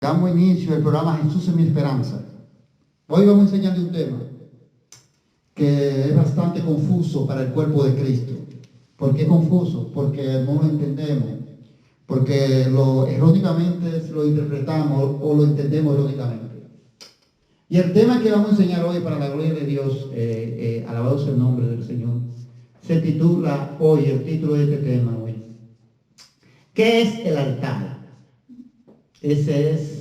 Damos inicio al programa Jesús es mi esperanza. Hoy vamos a enseñar de un tema que es bastante confuso para el cuerpo de Cristo. ¿Por qué confuso? Porque no lo entendemos, porque errónicamente lo interpretamos o lo entendemos errónicamente. Y el tema que vamos a enseñar hoy, para la gloria de Dios, alabado sea el nombre del Señor, se titula hoy, el título de este tema hoy, ¿qué es el altar? Ese es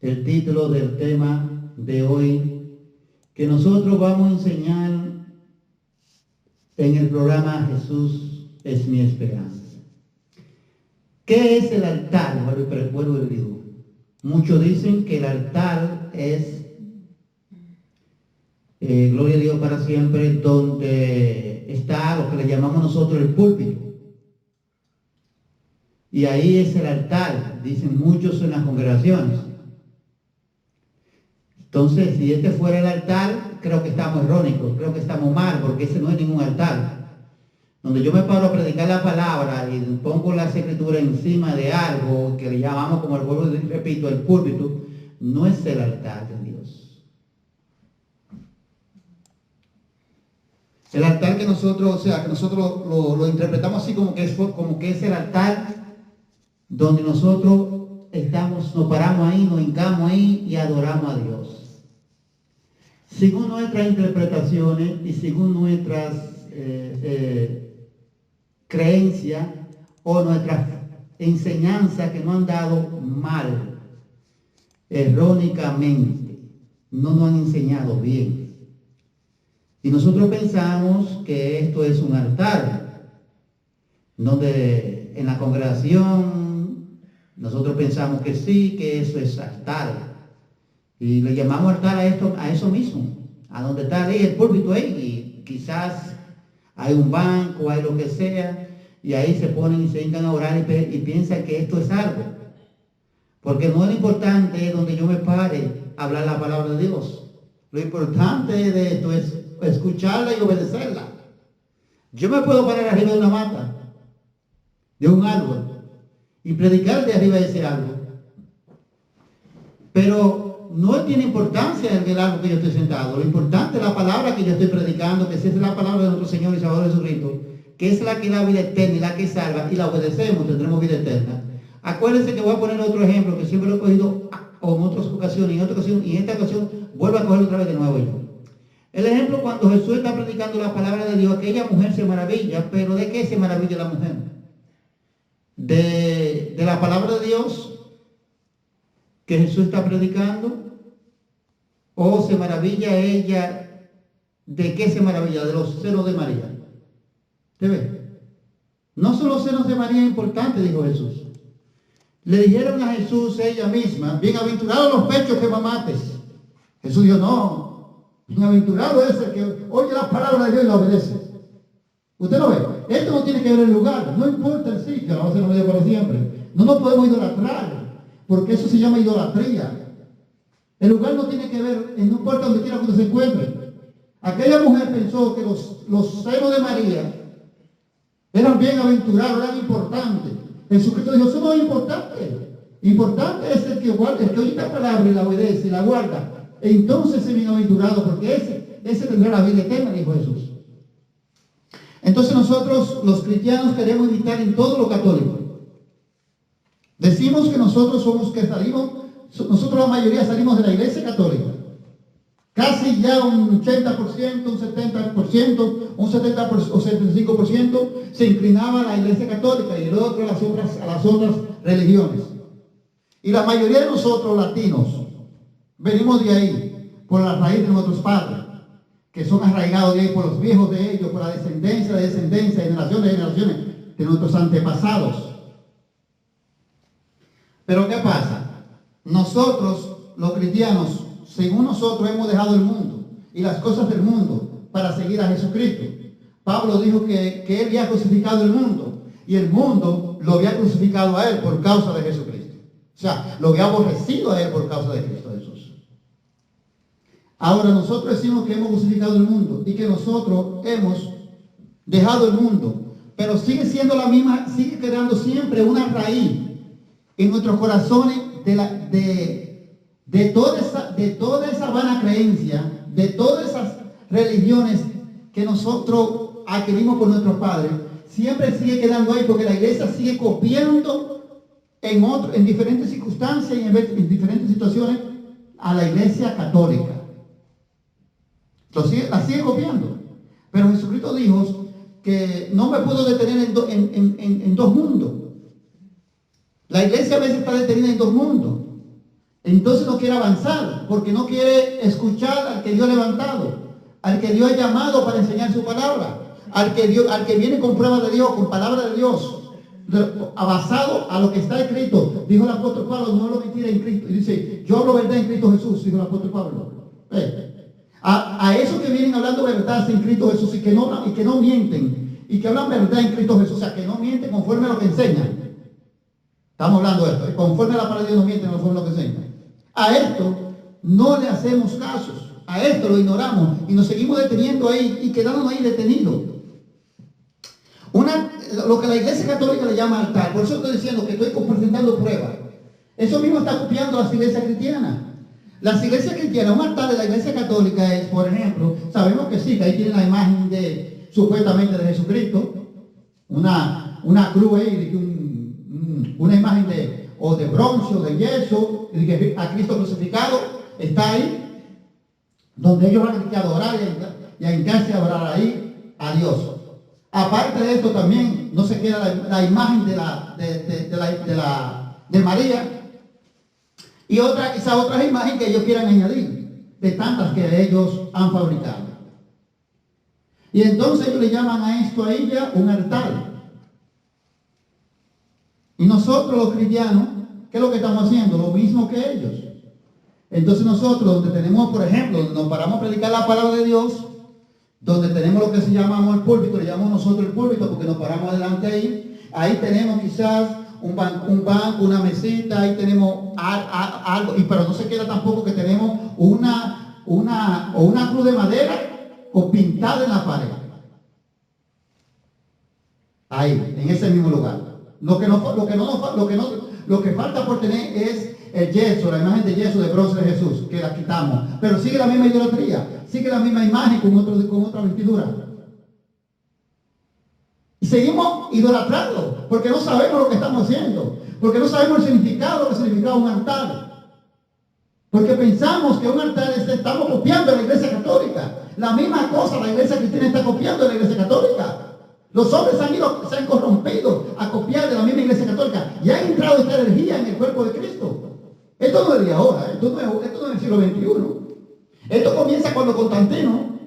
el título del tema de hoy, que nosotros vamos a enseñar en el programa Jesús es mi esperanza. ¿Qué es el altar? Vuelvo y digo. Muchos dicen que el altar es, gloria a Dios para siempre, donde está lo que le llamamos nosotros el púlpito. Y ahí es el altar, dicen muchos en las congregaciones. Entonces, si este fuera el altar, creo que estamos erróneos, creo que estamos mal, porque ese no es ningún altar. Donde yo me paro a predicar la palabra y pongo las escrituras encima de algo que le llamamos, como el vuelvo y repito, el púlpito, no es el altar de Dios. El altar que nosotros, lo interpretamos así como que es el altar donde nosotros nos paramos ahí, nos hincamos ahí y adoramos a Dios. Según nuestras interpretaciones y según nuestras creencias o nuestras enseñanzas que nos han dado mal, errónicamente, no nos han enseñado bien. Y nosotros pensamos que esto es un altar, donde en la congregación nosotros pensamos que sí, que eso es altar. Y le llamamos altar a eso mismo, a donde está ahí el púlpito ahí, y quizás hay un banco, hay lo que sea, y ahí se ponen y se hincan a orar y piensan que esto es algo. Porque no es lo importante donde yo me pare a hablar la palabra de Dios. Lo importante de esto es escucharla y obedecerla. Yo me puedo parar arriba de una mata, de un árbol, y predicar de arriba de ese árbol. Pero no tiene importancia el árbol que yo estoy sentado. Lo importante es la palabra que yo estoy predicando, que es la palabra de nuestro Señor y Salvador Jesucristo, que es la que da vida eterna y la que salva, y la obedecemos, tendremos vida eterna. Acuérdense que voy a poner otro ejemplo, que siempre lo he cogido en otras ocasiones, y en esta ocasión vuelvo a cogerlo otra vez de nuevo yo. El ejemplo, cuando Jesús está predicando la palabra de Dios, aquella mujer se maravilla, pero ¿de qué se maravilla la mujer? De la palabra de Dios que Jesús está predicando, o se maravilla ella, ¿de qué se maravilla? De los senos de María. ¿Te ve? No son los senos de María importantes, dijo Jesús. Le dijeron a Jesús ella misma, bienaventurados los pechos que mamates. Jesús dijo, no, bienaventurado es el que oye la palabra de Dios y la obedece. ¿Usted lo ve? Esto no tiene que ver el lugar, no importa el sitio, vamos a hacer medio para siempre. No nos podemos idolatrar, porque eso se llama idolatría. El lugar no tiene que ver, no importa donde quiera que usted se encuentre. Aquella mujer pensó que los senos de María eran bienaventurados, eran importantes. Jesucristo dijo, eso no es importante. Importante es el que oye la palabra y la obedece y la guarda. Entonces es bienaventurado, porque ese tendrá la vida eterna, dijo Jesús. Entonces nosotros, los cristianos, queremos imitar en todo lo católico. Decimos que nosotros nosotros la mayoría salimos de la iglesia católica. Casi ya un 80%, un 70%, un 70% o 75% se inclinaba a la iglesia católica y el otro a las otras religiones. Y la mayoría de nosotros, latinos, venimos de ahí, por la raíz de nuestros padres, que son arraigados de ahí por los viejos de ellos, por la descendencia, generaciones de generaciones de nuestros antepasados. Pero ¿qué pasa? Nosotros, los cristianos, según nosotros hemos dejado el mundo y las cosas del mundo para seguir a Jesucristo. Pablo dijo que él había crucificado el mundo y el mundo lo había crucificado a él por causa de Jesucristo. O sea, lo había aborrecido a él por causa de Cristo Jesús. Ahora nosotros decimos que hemos crucificado el mundo y que nosotros hemos dejado el mundo, pero sigue siendo la misma, sigue quedando siempre una raíz en nuestros corazones de toda esa vana creencia, de todas esas religiones que nosotros adquirimos por nuestros padres, siempre sigue quedando ahí, porque la iglesia sigue copiando en diferentes circunstancias y en diferentes situaciones a la iglesia católica. La sigue copiando. Pero Jesucristo dijo que no me puedo detener en dos mundos. La iglesia a veces está detenida en dos mundos. Entonces no quiere avanzar, porque no quiere escuchar al que Dios ha levantado, al que Dios ha llamado para enseñar su palabra, al que viene con pruebas de Dios, con palabra de Dios, basado a lo que está escrito. Dijo el apóstol Pablo, no hablo mentira en Cristo. Y dice, yo hablo verdad en Cristo Jesús, dijo el apóstol Pablo. A esos que vienen hablando verdad en Cristo Jesús y que no mienten, y que hablan verdad en Cristo Jesús, o sea, que no mienten conforme a lo que enseñan. Estamos hablando de esto, conforme a la palabra de Dios no mienten conforme a lo que enseñan. A esto no le hacemos casos, a esto lo ignoramos y nos seguimos deteniendo ahí y quedándonos ahí detenidos. Lo que la iglesia católica le llama altar, por eso estoy diciendo que estoy presentando pruebas. Eso mismo está copiando las iglesias cristianas. Las iglesias cristianas, un altar de la iglesia católica es, por ejemplo, sabemos que sí, que ahí tienen la imagen supuestamente de Jesucristo, una cruz ahí, una imagen de bronce o de yeso, de a Cristo crucificado, está ahí, donde ellos van a adorar y a hincarse a adorar ahí a Dios. Aparte de esto también no se queda la imagen de María y esa otra imagen que ellos quieran añadir, de tantas que ellos han fabricado. Y entonces ellos le llaman a esto a ella un altar. Y nosotros los cristianos, ¿qué es lo que estamos haciendo? Lo mismo que ellos. Entonces nosotros, donde tenemos, por ejemplo, donde nos paramos a predicar la palabra de Dios, donde tenemos lo que se llama el púlpito, le llamamos nosotros el púlpito porque nos paramos adelante ahí tenemos quizás un banco, una mesita, ahí tenemos algo, pero no se queda tampoco que tenemos una cruz de madera o pintada en la pared. Ahí, en ese mismo lugar. Lo que falta por tener es el yeso, la imagen de yeso de bronce de Jesús, que la quitamos. Pero sigue la misma idolatría, sigue la misma imagen con otra vestidura. Y seguimos idolatrando, porque no sabemos lo que estamos haciendo, porque no sabemos el significado, lo que significa un altar. Porque pensamos que un altar estamos copiando a la iglesia católica. La misma cosa la iglesia cristiana está copiando a la iglesia católica. Los hombres se han corrompido a copiar de la misma iglesia católica y han entrado esta energía en el cuerpo de Cristo. Esto no es de ahora, esto no es del siglo XXI. Esto comienza cuando Constantino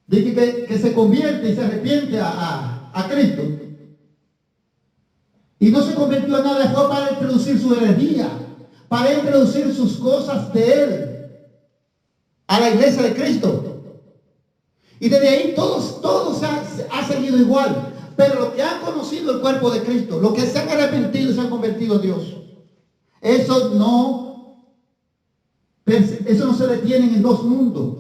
dice que se convierte y se arrepiente a Cristo. Y no se convirtió a nada, fue para introducir su energía, para introducir sus cosas de él a la iglesia de Cristo. Y desde ahí todo se ha seguido igual. Pero los que han conocido el cuerpo de Cristo, los que se han arrepentido y se han convertido a Dios, eso no se detienen en dos mundos.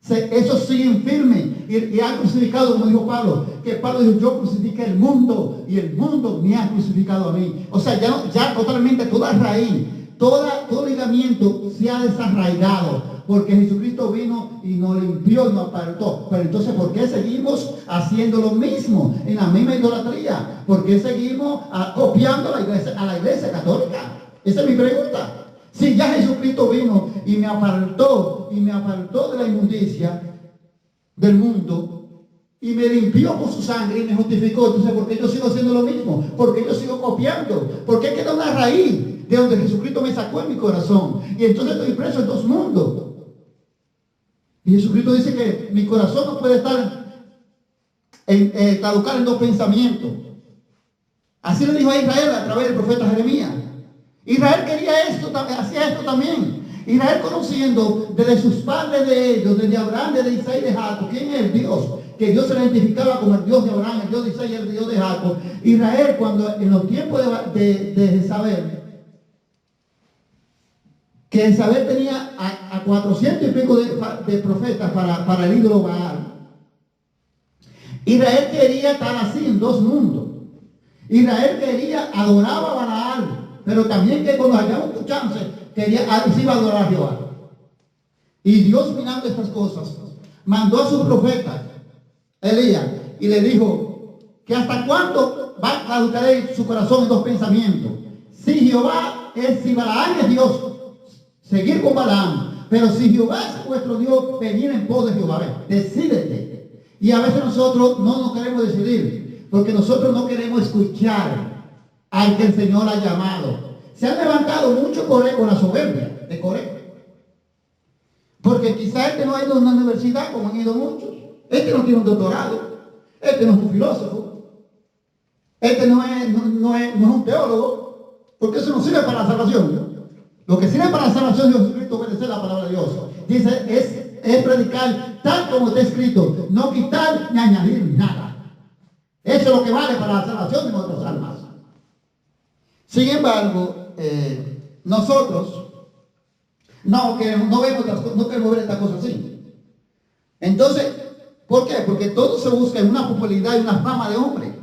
Esos siguen firmes y han crucificado, como dijo Pablo, que Pablo dijo, yo crucifiqué el mundo y el mundo me ha crucificado a mí. O sea, ya totalmente toda raíz, todo ligamiento se ha desarraigado. Porque Jesucristo vino y nos limpió y nos apartó. Pero entonces, ¿por qué seguimos haciendo lo mismo? En la misma idolatría. ¿Por qué seguimos copiando a la iglesia católica? Esa es mi pregunta. Si ya Jesucristo vino y me apartó de la inmundicia del mundo y me limpió con su sangre y me justificó, entonces ¿por qué yo sigo haciendo lo mismo? ¿Por qué yo sigo copiando? ¿Por qué queda una raíz de donde Jesucristo me sacó en mi corazón? Y entonces estoy preso en dos mundos. Y Jesucristo dice que mi corazón no puede estar caducar en dos pensamientos. Así le dijo a Israel a través del profeta Jeremías. Israel quería esto, hacía esto también. Israel conociendo desde sus padres de ellos, desde Abraham, desde Isaac y de Jacob, quién es el Dios, que Dios se le identificaba como el Dios de Abraham, el Dios de Isaac y el Dios de Jacob. Israel, cuando en los tiempos de Jezabel, que Jezabel tenía a 400 y pico de profetas para el ídolo Baal. Israel quería estar así en dos mundos. Israel quería, adoraba a Balaal, pero también que cuando hallaba un chance, se iba a adorar a Jehová. Y Dios, mirando estas cosas, mandó a su profeta, Elías, y le dijo que hasta cuándo va a caducar su corazón en dos pensamientos. Si Balaam es Dios, seguir con Balaam. Pero si Jehová es vuestro Dios, venir en pos de Jehová. Decídete. Y a veces nosotros no nos queremos decidir, porque nosotros no queremos escuchar al que el Señor ha llamado. Se han levantado mucho Coré con la soberbia de Coré. Porque quizá este no ha ido a una universidad como han ido muchos. Este no tiene un doctorado. Este no es un filósofo. Este no es un teólogo. Porque eso no sirve para la salvación. Lo que sirve para la salvación de Jesucristo es obedecer la palabra de Dios. Dice, es predicar tal como está escrito. No quitar ni añadir nada. Eso es lo que vale para la salvación de nuestras almas. Sin embargo, nosotros no queremos ver esta cosa así. Entonces, ¿por qué? Porque todo se busca en una popularidad y una fama de hombre.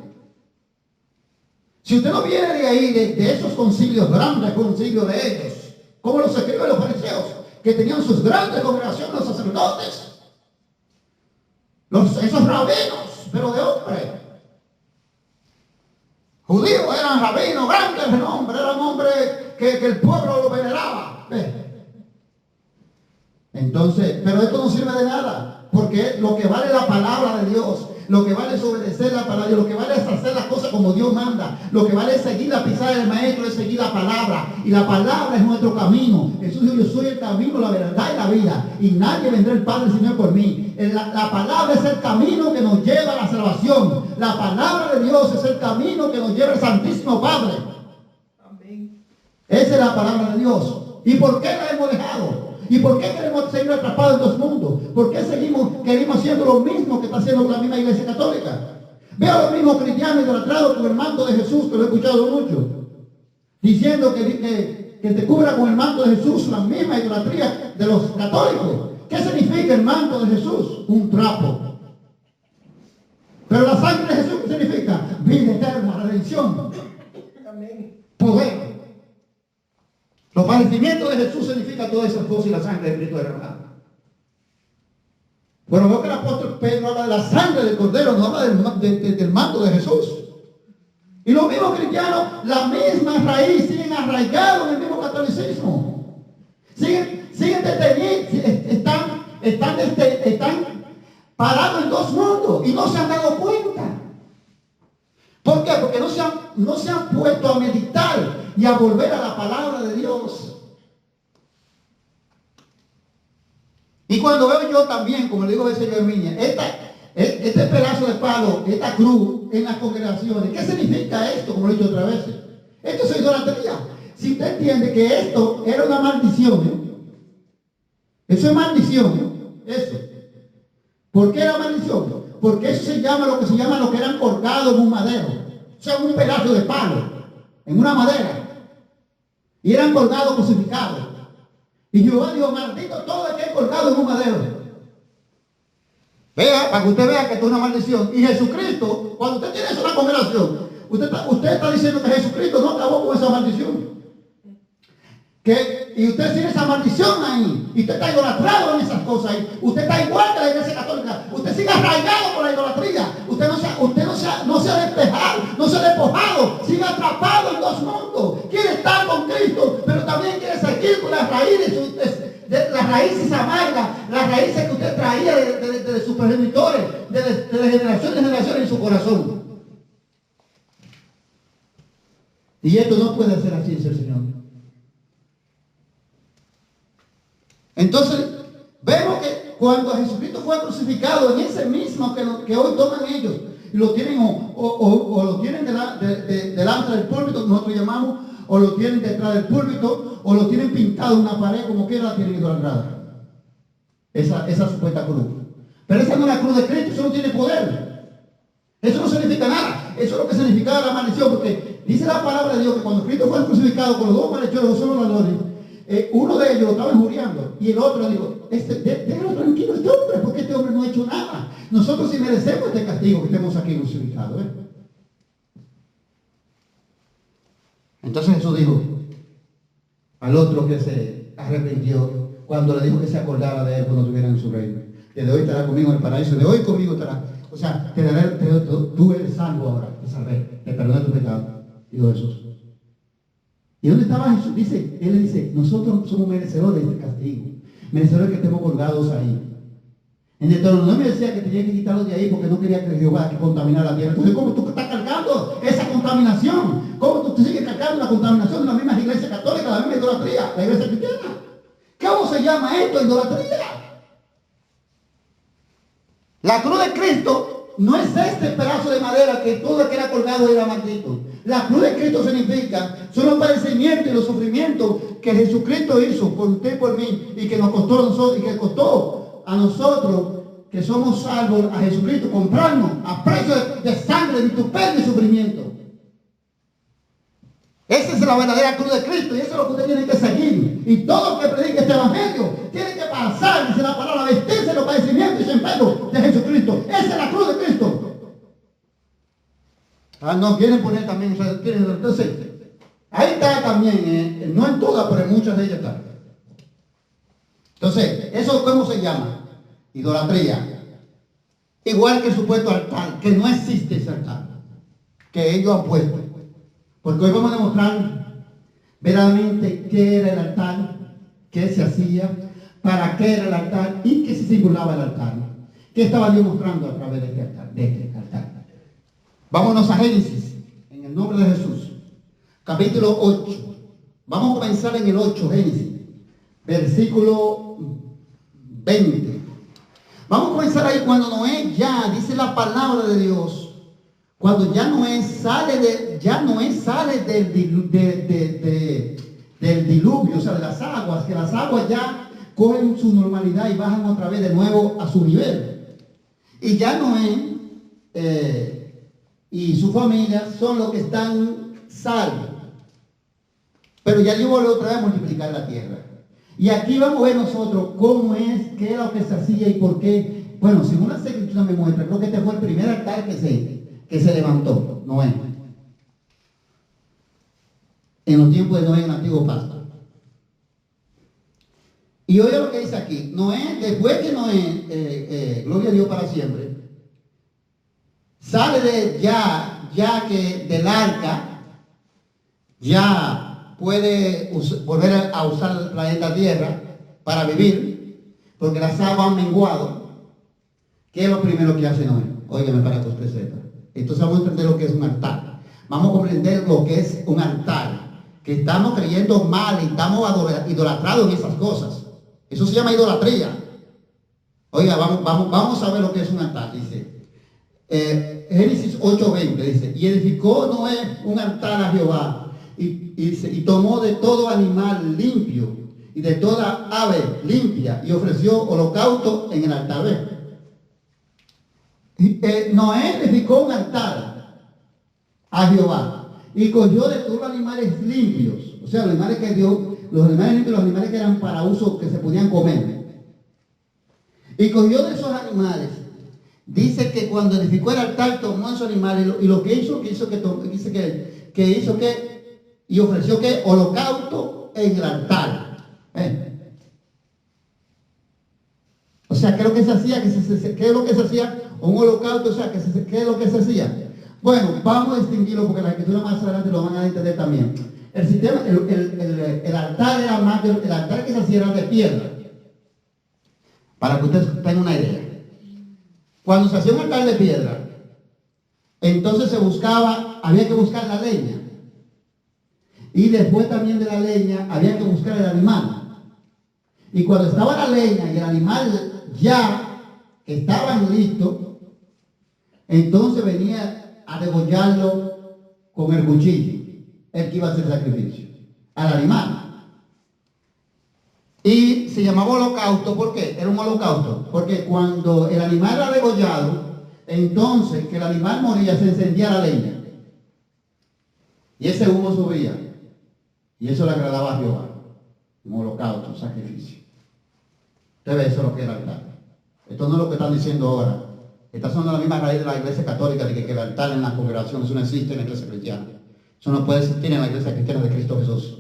Si usted no viene de ahí, de esos concilios, grandes concilios de ellos, como los escribas de los fariseos, que tenían sus grandes congregaciones, los sacerdotes, esos rabinos, pero de hombre. Judíos eran rabinos, grandes de nombre, eran hombres que el pueblo lo veneraba. Entonces, pero esto no sirve de nada, porque lo que vale la palabra de Dios, lo que vale es obedecer la palabra de Dios, lo que vale es hacer las cosas como Dios manda, lo que vale es seguir la pisada del maestro, es seguir la palabra, y la palabra es nuestro camino. Jesús dijo, yo soy el camino, la verdad y la vida, y nadie vendrá al Padre sino por mí. La palabra es el camino que nos lleva a la salvación. La palabra de Dios es el camino que nos lleva al Santísimo Padre. Amén. Esa es la palabra de Dios. ¿Y por qué la hemos dejado? ¿Y por qué queremos seguir atrapados en dos mundos? ¿Por qué queremos haciendo lo mismo que está haciendo la misma Iglesia Católica? Veo a los mismos cristianos idolatrados con el manto de Jesús, que lo he escuchado mucho, diciendo que te cubra con el manto de Jesús, la misma idolatría de los católicos. ¿Qué significa el manto de Jesús? Un trapo. Pero la sangre de Jesús, ¿qué significa? Vida eterna, redención, poder. Los padecimientos de Jesús significan todas esas cosas y la sangre de Cristo derramada. Bueno, veo que el apóstol Pedro habla de la sangre del Cordero, no habla del manto de Jesús. Y los mismos cristianos, la misma raíz, siguen arraigados en el mismo catolicismo. Siguen detenidos, están parados en dos mundos y no se han dado cuenta. ¿Por qué? Porque no se han puesto a meditar y a volver a la palabra de Dios. Y cuando veo yo también, como le digo a veces yo en Miña, este pedazo de palo, esta cruz en las congregaciones, ¿qué significa esto? Como lo he dicho otra vez. Esto es idolatría. Si usted entiende que esto era una maldición, eso es maldición, eso. ¿Por qué era maldición? Porque eso se llama lo que eran colgados en un madero. O sea, un pedazo de palo, en una madera. Y eran colgados crucificados. Y Jehová dijo, maldito todo el que es colgado en un madero. Vea, para que usted vea que esto es una maldición. Y Jesucristo, cuando usted tiene eso en la congregación, usted está diciendo que Jesucristo no acabó con esa maldición. Y usted tiene esa maldición ahí. Y usted está idolatrado en esas cosas ahí. Usted está igual que la Iglesia Católica. Usted sigue arraigado por la idolatría. Usted no se ha despejado, no se ha despojado. Sigue atrapado en dos mundos. Quiere estar con Cristo, pero también quiere seguir con las raíces amargas, las raíces que usted traía de sus progenitores, de generación en generación en su corazón. Y esto no puede ser así, dice el Señor. Entonces, vemos que cuando Jesucristo fue crucificado, en ese mismo que hoy toman ellos, y lo tienen o lo tienen delante del púlpito, nosotros llamamos, o lo tienen detrás del púlpito, o lo tienen pintado en una pared, como quiera la tienen idolatrada. Esa supuesta cruz. Pero esa no es la cruz de Cristo, eso no tiene poder. Eso no significa nada. Eso es lo que significaba la maldición, porque dice la palabra de Dios que cuando Cristo fue crucificado con los dos malhechores, los unos ladrones, uno de ellos lo estaba injuriando y el otro dijo, déjalo tranquilo este hombre, porque este hombre no ha hecho nada. Nosotros sí merecemos este castigo que estemos aquí crucificados. Entonces Jesús dijo al otro que se arrepintió, cuando le dijo que se acordara de él cuando estuviera en su reino: desde hoy estará conmigo en el paraíso, de hoy conmigo estará. O sea, tú eres salvo ahora, te salvé, te perdoné tu pecado, dijo Jesús. ¿Y dónde estaba Jesús? Él le dice, nosotros somos merecedores de este castigo, merecedores que estemos colgados ahí. En Deuteronomio decía que tenía que quitarlos de ahí porque no quería que Jehová contaminara la tierra. Entonces, ¿cómo tú estás cargando esa contaminación? ¿Cómo tú sigues cargando la contaminación de las mismas iglesias católicas, la misma idolatría, la iglesia cristiana? ¿Cómo se llama esto? Idolatría. La cruz de Cristo no es este pedazo de madera que todo el que era colgado era maldito. La cruz de Cristo significa, son los padecimientos y los sufrimientos que Jesucristo hizo por usted y por mí, y que nos costó a nosotros, y que costó a nosotros que somos salvos, a Jesucristo, comprarnos a precio de sangre, de vituperio y sufrimiento. Esa es la verdadera cruz de Cristo, y eso es lo que usted tiene que seguir. Y todo el que predique este evangelio tiene que pasar, dice la palabra, vestirse de los padecimientos y enfermos de Jesucristo. Esa es la cruz de Cristo. No quieren poner también, entonces, ahí está también, no en todas, pero en muchas de ellas está. Entonces, ¿eso cómo se llama? Idolatría. Igual que el supuesto altar, que no existe ese altar, que ellos han puesto. Porque hoy vamos a demostrar verdaderamente qué era el altar, qué se hacía, para qué era el altar y qué se simulaba el altar. ¿Qué estaba Dios mostrando a través de este altar? Vámonos a Génesis, en el nombre de Jesús. Capítulo 8. Vamos a comenzar en el 8, Génesis. Versículo 20. Vamos a comenzar ahí cuando Noé ya, dice la palabra de Dios, cuando ya Noé sale del diluvio, o sea, de las aguas, que las aguas ya cogen su normalidad y bajan otra vez de nuevo a su nivel. Y ya Noé y su familia son los que están salvos. Pero ya Dios volvió otra vez a multiplicar la tierra. Y aquí vamos a ver nosotros cómo es, qué era lo que se hacía y por qué. Bueno, según la escritura me muestra, creo que este fue el primer altar que se levantó, Noé. En los tiempos de Noé, en el antiguo pacto. Y oiga lo que dice aquí. Noé, después que Noé, gloria a Dios para siempre, sale del arca, ya puede volver a usar el planeta Tierra para vivir, porque las aguas han menguado. ¿Qué es lo primero que hace Noé? Óigame para que usted sepa. Entonces vamos a entender lo que es un altar. Vamos a comprender lo que es un altar. Que estamos creyendo mal y estamos idolatrados en esas cosas. Eso se llama idolatría. Oiga, vamos a ver lo que es un altar. Dice, Génesis 8:20 dice, y edificó Noé un altar a Jehová, y tomó de todo animal limpio y de toda ave limpia, y ofreció holocausto en el altar. Noé edificó un altar a Jehová y cogió de todos los animales limpios, o sea, los animales que Dios, los animales limpios, los animales que eran para uso, que se podían comer, y cogió de esos animales. Dice que cuando edificó el altar tomó esos animales y lo que hizo y ofreció que holocausto en el altar. O sea, ¿qué es lo que se hacía? ¿Qué es lo que se hacía? Un holocausto, o sea, ¿qué es lo que se hacía? Bueno, vamos a distinguirlo porque la escritura más adelante lo van a entender también. El sistema, el altar era más, el altar que se hacía era de piedra. Para que ustedes tengan una idea. Cuando se hacía un altar de piedra, entonces había que buscar la leña. Y después también de la leña había que buscar el animal. Y cuando estaba la leña y el animal ya estaban listos, entonces venía a degollarlo con el cuchillo, el que iba a hacer sacrificio, al animal. Y se llamaba holocausto, ¿por qué? Era un holocausto, porque cuando el animal era degollado, entonces que el animal moría, se encendía la leña. Y ese humo subía. Y eso le agradaba a Jehová. Un holocausto, un sacrificio. Usted ve, eso es lo que era el altar. Esto no es lo que están diciendo ahora. Estas son las mismas raíces de la iglesia católica, de que el altar en las congregaciones no existe en la iglesia cristiana. Eso no puede existir en la iglesia cristiana de Cristo Jesús.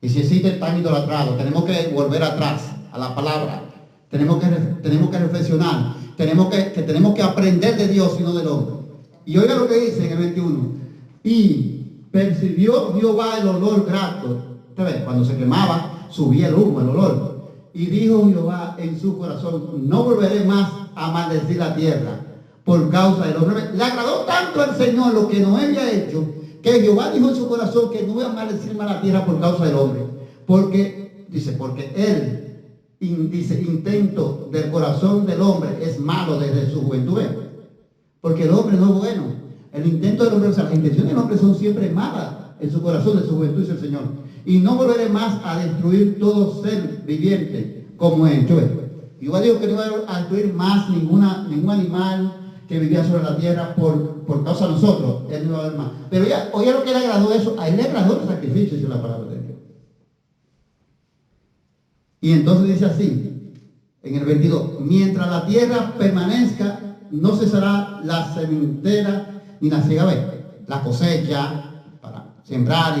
Y si existe el tan idolatrado, tenemos que volver atrás a la palabra. Tenemos que reflexionar. Tenemos que aprender de Dios y no del hombre. Y oiga lo que dice en el 21. Y percibió Jehová el olor grato. Usted ve, cuando se quemaba, subía el humo, el olor. Y dijo Jehová en su corazón, no volveré más a maldecir la tierra por causa del hombre. Le agradó tanto al Señor lo que Noé había hecho, que Jehová dijo en su corazón que no iba a maldecir más la tierra por causa del hombre. Porque él, intento del corazón del hombre es malo desde su juventud. Porque el hombre no es bueno. El intento del hombre, o sea, las intenciones del hombre son siempre malas en su corazón, de su juventud, dice el Señor. Y no volveré más a destruir todo ser viviente como he hecho. Jehová dijo que no iba a destruir más ningún animal que vivía sobre la tierra por causa de nosotros. Él no iba a ver más. Pero oye lo que le agradó eso. A él le agradó el sacrificio, dice la palabra de Dios. Y entonces dice así, en el 22, mientras la tierra permanezca, no cesará la sementera ni la siega, la cosecha para sembrar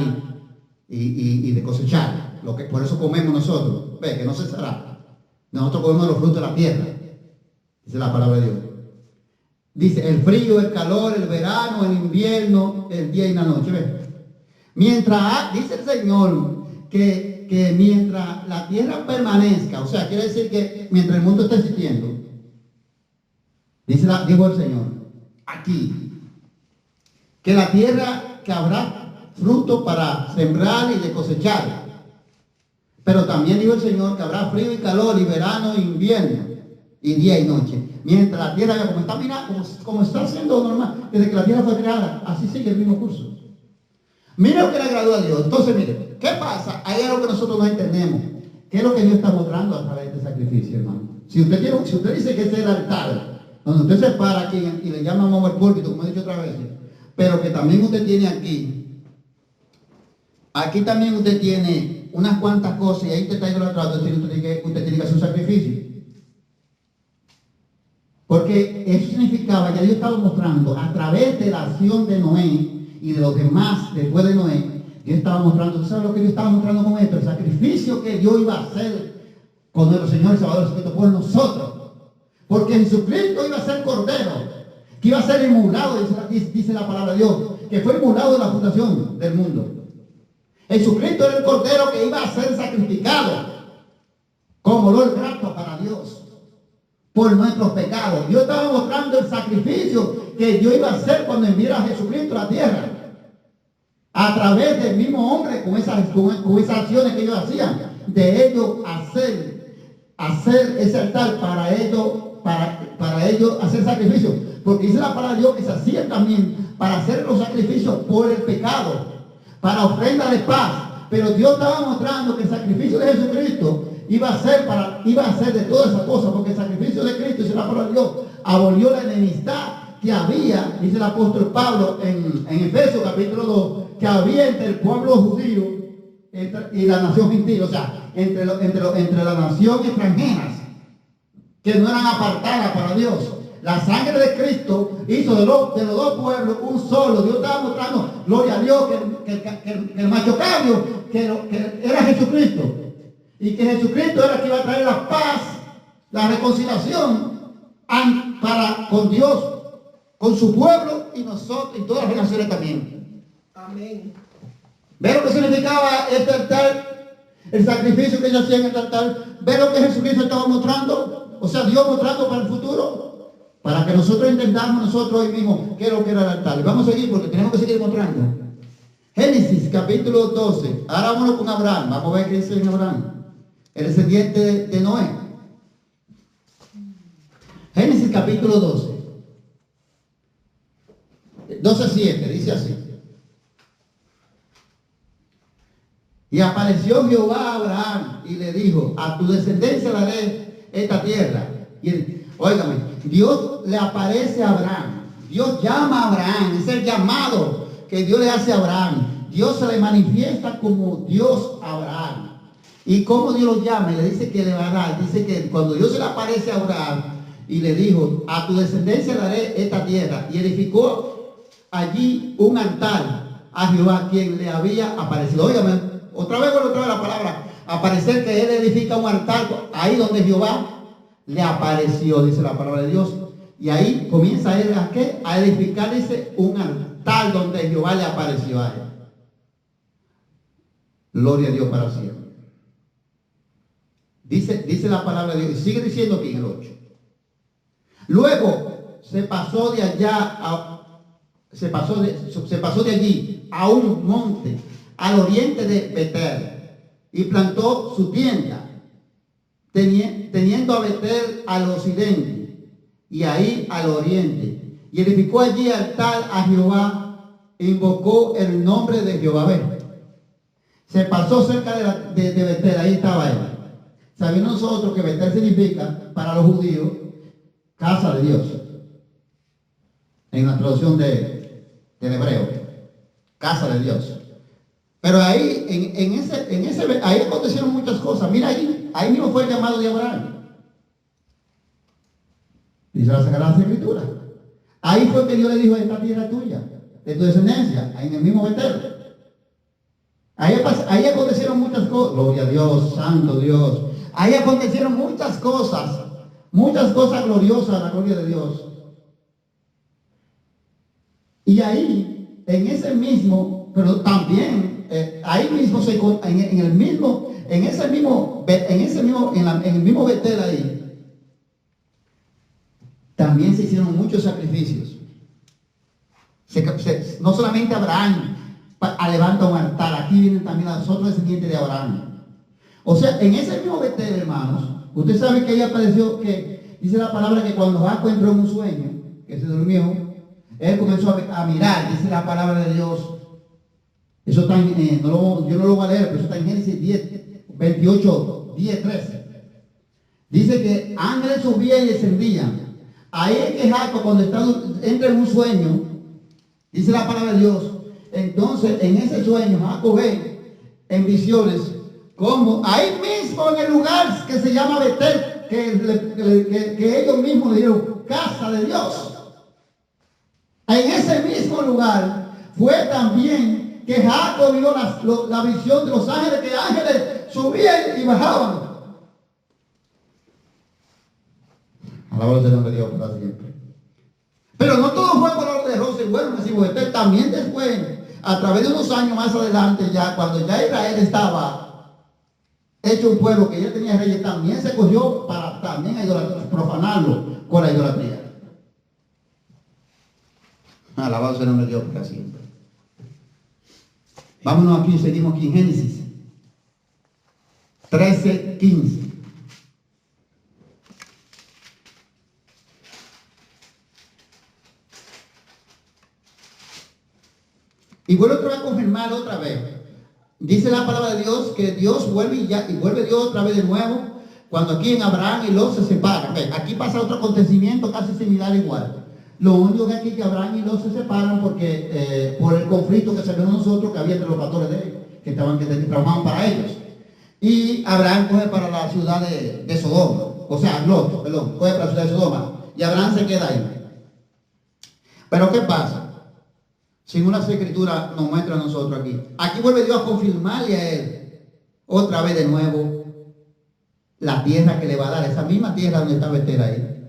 y de cosechar. Por eso comemos nosotros. Ve, que no cesará. Nosotros comemos los frutos de la tierra. Dice la palabra de Dios. Dice, el frío, el calor, el verano, el invierno, el día y la noche. ¿Ve? Mientras, dice el Señor, que mientras la tierra permanezca, o sea, quiere decir que mientras el mundo está existiendo, dijo el Señor, aquí, que la tierra, que habrá fruto para sembrar y de cosechar. Pero también dijo el Señor que habrá frío y calor y verano e invierno y día y noche. Mientras la tierra, como está siendo normal, desde que la tierra fue creada, así sigue el mismo curso. Mire lo que le agradó a Dios. Entonces, mire, ¿qué pasa? Ahí es lo que nosotros no entendemos. ¿Qué es lo que Dios está mostrando a través de este sacrificio, hermano? Si usted dice que ese es el altar, donde usted se para aquí y le llaman mover púlpito, como he dicho otra vez, pero que también usted tiene aquí también usted tiene unas cuantas cosas y ahí te está idolatrando, es decir, usted tiene que hacer un sacrificio. Porque eso significaba, ya Dios estaba mostrando a través de la acción de Noé y de los demás después de Noé, Dios estaba mostrando, ¿tú sabes lo que Dios estaba mostrando con esto? El sacrificio que Dios iba a hacer con nuestro Señor y Salvador Jesucristo por nosotros. Porque Jesucristo iba a ser cordero, que iba a ser inmolado, dice la palabra de Dios, que fue inmolado en la fundación del mundo. Jesucristo era el cordero que iba a ser sacrificado como olor grato para Dios por nuestros pecados. Dios estaba mostrando el sacrificio que Dios iba a hacer cuando enviara a Jesucristo a la tierra, a través del mismo hombre, con esas acciones que ellos hacían, de ellos hacer ese altar para ellos hacer sacrificios. Porque dice la palabra de Dios que se hacían también para hacer los sacrificios por el pecado, para ofrenda de paz. Pero Dios estaba mostrando que el sacrificio de Jesucristo iba a ser de todas esas cosas, porque el sacrificio de Cristo, dice la palabra de Dios, abolió la enemistad que había, dice el apóstol Pablo en Efesios capítulo 2, que había entre el pueblo judío y la nación gentil, o sea, entre la nación extranjeras, que no eran apartadas para Dios. La sangre de Cristo hizo de los dos pueblos un solo. Dios estaba mostrando, gloria a Dios, que el macho cabrio, que era Jesucristo. Y que Jesucristo era el que iba a traer la paz, la reconciliación con Dios, con su pueblo y nosotros y todas las naciones también. Amén. ¿Ve lo que significaba este altar? El sacrificio que ellos hacían en el altar. ¿Ve lo que Jesucristo estaba mostrando? O sea, Dios mostrando para el futuro. Para que nosotros entendamos nosotros hoy mismo qué es lo que era el altar. Y vamos a seguir porque tenemos que seguir mostrando. Génesis capítulo 12. Ahora vámonos con Abraham. Vamos a ver qué dice en Abraham, el descendiente de Noé. Génesis capítulo 12. 12:7 dice así. Y apareció Jehová a Abraham y le dijo, a tu descendencia daré esta tierra. Y óigame, Dios le aparece a Abraham. Dios llama a Abraham. Es el llamado que Dios le hace a Abraham. Dios se le manifiesta como Dios a Abraham. ¿Y cómo Dios lo llama? Y le dice que le va a dar. Dice que cuando Dios se le aparece a Abraham y le dijo, a tu descendencia daré esta tierra. Y edificó allí un altar a Jehová quien le había aparecido. Óigame, otra vez la palabra, aparecer, que él edifica un altar ahí donde Jehová le apareció, dice la palabra de Dios. Y ahí comienza él a ¿qué? A edificar, dice, un altar donde Jehová le apareció a él. Gloria a Dios para siempre. Dice la palabra de Dios, y sigue diciendo aquí en el 8. Luego se pasó de allí a un monte al oriente de Betel y plantó su tienda, teniendo a Betel al occidente y ahí al oriente, y edificó allí altar a Jehová e invocó el nombre de Jehová. Ve, se pasó cerca de Betel, ahí estaba él. Sabiendo nosotros que Betel significa para los judíos casa de Dios, en la traducción del hebreo, casa de Dios. Pero ahí, ahí acontecieron muchas cosas. Mira, ahí mismo fue el llamado de Abraham. Dice la Sagrada Escritura. Ahí fue que Dios le dijo: esta tierra es tuya, de tu descendencia, ahí en el mismo Betel. Ahí acontecieron muchas cosas. Gloria a Dios, santo Dios. Ahí acontecieron muchas cosas gloriosas, la gloria de Dios. Y ahí, en ese mismo, pero también, ahí mismo, en el mismo Betel ahí, también se hicieron muchos sacrificios. No solamente Abraham levanta un altar, aquí vienen también los otros descendientes de Abraham. O sea, en ese mismo Betel, hermanos, usted sabe que ahí apareció, que dice la palabra que cuando Jacob entró en un sueño, que se durmió, él comenzó a mirar, dice la palabra de Dios. Eso está en, yo no lo voy a leer, pero eso está en Génesis 28, 10, 13. Dice que ángeles subían y descendían. Ahí es que Jacob, cuando entra en un sueño, dice la palabra de Dios, entonces en ese sueño Jacob ve en visiones como ahí mismo en el lugar que se llama Betel, que ellos mismos le dieron casa de Dios. En ese mismo lugar fue también que Jacob vio la visión de los ángeles, que ángeles subían y bajaban. Alabado sea el nombre de Dios para siempre. Pero no todo fue color de rosa y bueno, decimos, también después, a través de unos años más adelante, ya cuando ya Israel estaba hecho un pueblo que ya tenía reyes, también se cogió para también profanarlo con la idolatría. Alabado sea el nombre de Dios para siempre. Vámonos aquí, seguimos aquí en Génesis 13, 15. Y vuelve otra vez a confirmar otra vez. Dice la palabra de Dios que Dios vuelve y vuelve Dios otra vez de nuevo, cuando aquí en Abraham y Lot se separan. Aquí pasa otro acontecimiento casi similar igual. Lo único que aquí que Abraham y Lot se separan porque por el conflicto que se ve nosotros que había entre los pastores de ellos, que trabajaban para ellos. Y Abraham coge para la ciudad de Sodoma. O sea, Lot, perdón, coge para la ciudad de Sodoma. Y Abraham se queda ahí. Pero ¿qué pasa? Según las escrituras nos muestra a nosotros aquí. Aquí vuelve Dios a confirmarle a él otra vez de nuevo la tierra que le va a dar. Esa misma tierra donde está Betel ahí.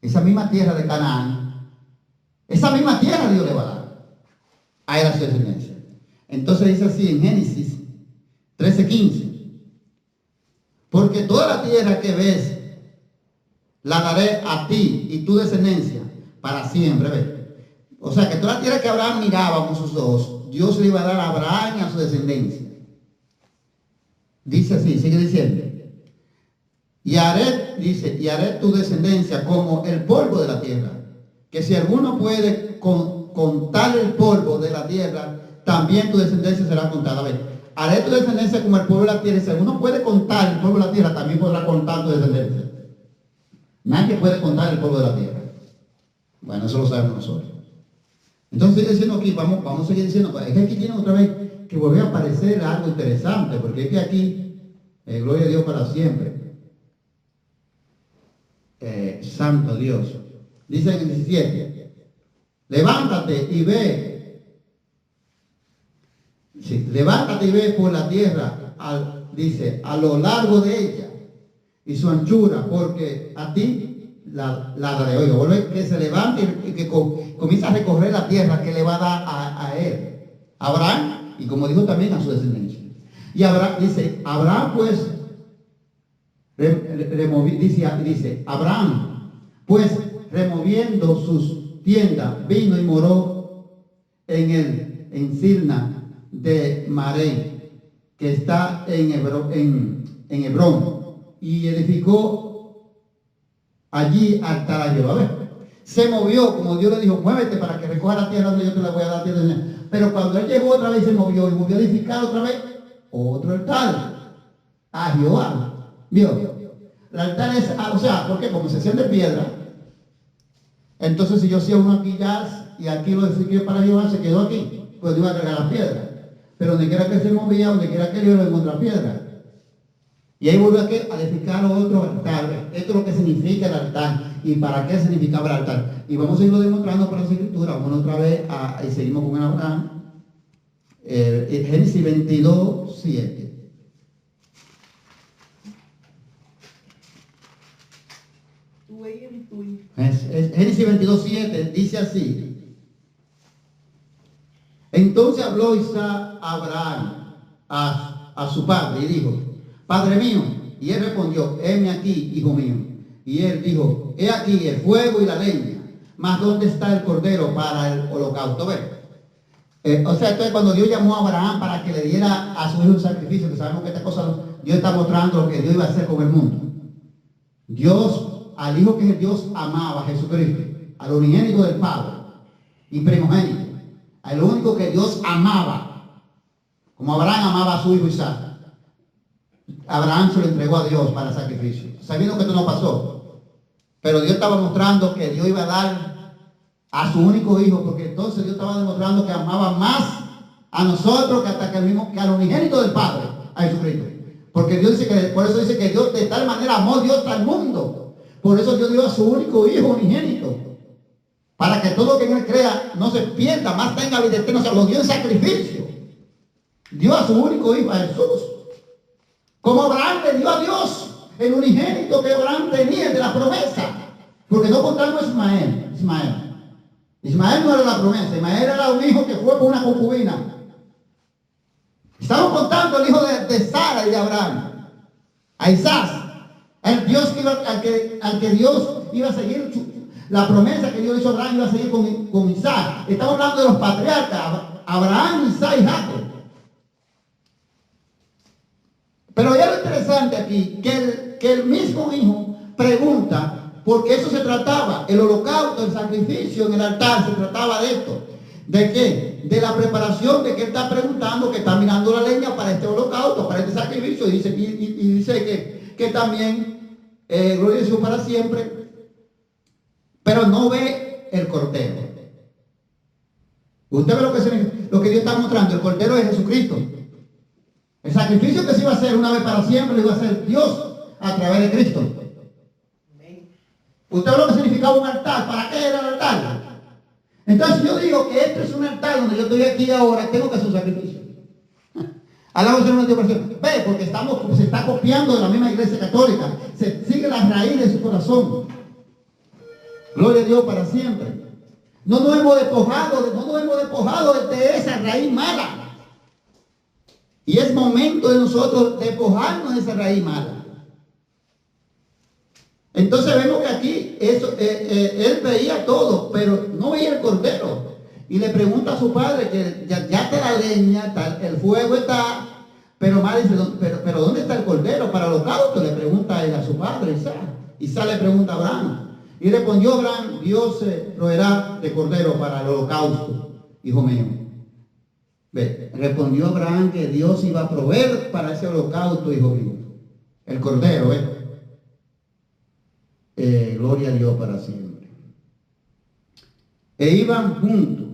Esa misma tierra de Canaán. Esa misma tierra Dios le va a dar a él, a su descendencia. Entonces dice así en Génesis 13:15. Porque toda la tierra que ves la daré a ti y tu descendencia para siempre. ¿Ves? O sea que toda la tierra que Abraham miraba con sus ojos, Dios le iba a dar a Abraham y a su descendencia. Dice así, sigue diciendo. Y haré tu descendencia como el polvo de la tierra. Que si alguno puede contar el polvo de la tierra, también tu descendencia será contada. A ver, haré tu descendencia como el polvo de la tierra. Y si alguno puede contar el polvo de la tierra, también podrá contar tu descendencia. Nadie puede contar el polvo de la tierra. Bueno, eso lo sabemos nosotros. Entonces, diciendo aquí, vamos a seguir diciendo, es que aquí tiene otra vez que volver a aparecer algo interesante, porque es que aquí, gloria a Dios para siempre. Santo Dios. Dice en el 17, levántate y ve Sí, levántate y ve por la tierra, dice, a lo largo de ella y su anchura, porque a ti la daré. Oiga, vuelve que se levante y que comienza a recorrer la tierra que le va a dar a él, a Abraham, y como dijo también a su descendencia. Y Abraham, dice, Abraham pues, dice, Abraham pues removiendo sus tiendas, vino y moró en Sirna de Maré, que está en Hebrón, y edificó allí altar a Jehová. A ver, se movió, como Dios le dijo, muévete para que recoja la tierra donde yo te la voy a dar. Pero cuando él llegó otra vez se movió y volvió a edificar otra vez otro altar a Jehová. ¿Vio? El altar es, o sea, ¿por qué? Como se hacían de piedra. Entonces si yo hacía uno aquí ya, y aquí lo edifiqué para Jehová, se quedó aquí, pues iba a cargar la piedra. Pero donde quiera que se movía, donde quiera que yo lo encontré piedra. Y ahí volvió a edificar otro altar. Esto es lo que significa el altar. ¿Y para qué significaba el altar? Y vamos a irlo demostrando por las escrituras. Vamos otra vez y seguimos con Abraham. Génesis 22, 7. Génesis 22, 7 dice así. Entonces habló Isaac a Abraham, a su padre, y dijo, Padre mío. Y él respondió, heme aquí, hijo mío. Y él dijo, he aquí el fuego y la leña, mas ¿dónde está el cordero para el holocausto? O sea, entonces cuando Dios llamó a Abraham para que le diera a su hijo un sacrificio, que sabemos que esta cosa, Dios está mostrando lo que Dios iba a hacer con el mundo. Dios, al hijo que Dios amaba, Jesucristo, al unigénito del Padre y primogénito, al único que Dios amaba, como Abraham amaba a su hijo Isaac, Abraham se lo entregó a Dios para sacrificio, sabiendo que esto no pasó. Pero Dios estaba mostrando que Dios iba a dar a su único hijo, porque entonces Dios estaba demostrando que amaba más a nosotros que hasta que al unigénito del Padre, a Jesucristo. Porque Dios dice que, por eso dice que Dios de tal manera amó Dios al mundo. Por eso Dios dio a su único hijo unigénito, para que todo lo que en él crea no se pierda, más tenga vida eterna. O sea, lo dio en sacrificio. Dio a su único hijo, a Jesús. Como Abraham le dio a Dios el unigénito que Abraham tenía de la promesa. Porque no contamos Ismael. Ismael no era la promesa. Ismael era un hijo que fue por una concubina. Estamos contando el hijo de Sara y de Abraham. A Isaac. El Dios al que Dios iba a seguir la promesa que Dios hizo a Abraham, iba a seguir con Isaac. Estamos hablando de los patriarcas. Abraham, Isaac y Jacob. Pero ya lo interesante aquí, que el mismo hijo pregunta, porque eso se trataba, el holocausto, el sacrificio en el altar, se trataba de esto. ¿De qué? De la preparación, de que él está preguntando, que está mirando la leña para este holocausto, para este sacrificio, y dice que también, gloria a Dios para siempre, pero no ve el cordero. Usted ve lo que Dios está mostrando, el cordero es Jesucristo. El sacrificio que se iba a hacer una vez para siempre lo iba a hacer Dios a través de Cristo. Usted ve lo que significaba un altar. ¿Para qué era el altar? Entonces yo digo que esto es un altar donde yo estoy aquí ahora, tengo que hacer un sacrificio. Alabamos en una diversión. Ve, porque se está copiando de la misma iglesia católica. Se sigue las raíces de su corazón. Gloria a Dios para siempre. No nos hemos despojado de esa raíz mala. Y es momento de nosotros despojarnos de esa raíz mala. Entonces vemos que aquí él veía todo, pero no veía el cordero. Y le pregunta a su padre que ya está la leña, el fuego está, pero más dice, pero ¿dónde está el cordero para el holocausto? Le pregunta a él a su padre, Isaac. Isaac le pregunta a Abraham. Y respondió Abraham, Dios se proveerá de cordero para el holocausto, hijo mío. Respondió Abraham que Dios iba a proveer para ese holocausto, hijo mío. El cordero, gloria a Dios para siempre. E iban juntos.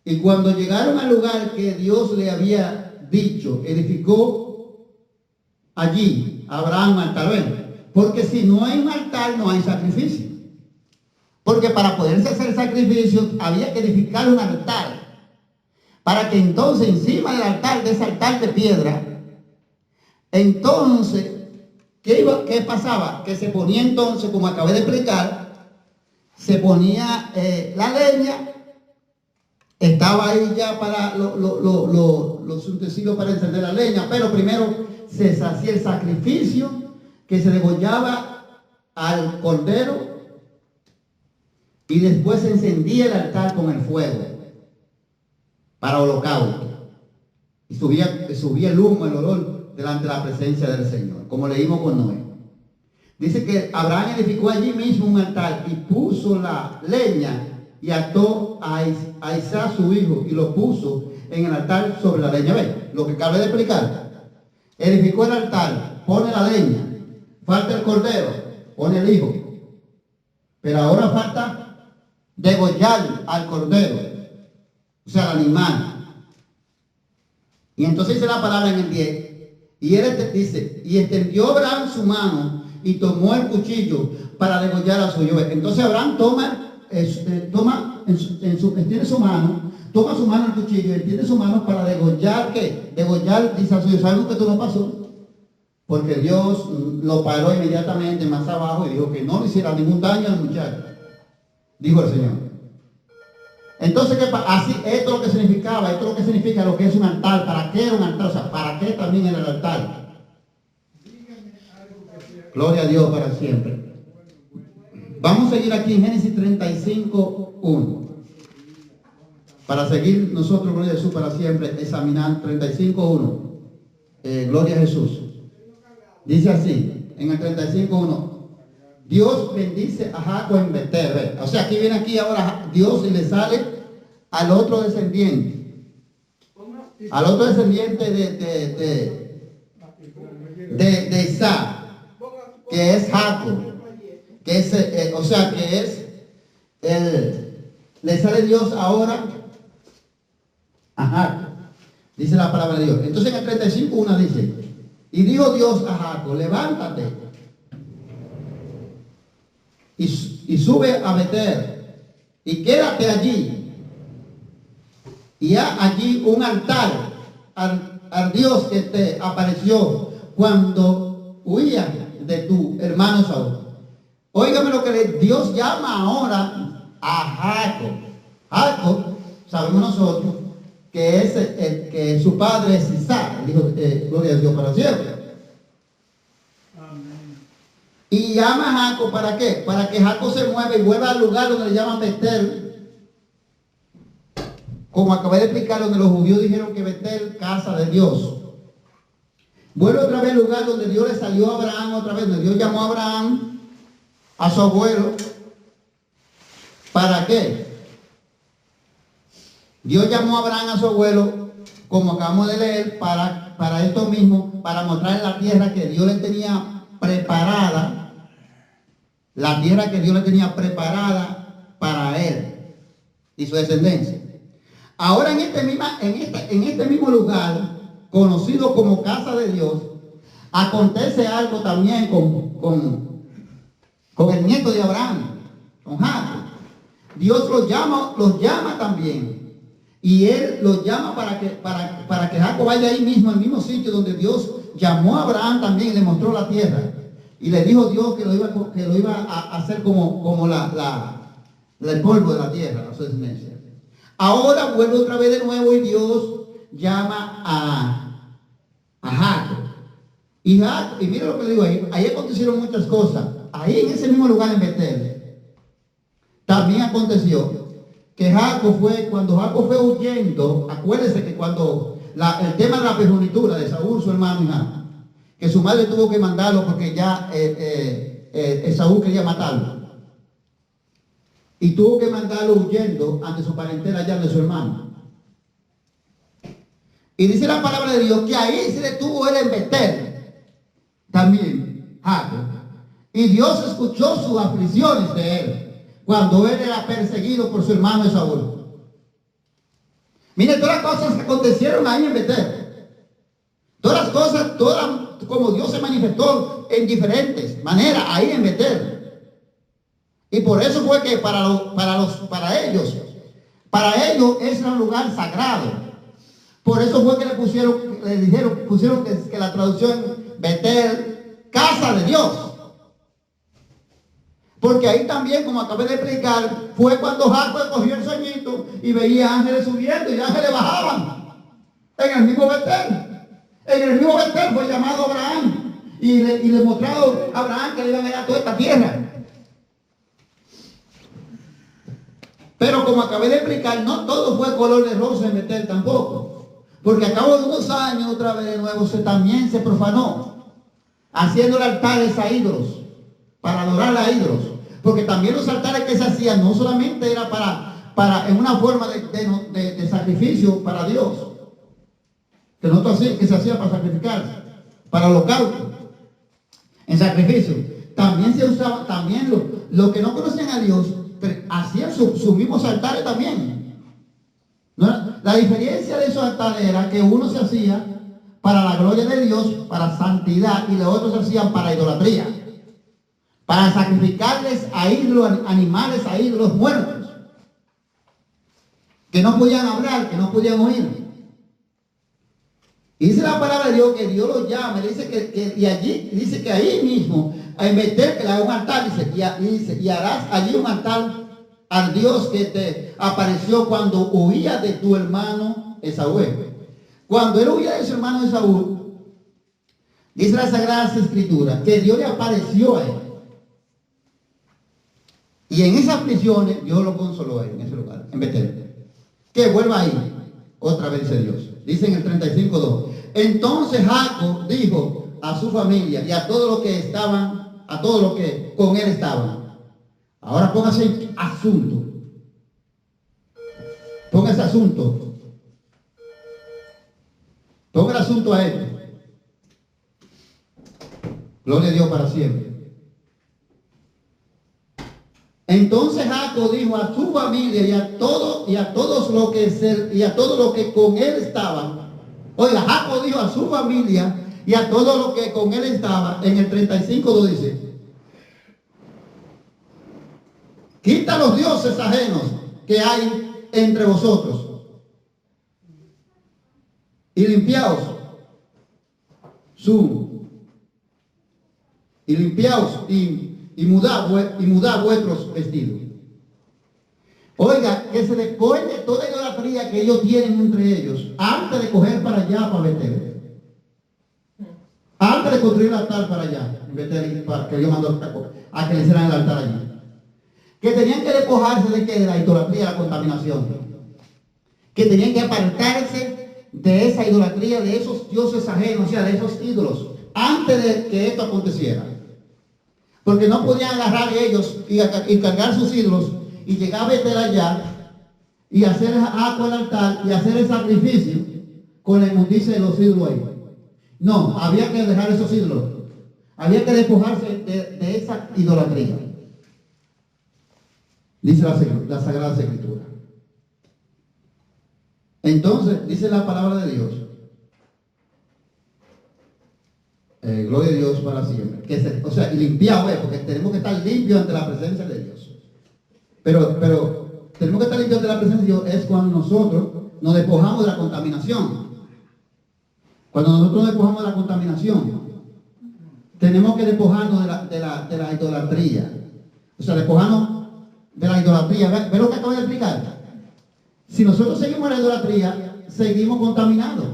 Y cuando llegaron al lugar que Dios le había dicho, edificó allí Abraham un altar. Porque si no hay un altar, no hay sacrificio. Porque para poderse hacer sacrificio había que edificar un altar. para que entonces encima del altar, de ese altar de piedra, entonces, ¿qué pasaba? Que se ponía entonces, como acabé de explicar, se ponía la leña, estaba ahí ya para los utensilios para encender la leña, pero primero se hacía el sacrificio, que se degollaba al cordero, y después se encendía el altar con el fuego para holocausto, y subía el humo, el olor delante de la presencia del Señor, como leímos con Noé. Dice que Abraham edificó allí mismo un altar y puso la leña y ató a Isaac su hijo y lo puso en el altar sobre la leña. ¿Ve? Lo que acabé de explicar. Edificó el altar, pone la leña, falta el cordero, pone el hijo. Pero ahora falta degollar al cordero, o sea, al animal. Y entonces dice la palabra en el 10, y él dice, y extendió Abraham su mano y tomó el cuchillo para degollar a su hijo. Entonces Abraham extiende su mano, toma su mano el cuchillo, extiende su mano para degollar, ¿qué? Degollar, dice a su hijo. ¿Sabes lo que esto no pasó? Porque Dios lo paró inmediatamente más abajo y dijo que no le hiciera ningún daño al muchacho, dijo el Señor. Entonces, así, esto es lo que significaba, esto es lo que significa lo que es un altar. ¿Para qué era un altar? O sea, ¿para qué también era el altar? Gloria a Dios para siempre. Vamos a seguir aquí en Génesis 35:1. Para seguir nosotros, gloria a Jesús para siempre, examinar 35:1. Gloria a Jesús. Dice así, en el 35:1. Dios bendice a Jacob en Betel. O sea, aquí viene ahora Dios y le sale al otro descendiente. Al otro descendiente de Isaac, que es Jacob. Que es, o sea, que es le sale Dios ahora a Jacob. Dice la palabra de Dios. Entonces en el 35:1 dice, y dijo Dios a Jacob, levántate y sube a Betel y quédate allí, y haz allí un altar al Dios que te apareció cuando huías de tu hermano Saúl. Óigame lo que Dios llama ahora a Jacob. Jacob, sabemos nosotros que es que su padre es Isaac, el hijo, gloria a Dios para siempre. Y llama a Jacob, ¿para qué? Para que Jacob se mueva y vuelva al lugar donde le llaman Betel. Como acabé de explicar, donde los judíos dijeron que Betel, casa de Dios. Vuelve otra vez al lugar donde Dios le salió a Abraham otra vez, donde Dios llamó a Abraham, a su abuelo. ¿Para qué? Dios llamó a Abraham, a su abuelo, como acabamos de leer, para esto mismo, para mostrar la tierra que Dios le tenía preparada, la tierra que Dios le tenía preparada para él y su descendencia. Ahora en este mismo lugar, conocido como casa de Dios, acontece algo también con el nieto de Abraham, con Jacob. Dios los llama también. Y él los llama para que Jacob vaya ahí mismo, al mismo sitio donde Dios llamó a Abraham también y le mostró la tierra. Y le dijo Dios que lo iba a hacer como el polvo de la tierra, su descendencia. Ahora vuelve otra vez de nuevo y Dios llama a Jacob. Y mira lo que le digo ahí acontecieron muchas cosas. Ahí en ese mismo lugar en Betel, también aconteció que cuando Jacob fue huyendo, acuérdense que cuando el tema de la primogenitura de Saúl, su hermano y Jacob, que su madre tuvo que mandarlo porque ya Saúl quería matarlo. Y tuvo que mandarlo huyendo ante su parentela allá de su hermano. Y dice la palabra de Dios que ahí se detuvo él en Betel, también Jacob. Y Dios escuchó sus aflicciones de él cuando él era perseguido por su hermano Saúl. Miren todas las cosas que acontecieron ahí en Betel. Todas las cosas, como Dios se manifestó en diferentes maneras ahí en Betel. Y por eso fue que para ellos es un lugar sagrado. Por eso fue que pusieron que la traducción Betel, casa de Dios. Porque ahí también, como acabé de explicar, fue cuando Jacob cogió el sueñito y veía ángeles subiendo y ángeles bajaban. En el mismo Betel. En el mismo Betel fue llamado Abraham. Y le mostraron a Abraham que le iban a dar toda esta tierra. Pero como acabé de explicar, no todo fue color de rosa en Betel tampoco. Porque a cabo de unos años, otra vez de nuevo, también se profanó. Haciendo altares a ídolos. Para adorar a ídolos. Porque también los altares que se hacían no solamente era para en una forma de sacrificio para Dios. Que no que se hacía para sacrificar, para holocausto, en sacrificio. También se usaba, también los que no conocían a Dios, hacían sus mismos altares también. ¿No? La diferencia de esos altares era que uno se hacía para la gloria de Dios, para santidad, y los otros se hacían para idolatría. Para sacrificarles a ídolos, animales, a ídolos muertos. Que no podían hablar, que no podían oír. Y dice la palabra de Dios que Dios los llama, dice y allí, dice que ahí mismo, en Betel, que le haga un altar, dice, y harás allí un altar al Dios que te apareció cuando huía de tu hermano Esaú. Cuando él huía de su hermano Esaú, dice la Sagrada Escritura, que Dios le apareció a él. Y en esas prisiones, Dios lo consoló a él, en ese lugar, en Betel. Que vuelva ahí, otra vez dice Dios. Dice en el 35:2. Entonces Jacob dijo a su familia y a todos los que estaban, a todos los que con él estaban. Ahora póngase asunto. Póngase asunto. Ponga el asunto a él. Gloria a Dios para siempre. Entonces Jacob dijo a su familia y a todos los que con él estaban. Oiga, Jacob dijo a su familia y a todos los que con él estaban. En el 35:2 dice: quita los dioses ajenos que hay entre vosotros y limpiaos y mudad vuestros vestidos. Oiga, que se despojen de toda idolatría que ellos tienen entre ellos antes de coger para allá, para Betel. Antes de construir el altar para allá, en Betel, para que Dios mandó a que le hicieran el altar allí. Que tenían que despojarse de la idolatría, la contaminación. Que tenían que apartarse de esa idolatría, de esos dioses ajenos, o sea, de esos ídolos, antes de que esto aconteciera. Porque no podían agarrar ellos y cargar sus ídolos y llegar a Betel allá y hacer agua al altar y hacer el sacrificio con la inmundicia de los ídolos ahí. No, había que dejar esos ídolos. Había que despojarse de esa idolatría. Dice la Sagrada Escritura. Entonces, dice la palabra de Dios. Gloria a Dios para siempre. Y limpiado, porque tenemos que estar limpios ante la presencia de Dios. Pero tenemos que estar limpios ante la presencia de Dios es cuando nosotros nos despojamos de la contaminación. Cuando nosotros nos despojamos de la contaminación, tenemos que despojarnos de la idolatría. O sea, despojarnos de la idolatría. ¿Ve lo que acabo de explicar? Si nosotros seguimos la idolatría, seguimos contaminados.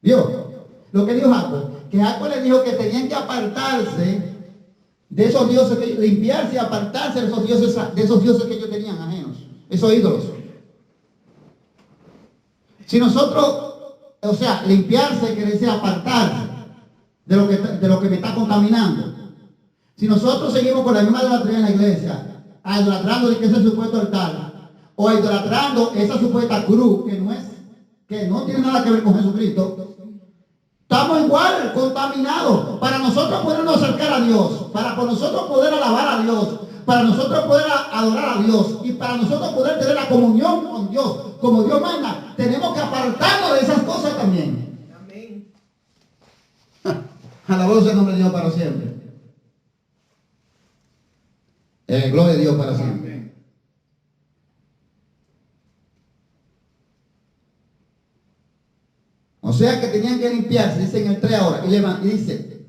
¿Vio? Lo que dijo Jacob. Que Jacob le dijo que tenían que apartarse de esos dioses, limpiarse y apartarse de esos dioses que ellos tenían ajenos, esos ídolos. Si nosotros, limpiarse quiere decir apartarse de lo que me está contaminando. Si nosotros seguimos con la misma idolatría en la iglesia, idolatrando de que ese supuesto altar, o idolatrando esa supuesta cruz que no tiene nada que ver con Jesucristo, estamos igual, contaminados. Para nosotros podernos acercar a Dios, para nosotros poder alabar a Dios, para nosotros poder adorar a Dios y para nosotros poder tener la comunión con Dios, como Dios manda, tenemos que apartarnos de esas cosas también. Amén. Alabado sea el nombre de Dios para siempre. Gloria a Dios para siempre. sea que tenían que limpiarse, dice en el 3 ahora, y dice,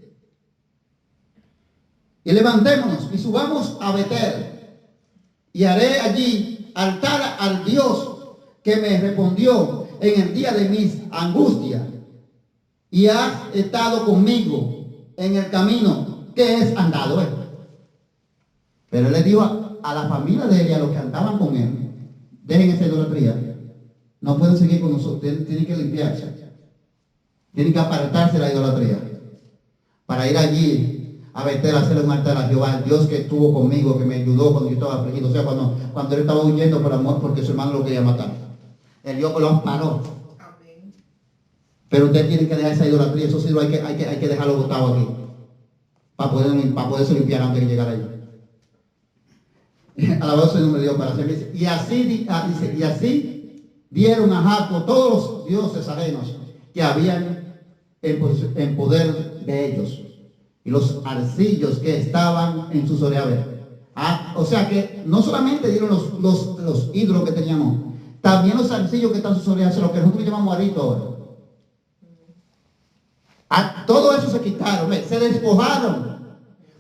y levantémonos y subamos a Betel, y haré allí altar al Dios que me respondió en el día de mis angustias, y has estado conmigo en el camino que es andado. Pero él le dijo a la familia de él y a los que andaban con él, dejen esa idolatría, no pueden seguir con nosotros, tienen que limpiarse, tienen que apartarse de la idolatría, para ir allí a Betel a hacerle un altar a Jehová, el Dios que estuvo conmigo, que me ayudó cuando yo estaba afligido, o sea, cuando él estaba huyendo por amor, porque su hermano lo quería matar. El Dios lo amparó. Pero usted tiene que dejar esa idolatría, eso sí hay que dejarlo botado aquí, para poderse limpiar antes de llegar allí. Alabado sea el nombre de Dios para siempre. Y así dice, y así dieron a Jacob todos los dioses ajenos que habían en poder de ellos, y los arcillos que estaban en sus orejas. O sea que no solamente dieron los ídolos que teníamos, también los arcillos que están en sus orejas, lo que nosotros llamamos arito ahora. Todo eso se quitaron, se despojaron,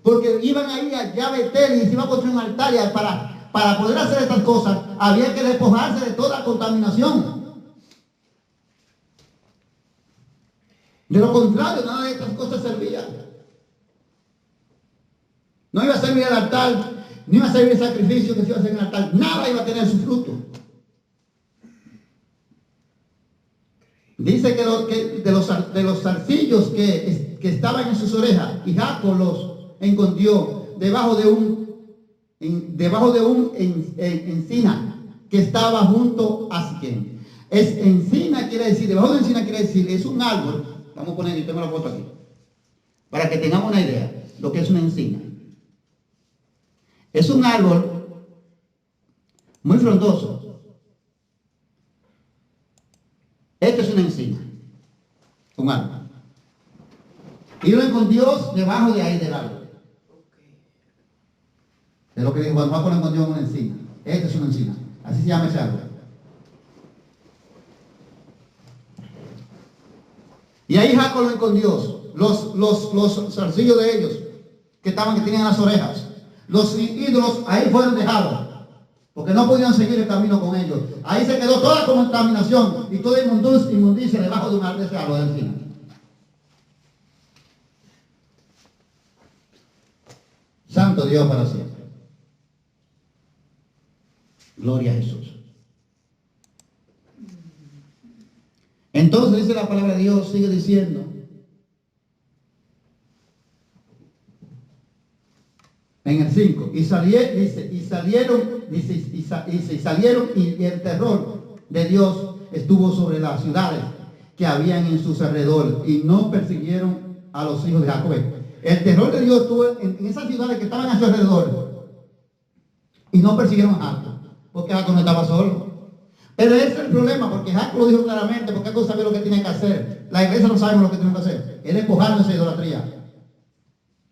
porque iban a ir allá a Betel y se iba a construir un altar, y para poder hacer estas cosas había que despojarse de toda contaminación. De lo contrario, nada de estas cosas servía. No iba a servir el altar, ni iba a servir el sacrificio que se iba a hacer en el altar, nada iba a tener su fruto. Dice que de los zarcillos que estaban en sus orejas, y Jacob los escondió debajo de un encina que estaba junto a Siquem. Encina quiere decir, debajo de encina quiere decir, es un árbol. Vamos a poner, yo tengo la foto aquí, para que tengamos una idea lo que es una encina. Es un árbol muy frondoso. Esto es una encina, un árbol. Y lo escondió debajo de ahí del árbol. Es lo que dijo, cuando Jacob lo escondió en una encina. Esta es una encina, así se llama ese árbol. Y ahí Jacob lo escondió, los zarcillos de ellos, que tenían las orejas. Los ídolos ahí fueron dejados, porque no podían seguir el camino con ellos. Ahí se quedó toda la contaminación y toda inmundicia debajo de ese árbol de encina. Santo Dios para siempre. Gloria a Jesús. Entonces dice la palabra de Dios, sigue diciendo, en el 5, y salieron y el terror de Dios estuvo sobre las ciudades que habían en sus alrededores, y no persiguieron a los hijos de Jacob. El terror de Dios estuvo en esas ciudades que estaban a su alrededor, y no persiguieron a Jacob, porque Jacob no estaba solo. Pero ese es el problema, porque Jacob lo dijo claramente, porque Jacob sabía lo que tiene que hacer. La iglesia no sabe lo que tiene que hacer, es despojarnos de esa idolatría.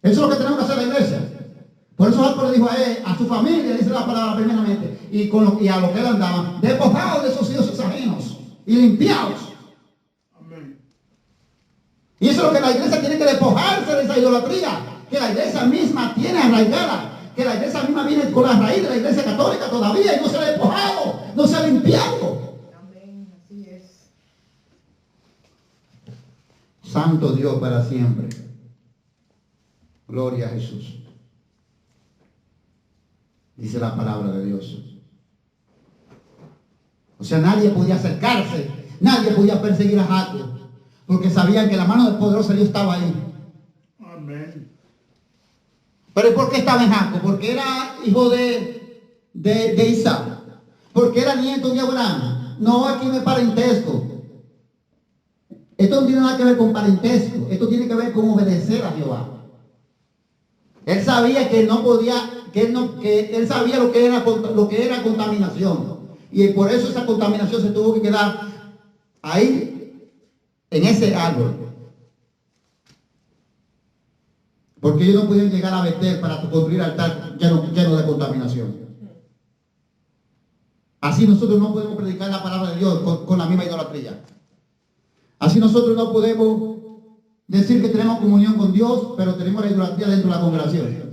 Eso es lo que tenemos que hacer la iglesia. Por eso Jacob le dijo a su familia, dice la palabra primeramente, y a lo que él andaba, despojados de esos dioses ajenos y limpiados. Amén. Y eso es lo que la iglesia tiene que despojarse de esa idolatría, que la iglesia misma tiene arraigada, que la iglesia misma viene con la raíz de la iglesia católica todavía y no se ha despojado, no se ha limpiado. Amén, así es. Santo Dios para siempre. Gloria a Jesús. Dice la palabra de Dios. O sea, nadie podía acercarse, nadie podía perseguir a Jacob, porque sabían que la mano del poderoso Dios estaba ahí. Amén. Pero ¿y por qué estaba en Jacob? Porque era hijo de Isaac, porque era nieto de Abraham. No, aquí no es parentesco. Esto no tiene nada que ver con parentesco, esto tiene que ver con obedecer a Jehová. Él sabía que no podía, que él sabía lo que era contaminación. Y por eso esa contaminación se tuvo que quedar ahí, en ese árbol. Porque ellos no podían llegar a Betel para construir altar lleno de contaminación. Así nosotros no podemos predicar la palabra de Dios con la misma idolatría. Así nosotros no podemos decir que tenemos comunión con Dios, pero tenemos la idolatría dentro de la congregación.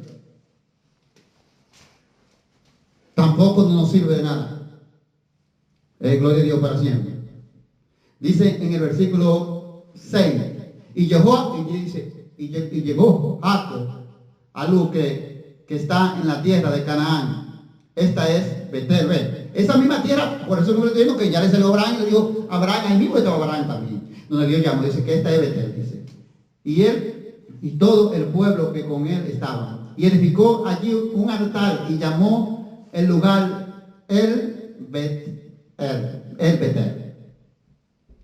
Tampoco nos sirve de nada. Gloria a Dios para siempre. Dice en el versículo 6, y llegó Jacob a Luz que está en la tierra de Canaán. Esta es Betel, ve. Esa misma tierra, por eso no le estoy diciendo que ya le salió a Abraham y le dijo, Abraham, ahí mismo estaba Abraham también, donde Dios llamó, dice que esta es Betel, dice. Y él y todo el pueblo que con él estaba. Y edificó allí un altar y llamó el lugar el Betel.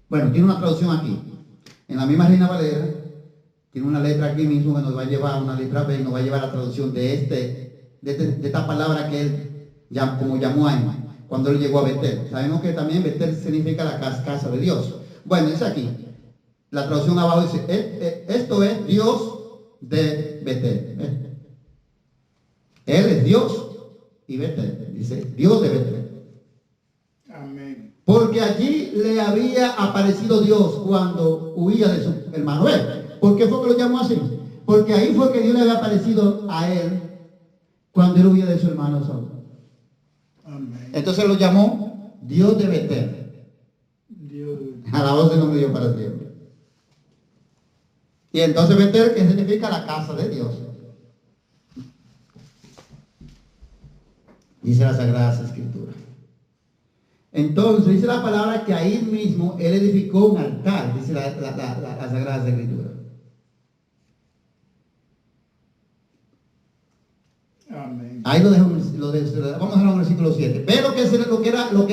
Bueno, tiene una traducción aquí. En la misma Reina Valera, tiene una letra aquí mismo que nos va a llevar, una letra B, nos va a llevar la traducción de esta palabra que él como llamó a él, cuando él llegó a Betel. Sabemos que también Betel significa la casa de Dios. Bueno, dice aquí, la traducción abajo dice, esto es Dios de Betel. Él es Dios y Betel, dice Dios de Betel. Amén. Porque allí le había aparecido Dios cuando huía de su hermano. ¿Por qué fue que lo llamó así? Porque ahí fue que Dios le había aparecido a él cuando él huía de su hermano Saúl. Amén. Entonces lo llamó Dios de Betel. Dios. Alabado sea el nombre de Dios para siempre. Y entonces Betel, que significa la casa de Dios. Dice las Sagradas Escrituras. Entonces dice la palabra que ahí mismo él edificó un altar, dice las Sagradas Escrituras. Amén. Ahí lo dejo, vamos a dejarlo en el versículo 7. Ve lo que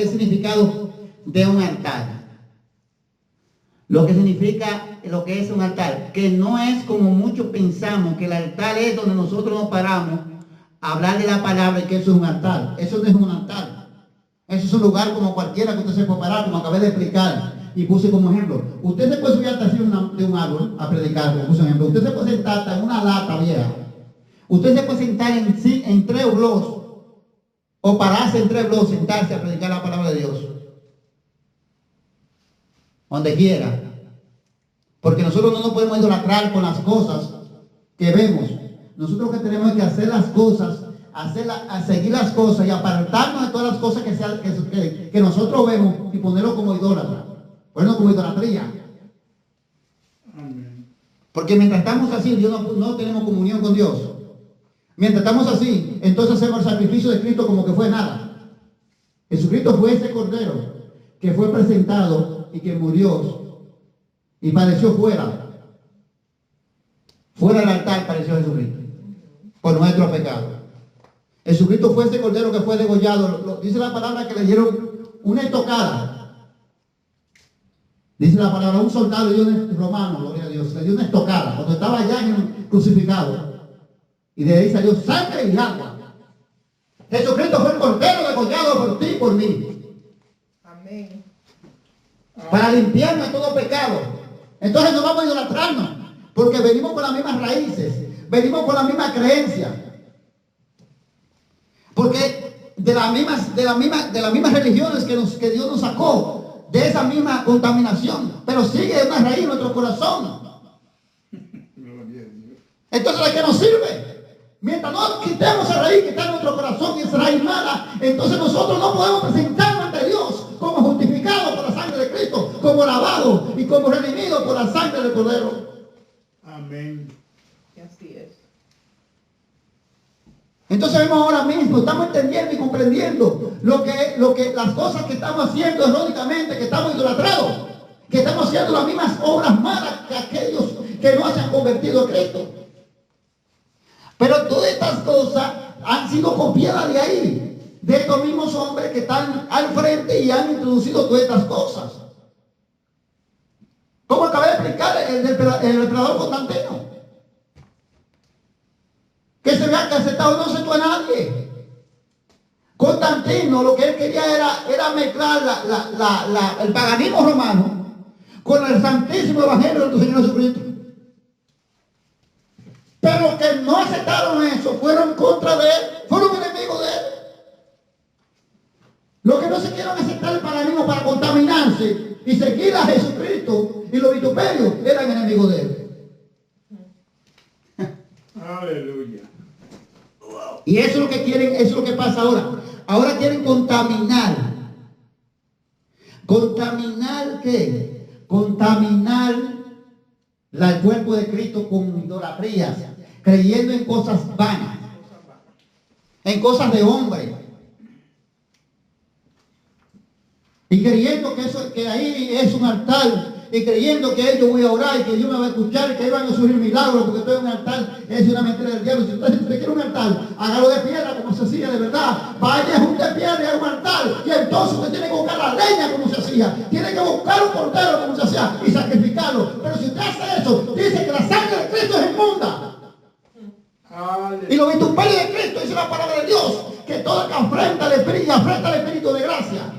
es el significado de un altar. Lo que significa lo que es un altar, que no es como muchos pensamos, que el altar es donde nosotros nos paramos a hablar de la palabra y que eso es un altar. Eso no es un altar. Eso es un lugar como cualquiera que usted se puede parar, como acabé de explicar. Y puse como ejemplo. Usted se puede subir hasta así de un árbol a predicar, como puse ejemplo. Usted se puede sentar hasta en una lata vieja. Usted se puede sentar en 3 blogs o pararse en 3 blogs, sentarse a predicar la palabra de Dios. Donde quiera. Porque nosotros no nos podemos idolatrar con las cosas que vemos. Nosotros lo que tenemos es que hacer las cosas, a seguir las cosas y apartarnos de todas las cosas que nosotros vemos y ponerlo como idólatra. Ponerlo como idolatría. Amén. Porque mientras estamos así, Dios no tenemos comunión con Dios. Mientras estamos así, entonces hacemos el sacrificio de Cristo como que fue nada. Jesucristo fue ese cordero que fue presentado y que murió y padeció fuera del altar, padeció Jesucristo por nuestro pecado. Jesucristo fue ese cordero que fue degollado. Dice la palabra que le dieron una estocada. Dice la palabra, un soldado romano, gloria a Dios, le dio una estocada cuando estaba allá crucificado. Y de ahí salió sangre y agua. Jesucristo fue el cordero degollado por ti y por mí. Amén. Para limpiarnos de todo pecado. Entonces no vamos a idolatrarnos, porque venimos con las mismas raíces, venimos con la misma creencia. Porque de las mismas religiones que Dios nos sacó, de esa misma contaminación, pero sigue una raíz en nuestro corazón. Entonces, ¿de qué nos sirve? Mientras no quitemos esa raíz que está en nuestro corazón y esa raíz mala, entonces nosotros no podemos presentarnos ante Dios como justificados por la sangre de Cristo, como lavados y como redimidos por la sangre del Cordero. Amén. Y así es. Entonces vemos ahora mismo, estamos entendiendo y comprendiendo lo que las cosas que estamos haciendo errónicamente, que estamos idolatrados, que estamos haciendo las mismas obras malas que aquellos que no se han convertido a Cristo. Pero todas estas cosas han sido copiadas de ahí, de estos mismos hombres que están al frente y han introducido todas estas cosas. Como acabé de explicar el emperador Constantino, que se había aceptado, no aceptó a nadie. Constantino lo que él quería era mezclar el paganismo romano con el santísimo evangelio de nuestro Señor Jesucristo. Pero los que no aceptaron eso fueron contra de él, fueron enemigos de él. Los que no se quieren aceptar el paganismo para contaminarse y seguir a Jesucristo y los vituperios eran enemigos de él. Aleluya. Y eso es lo que quieren, eso es lo que pasa ahora. Ahora quieren contaminar. ¿Contaminar qué? Contaminar el cuerpo de Cristo con idolatrías, creyendo en cosas vanas, en cosas de hombre. Y creyendo que eso, que ahí es un altar, y creyendo que yo voy a orar y que Dios me va a escuchar y que ahí van a surgir milagros porque estoy en un altar. Es una mentira del diablo. Si usted quiere un altar, hágalo de piedra como se hacía de verdad. Vaya, junte piedra y haga un altar. Y entonces usted tiene que buscar la leña como se hacía. Tiene que buscar un cordero como se hacía y sacrificarlo. Pero si usted hace eso, dice que la sangre de Cristo es inmunda. Y los vituperios de Cristo, dice la palabra de Dios, que todo que afrenta al Espíritu de gracia.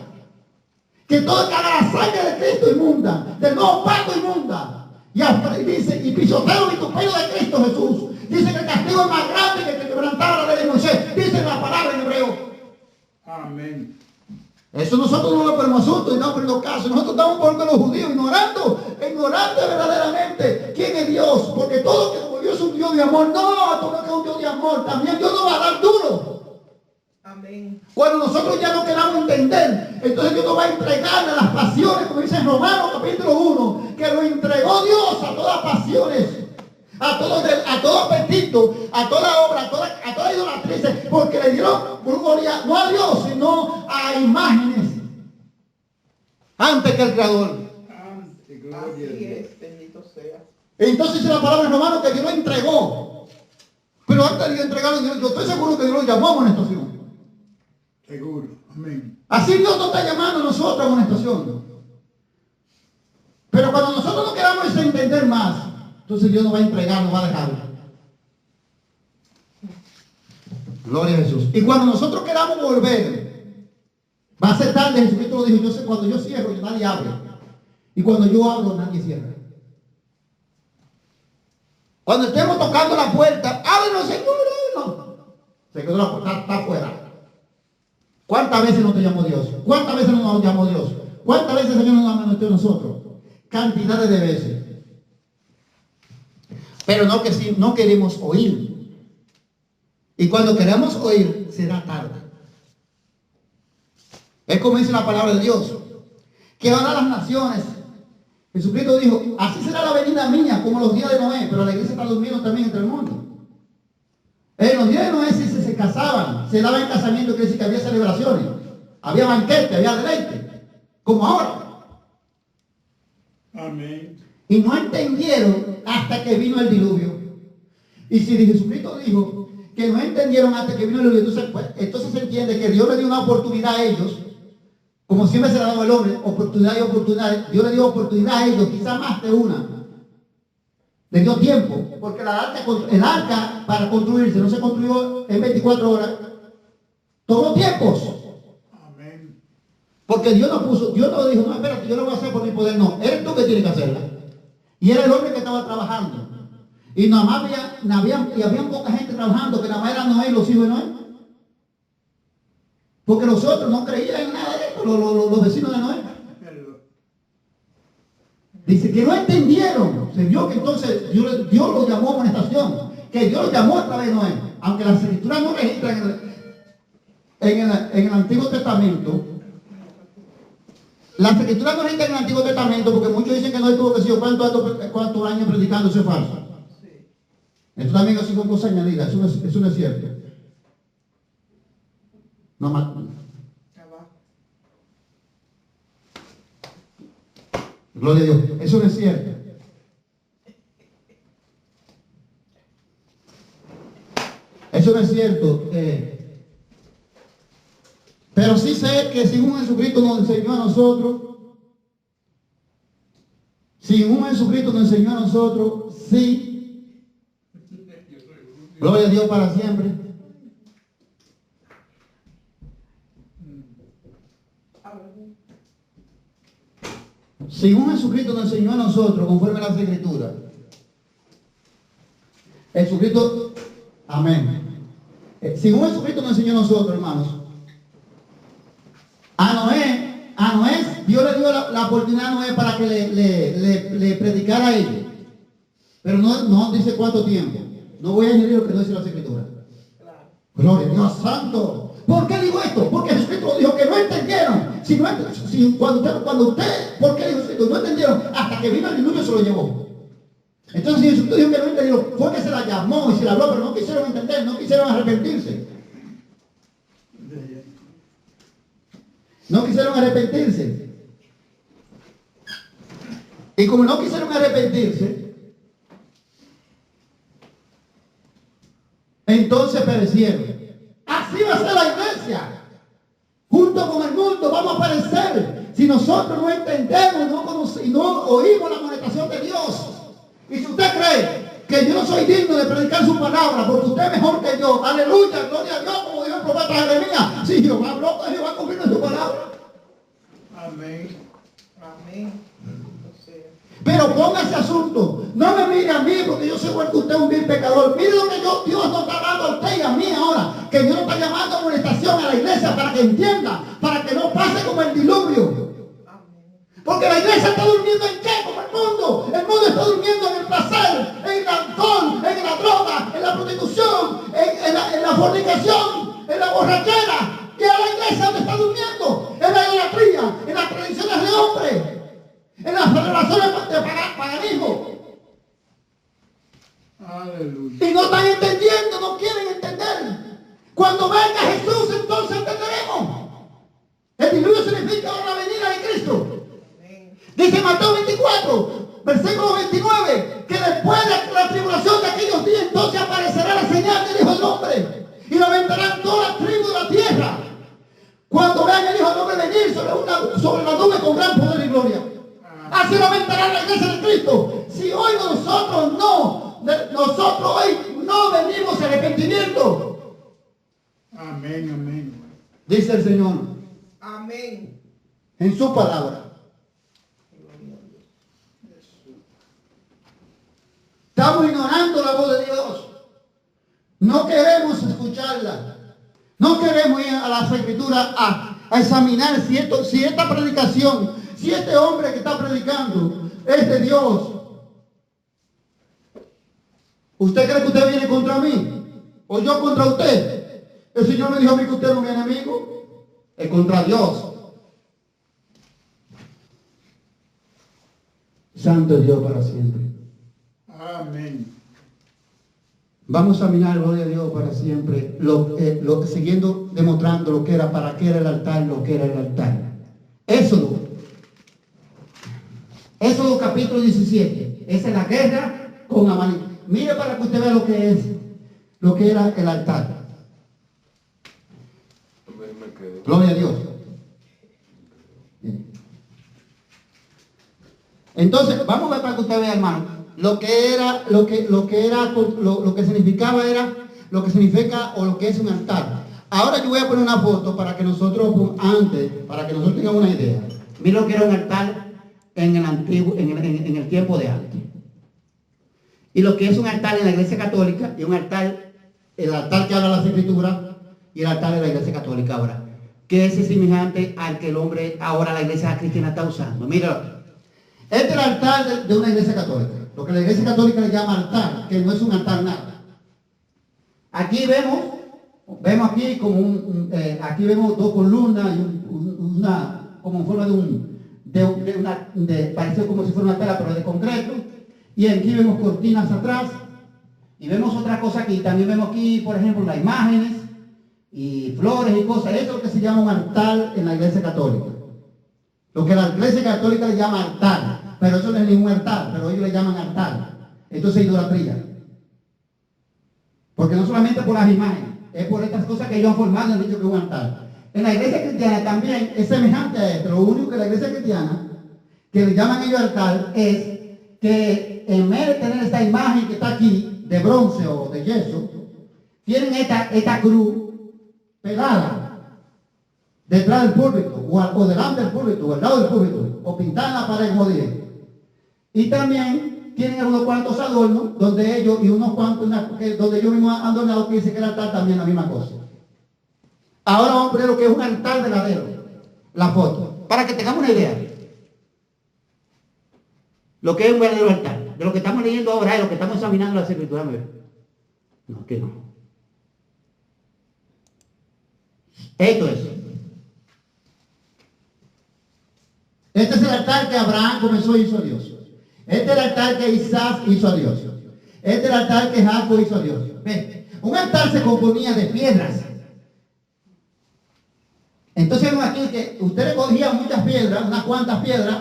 Que todo que haga la sangre de Cristo inmunda, del nuevo pacto inmunda. Y dice, y pisotea el vituperio de Cristo Jesús. Dice que el castigo es más grande que el que quebrantaba la ley de Moisés. Dice la palabra en hebreo. Amén. Eso nosotros no lo ponemos asunto y no ponemos caso. Nosotros estamos porque los judíos ignorando verdaderamente quién es Dios. Porque todo que como Dios es un Dios de amor, no, todo que es un Dios de amor, también Dios nos va a dar duro. Amén. Cuando nosotros ya no queramos entender, entonces Dios nos va a entregar a las pasiones, como dice en Romanos capítulo 1, que lo entregó Dios a todas las pasiones, a todo apetito, a toda obra, a toda idolatría, porque le dieron gloria no a Dios, sino a imágenes antes que el Creador. Así es, bendito sea. Entonces dice la palabra en Romanos que Dios lo entregó. Pero antes de entregarlo, yo estoy seguro que Dios lo llamó a amonestación. Seguro. Amén. Así Dios nos está llamando a nosotros a amonestación. Pero cuando nosotros no queramos entender más, entonces Dios nos va a entregar, nos va a dejar. Gloria a Jesús. Y cuando nosotros queramos volver, va a ser tarde. Jesucristo lo dijo, yo sé, cuando yo cierro, nadie abre. Y cuando yo abro, nadie cierra. Cuando estemos tocando la puerta, ábrenos, Señor, ábrenos. Se quedó la puerta, está afuera. ¿Cuántas veces no te llamó Dios? ¿Cuántas veces no nos llamó Dios? ¿Cuántas veces el Señor nos amonestó a nosotros? Cantidades de veces. Pero no que si no queremos oír. Y cuando queremos oír, será tarde. Es como dice la palabra de Dios. Que ahora las naciones, Jesucristo dijo, así será la venida mía como los días de Noé, pero la iglesia está durmiendo también entre el mundo. En los días de Noé si se casaban, se daban casamiento, quiere decir que había celebraciones, había banquete, había deleite, como ahora. Amén. Y no entendieron hasta que vino el diluvio. Y si Jesucristo dijo que no entendieron hasta que vino el diluvio, entonces se entiende que Dios le dio una oportunidad a ellos, como siempre se le ha dado al hombre, oportunidad y oportunidad. Dios le dio oportunidad a ellos, quizá más de una. Le dio tiempo, porque el arca para construirse no se construyó en 24 horas. Tomó tiempos. Amén. Porque Dios no dijo, no, espérate, yo lo voy a hacer por mi poder. No, eres tú que tienes que hacerla. Y era el hombre que estaba trabajando. Y nada más había poca gente trabajando, que nada más eran Noé y los hijos de Noé. Porque los otros no creían en nada de esto, los vecinos de Noé. Dice que no entendieron. Se vio que entonces Dios lo llamó a amonestación. Que Dios lo llamó a través de Noé. Aunque las escrituras no registran en el Antiguo Testamento. Las escrituras no registran en el Antiguo Testamento porque muchos dicen que Noé tuvo que ser cuántos años predicando, eso es falso. Esto también ha sido cosa añadida. Eso no es cierto. No más. Gloria a Dios. Eso no es cierto. Eso no es cierto. Pero sí sé que si un Jesucristo nos enseñó a nosotros, sí. Gloria a Dios para siempre. Si un Jesucristo nos enseñó a nosotros conforme a las escrituras, Jesucristo, amén. Si un Jesucristo nos enseñó a nosotros, hermanos, a Noé Dios le dio la oportunidad a Noé para que le predicara a ellos. Pero no dice cuánto tiempo. No voy a añadir lo que no dice la Escritura. Claro. Gloria a Dios santo. ¿Por qué digo esto? Porque Jesucristo dijo que no entendieron. Cuando usted, ¿por qué dijo Jesucristo? No entendieron hasta que vino el diluvio y se lo llevó. Entonces si Jesucristo dijo que no entendieron, fue que se la llamó y se la habló, pero no quisieron entender, no quisieron arrepentirse. No quisieron arrepentirse. Y como no quisieron arrepentirse, entonces perecieron. Así va a ser la iglesia. Junto con el mundo vamos a perecer si nosotros no entendemos y no oímos la amonestación de Dios. Y si usted cree que yo no soy digno de predicar su palabra porque usted es mejor que yo, aleluya, gloria a Dios, como dijo el profeta Jeremías, si Jehová habló, pues Jehová cumplió su palabra. Amén. Amén. O sea, Pero ponga ese asunto. No me mire a mí porque yo soy igual que usted, un vil pecador. Mire lo que Dios nos está dando a usted y a mí ahora. Que Dios nos está llamando a amonestación a la iglesia para que entienda, para que no pase como el diluvio. Porque la iglesia está durmiendo en qué, como el mundo. El mundo está durmiendo en el placer, en el alcohol, en la droga, en la prostitución, en la fornicación, en la borrachera. Y a la iglesia donde está durmiendo, en la idolatría, en las tradiciones de hombre, en las relaciones de paganismo. Aleluya. Y no están entendiendo, no quieren entender. Cuando venga Jesús, entonces entenderemos. El diluvio significa la venida de Cristo. Dice Mateo 24, versículo 29, que después de la tribulación de aquellos días, entonces aparecerá la señal del Hijo del Hombre. Y lo vendrán todas las tribus de la tierra. Cuando vean el Hijo del Hombre venir sobre la nube con gran poder y gloria. Así lo vendrá la iglesia de Cristo. Si hoy nosotros hoy no venimos a arrepentimiento. Amén, amén. Dice el Señor amén. en su palabra. Estamos ignorando la voz de Dios. No queremos escucharla. No queremos ir a las escrituras a examinar si esta predicación, si este hombre que está predicando es de Dios. ¿Usted cree que usted viene contra mí? ¿O yo contra usted? El Señor me dijo a mí que usted no es mi enemigo. Es contra Dios. Santo es Dios para siempre. Amén. Vamos a mirar, gloria a Dios, para siempre, siguiendo demostrando lo que era, para qué era el altar, lo que era el altar. Éxodo capítulo 17. Esa es la guerra con Amalek. Mire para que usted vea lo que era el altar. Gloria a Dios. Bien. Entonces, vamos a ver para que usted vea, hermano. Lo que significaba era lo que significa o lo que es un altar. Ahora yo voy a poner una foto para que nosotros tengamos una idea. Mira lo que era un altar en el tiempo de antes. Y lo que es un altar en la iglesia católica y el altar que habla las escrituras y el altar de la iglesia católica ahora. Que es semejante al que el hombre ahora la iglesia cristiana está usando. Mira, este es el altar de una iglesia católica. Lo que la iglesia católica le llama altar, que no es un altar nada. Aquí vemos aquí como aquí vemos dos columnas y como en forma parece como si fuera una tela, pero de concreto. Y aquí vemos cortinas atrás. Y vemos otra cosa aquí. También vemos aquí, por ejemplo, las imágenes y flores y cosas. Eso es lo que se llama un altar en la iglesia católica. Lo que la iglesia católica le llama altar. Pero eso no es ningún altar, pero ellos le llaman altar. Entonces es idolatría. Porque no solamente por las imágenes, es por estas cosas que ellos han formado y han dicho que es un altar. En la iglesia cristiana también es semejante a esto. Lo único que la iglesia cristiana, que le llaman ellos altar, es que en vez de tener esta imagen que está aquí, de bronce o de yeso, tienen esta cruz pegada detrás del púlpito, o delante del púlpito, o al lado del púlpito, o pintada en la pared, como dije. Y también tienen unos cuantos adornos, donde ellos, y unos cuantos, donde ellos mismos han adornado, que dice que el altar también es la misma cosa. Ahora vamos a poner lo que es un altar verdadero, la foto. para que tengamos una idea. Lo que es un verdadero altar. De lo que estamos leyendo ahora y lo que estamos examinando en la escritura. No, que no. Esto es. Este es el altar que Abraham comenzó y hizo a Dios. Este es el altar que Isaac hizo a Dios. Este es el altar que Jacob hizo a Dios. ¿Ve? Un altar se componía de piedras. Entonces vemos aquí que usted le cogía muchas piedras, unas cuantas piedras,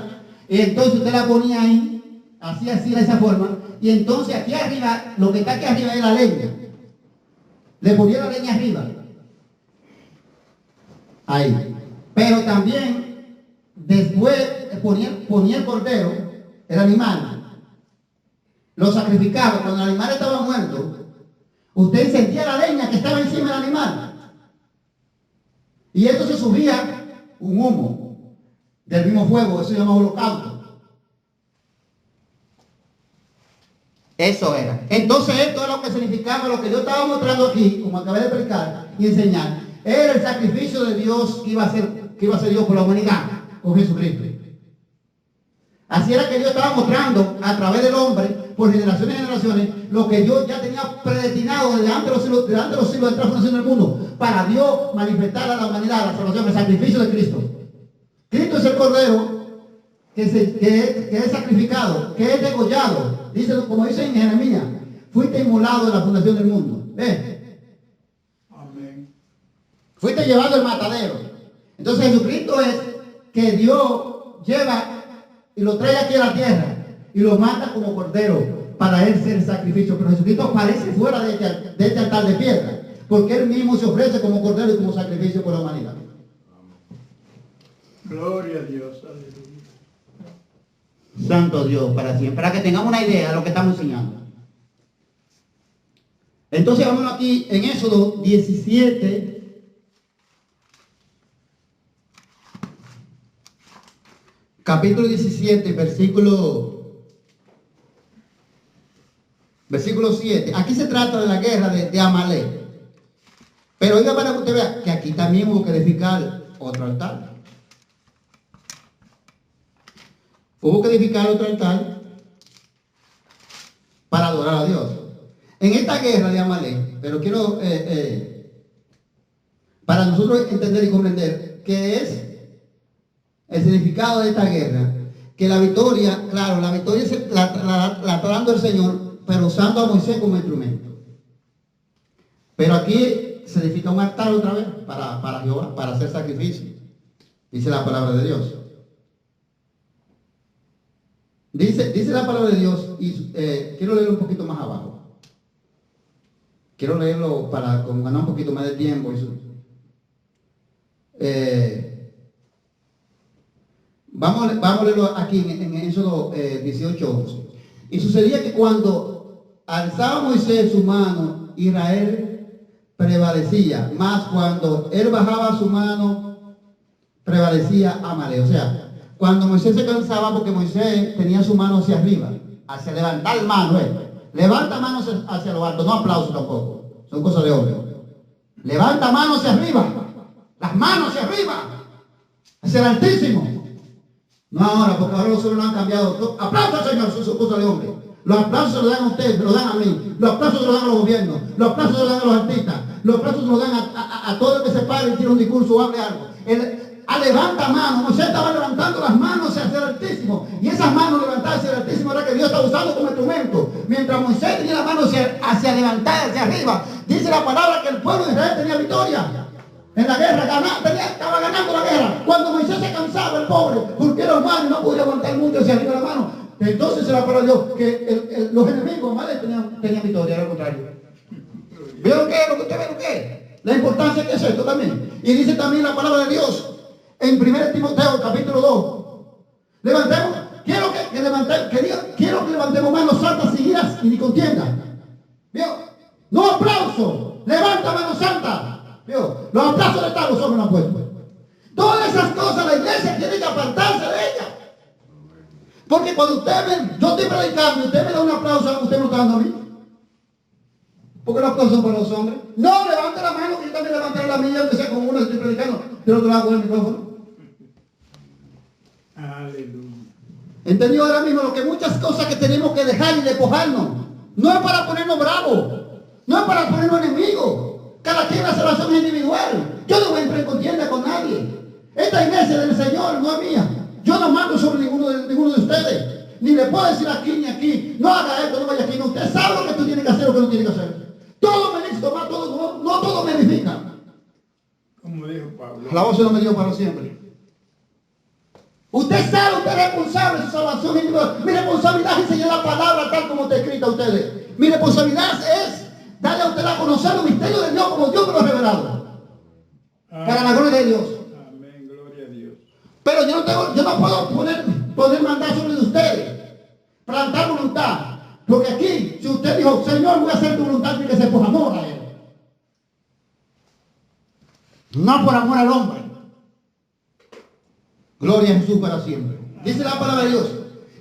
y entonces usted la ponía ahí, así, de esa forma, y entonces aquí arriba, lo que está aquí arriba es la leña. Le ponía la leña arriba. Ahí. Pero también, después ponía el cordero, el animal, lo sacrificaba. Cuando el animal estaba muerto, usted sentía la leña que estaba encima del animal. Y entonces subía un humo del mismo fuego, eso se llama holocausto. Eso era. Entonces esto es lo que significaba, lo que yo estaba mostrando aquí, como acabé de explicar y enseñar, era el sacrificio de Dios que iba a ser Dios por la humanidad, con Jesucristo. Así era que Dios estaba mostrando a través del hombre, por generaciones y generaciones, lo que Dios ya tenía predestinado desde antes de los siglos, de la fundación del mundo, para Dios manifestar a la humanidad la salvación, el sacrificio de Cristo. Cristo es el Cordero que es sacrificado, que es degollado. Dice, como dice en Jeremías, fuiste inmolado en la fundación del mundo. ¿Ves? Amén. Fuiste llevado al matadero. Entonces Jesucristo es que Dios lleva y lo trae aquí a la tierra y lo mata como cordero para él ser sacrificio. Pero Jesucristo aparece fuera de este altar de piedra, porque él mismo se ofrece como cordero y como sacrificio por la humanidad. Gloria a Dios, aleluya. Santo Dios para siempre, para que tengamos una idea de lo que estamos enseñando. Entonces vamos aquí en Éxodo 17. Capítulo 17, versículo 7. Aquí se trata de la guerra de Amalek. Pero oiga, para que usted vea que aquí también hubo que edificar otro altar. Hubo que edificar otro altar para adorar a Dios. En esta guerra de Amalek, pero quiero, para nosotros entender y comprender qué es el significado de esta guerra, que la victoria, claro, la victoria la está dando el Señor, pero usando a Moisés como instrumento. Pero aquí se edifica un altar otra vez para Jehová, para hacer sacrificio. Dice la palabra de Dios. Dice la palabra de Dios, y quiero leerlo un poquito más abajo. Quiero leerlo para ganar un poquito más de tiempo. Vamos a leerlo aquí en Éxodo 18:11. Y sucedía que cuando alzaba Moisés su mano, Israel prevalecía, mas cuando él bajaba su mano, prevalecía Amalek. O sea, cuando Moisés se cansaba, porque Moisés tenía su mano hacia arriba, hacia levantar mano, levanta manos hacia lo alto, no aplausos tampoco, son cosas de hombre. Levanta manos hacia arriba, las manos hacia arriba, hacia el Altísimo. No ahora, porque ahora los hombres no han cambiado. Aplausos al Señor, son cosas de hombre. Los aplausos se los dan a ustedes, me los dan a mí. Los aplausos se los dan a los gobiernos. Los aplausos se los dan a los artistas. Los aplausos se los dan a todo el que se pare y tiene un discurso o hable algo. Levanta manos. Moisés estaba levantando las manos hacia el Altísimo. Y esas manos levantadas hacia el Altísimo era que Dios estaba usando como instrumento. Mientras Moisés tenía las manos hacia levantadas hacia arriba, dice la palabra que el pueblo de Israel tenía victoria. En la guerra, estaba ganando la guerra. Cuando Moisés se cansaba, el pobre, porque era humano y no podía aguantar mucho hacia arriba la mano. Entonces se la palabra de Dios que los enemigos más tenían victoria, era lo contrario. ¿Vieron qué es lo que usted ve? Lo que es? La importancia que es esto también. Y dice también la palabra de Dios en 1 Timoteo capítulo 2. Levantemos, quiero que levantemos manos santas sin iras y ni contienda. ¿Vio? No aplauso, levanta manos santas. ¿Vio? Los aplausos de tal los hombres no han puesto. Todas esas cosas la iglesia tiene que apartarse de ellas. Porque cuando usted ve, yo estoy predicando y usted me da un aplauso, usted no está dando a mí. ¿Por qué los aplausos son para los hombres? No, levante la mano, que yo también levantaré la mía, aunque sea como uno, estoy predicando, del otro lado con el micrófono. Aleluya. ¿Entendió ahora mismo lo que muchas cosas que tenemos que dejar y despojarnos? No es para ponernos bravos, no es para ponernos enemigos. Cada quien hace relación individual. Yo no voy a entrar en contienda con nadie. Esta iglesia del Señor no es mía. Yo no mando sobre ninguno de ustedes. Ni le puedo decir aquí ni aquí. No haga esto, no vaya aquí. No, usted sabe lo que tú tienes que hacer o lo que no tienes que hacer. Todo me dice tomar, todo, no todo me edifica. Como dijo Pablo. La voz se lo me dio para siempre. Usted sabe, usted es responsable de su salvación individual. Mi responsabilidad es enseñar la palabra tal como está escrita a ustedes. Mi responsabilidad es darle a usted a conocer los misterios de Dios como Dios me lo ha revelado. Para la gloria de Dios. Amén, gloria a Dios. Pero yo no puedo poner mandar sobre de ustedes. Plantar voluntad. Porque aquí, si usted dijo, Señor, voy a hacer tu voluntad, tiene que ser por amor a Él. No por amor al hombre. Gloria a Jesús para siempre. Dice la palabra de Dios.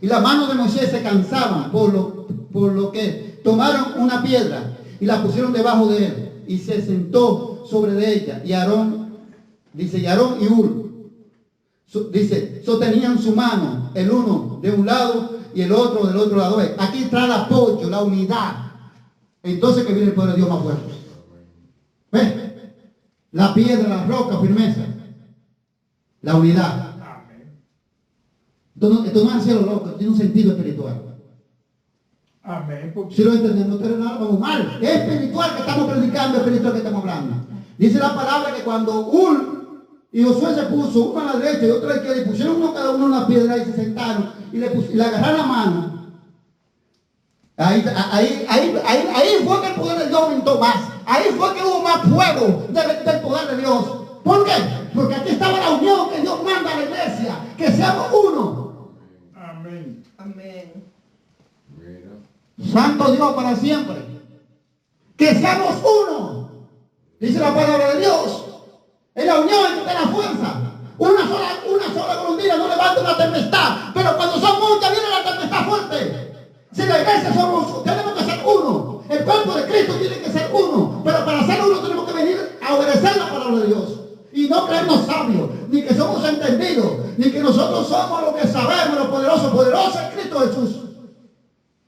Y las manos de Moisés se cansaban por lo que tomaron una piedra y la pusieron debajo de él. Y se sentó sobre de ella. Y Aarón, dice, y Aarón y Hur, dice, sostenían su mano, el uno de un lado y el otro del otro lado. Aquí trae el apoyo, la unidad. Entonces que viene el poder de Dios más fuerte. ¿Ves? La piedra, la roca, firmeza. La unidad. Esto no es cielo loco, tiene un sentido espiritual. Amén. Si lo entendemos, no vamos mal. Es espiritual que estamos predicando, es espiritual que estamos hablando. Dice la palabra que cuando Hur y Josué se puso uno a la derecha y otro a la izquierda, y pusieron uno cada uno una piedra y se sentaron y le agarraron la mano. Ahí fue que el poder de Dios aumentó más. Ahí fue que hubo más fuego del poder de Dios. ¿Por qué? Porque aquí estaba la unión que Dios manda a la iglesia, que seamos uno. Amén. Amén. Santo Dios para siempre. Que seamos uno. Dice la palabra de Dios. En la unión está la fuerza. Una sola golondrina no levanta una tempestad. Pero cuando son muchas viene la tempestad fuerte. Si la iglesia tenemos que ser uno. El cuerpo de Cristo tiene que ser uno. Pero para ser uno tenemos que venir a obedecer la palabra de Dios. Y no creernos sabios, ni que somos entendidos, ni que nosotros somos lo que sabemos, lo poderoso es Cristo Jesús.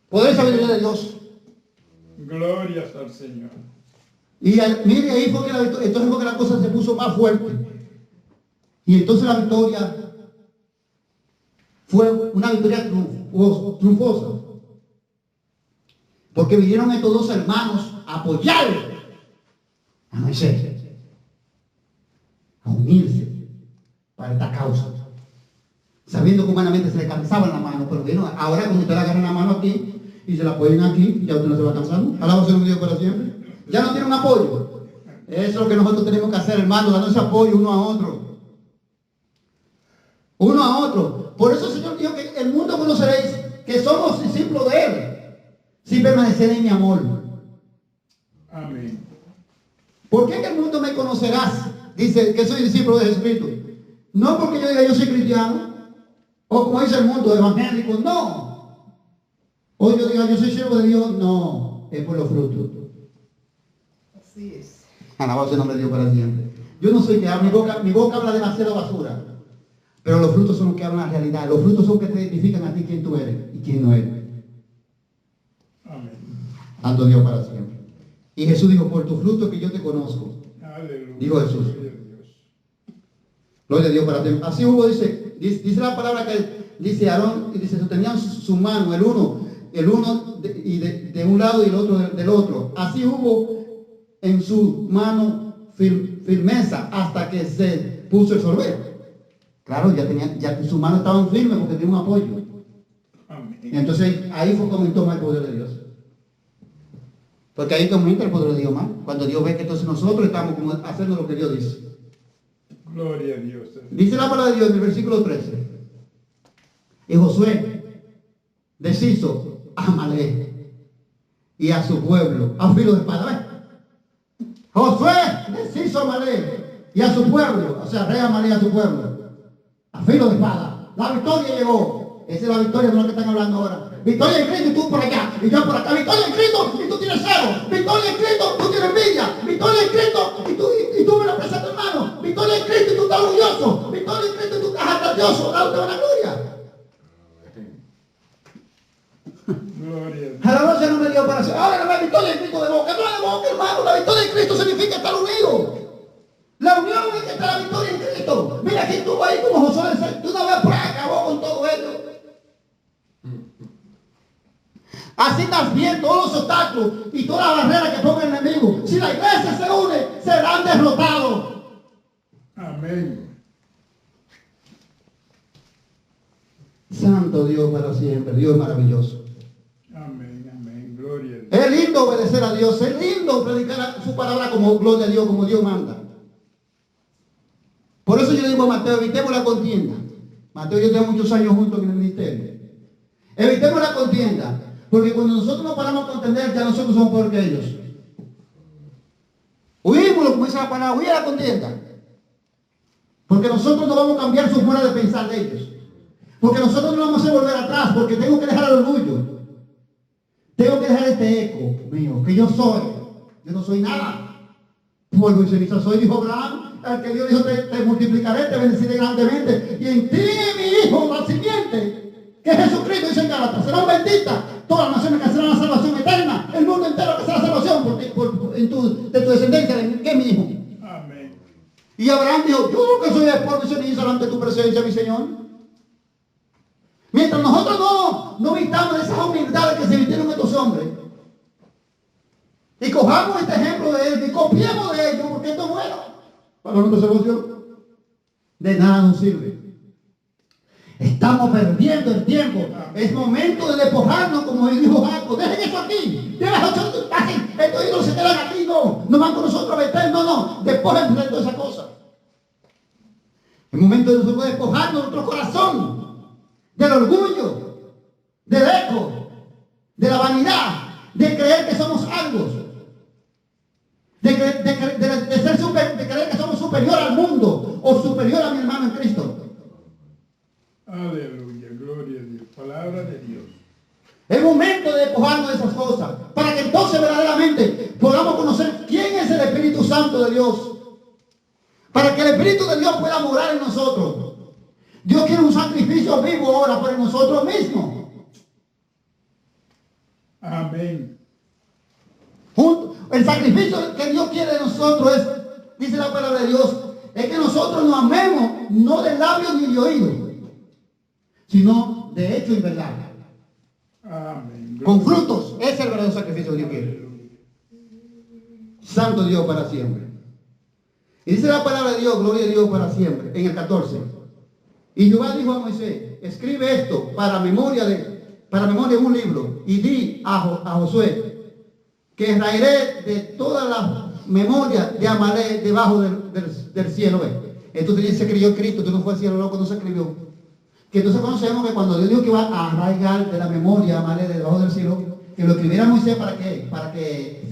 Poder y sabiduría de Dios. Glorias al Señor. Y mire, ahí fue que entonces fue que la cosa se puso más fuerte. Y entonces la victoria fue una victoria triunfosa. Porque vinieron estos dos hermanos a apoyar a Moisés, a unirse para esta causa. Sabiendo que humanamente se le cansaban la mano, pero bueno, ahora cuando usted le agarra la mano aquí y se la apoyan aquí, ya usted no se va cansando. Alabado sea el Dios para siempre. Ya no tiene un apoyo. Eso es lo que nosotros tenemos que hacer, hermanos, darnos ese apoyo uno a otro. Uno a otro. Por eso el Señor dijo que el mundo conoceréis que somos discípulos de Él, si permaneced en mi amor. Amén. ¿Por qué que el mundo me conocerás? Dice que soy discípulo de Jesucristo. No porque yo diga yo soy cristiano, o como dice el mundo evangélico, no. O yo diga yo soy siervo de Dios, no. Es por los frutos. Así es. Alabado sea el nombre de Dios para siempre. Yo no soy que mi boca habla demasiada basura. Pero los frutos son los que hablan la realidad. Los frutos son los que te identifican a ti quién tú eres y quién no eres. Amén. Santo Dios para siempre. Y Jesús dijo, por tu fruto que yo te conozco. Aleluya. Dijo Jesús. Gloria a Dios. Gloria a Dios para siempre. Así hubo, dice la palabra que dice Aarón, y dice, sostenían su mano, el uno de un lado y el otro del otro. Así hubo en su mano firmeza hasta que se puso el sorbete. Claro, ya su mano estaba firme porque tenía un apoyo. Amén. Entonces ahí fue como aumentó más el poder de Dios. Porque ahí aumenta el poder de Dios más. Cuando Dios ve que entonces nosotros estamos como haciendo lo que Dios dice. Gloria a Dios. Dice la palabra de Dios en el versículo 13. Y Josué deshizo a Amalek y a su pueblo a filo de espada. ¿Ves? Josué deshizo a Amalek y a su pueblo, o sea, rey Amalek y a su pueblo, a filo de espada. La victoria llegó. Esa es la victoria de lo que están hablando ahora. Victoria en Cristo y tú por allá, y yo por acá. Victoria en Cristo y tú tienes celo. Victoria en Cristo, tú tienes envidia. Victoria en Cristo y tú me lo presentas, hermano. Victoria en Cristo y tú estás orgulloso. Victoria en Cristo y tú estás grandioso. Dándote una gloria. Cristo de boca. No es de boca, hermano. La victoria de Cristo significa estar unidos. La unión es que está la victoria en Cristo. Mira que tú ahí como Josué, tú una vez acabó con todo ello. Así también todos los obstáculos y todas las barreras que ponga el enemigo. Si la iglesia se une, serán derrotados. Amén. Santo Dios para siempre, Dios maravilloso. Amén, amén. Gloria a Dios. Es lindo obedecer a Dios, es lindo predicar su palabra como gloria a Dios, como Dios manda. Por eso yo le digo a Mateo, evitemos la contienda. Mateo y yo tenemos muchos años juntos en el ministerio. Evitemos la contienda, porque cuando nosotros nos paramos a contender, ya nosotros somos peor que ellos. Huímoslo, como dice la palabra, huir a la contienda. Porque nosotros no vamos a cambiar su forma de pensar de ellos. Porque nosotros no vamos a volver atrás, porque tengo que dejar el orgullo. Tengo que dejar este eco mío, que yo no soy nada. Polvo y ceniza soy, dijo Abraham. El que Dios dijo, te multiplicaré, te bendeciré grandemente. Y en ti, mi hijo, la siguiente, que Jesucristo dice en Gálatas, serán benditas todas las naciones que serán la salvación eterna. El mundo entero que será la salvación de tu descendencia, que es mi hijo. Amén. Y Abraham dijo, yo que soy de polvo y ceniza delante de tu presencia, mi Señor. Mientras nosotros no vistamos de esas humildades que se vistieron estos hombres, y cojamos este ejemplo de él, y copiemos de ellos, porque esto es bueno para nuestra salvación, de nada nos sirve. Estamos perdiendo el tiempo. Es momento de despojarnos, como dijo Jacob. Dejen eso aquí. Estos ídolos se quedan aquí, no van con nosotros a meter, no. Despójense de todas esas cosas. Es momento de nosotros despojarnos de nuestro corazón, del orgullo, del eco, de la vanidad, de creer que somos algo, de creer que somos superior al mundo o superior a mi hermano en Cristo. Aleluya, gloria a Dios. Palabra de Dios. Es momento de despojarnos de esas cosas, para que entonces verdaderamente podamos conocer quién es el Espíritu Santo de Dios. Para que el Espíritu de Dios pueda morar en nosotros. Dios quiere un sacrificio vivo ahora por nosotros mismos. Amén. El sacrificio que Dios quiere de nosotros es, dice la palabra de Dios, es que nosotros nos amemos no de labios ni de oídos, sino de hecho y verdad. Amén. Con frutos. Ese es el verdadero sacrificio que Dios quiere. Santo Dios para siempre. Y dice la palabra de Dios, gloria a Dios para siempre, en el 14. Y Jehová dijo a Moisés, escribe esto para memoria en un libro, y di a Josué que raeré de todas las memorias de Amalek debajo del cielo. Entonces se creyó Cristo, tú no fue al cielo, loco, no se escribió. Que entonces conocemos que cuando Dios dijo que iba a arraigar de la memoria Amalek de debajo del cielo, que lo escribiera Moisés, ¿para qué?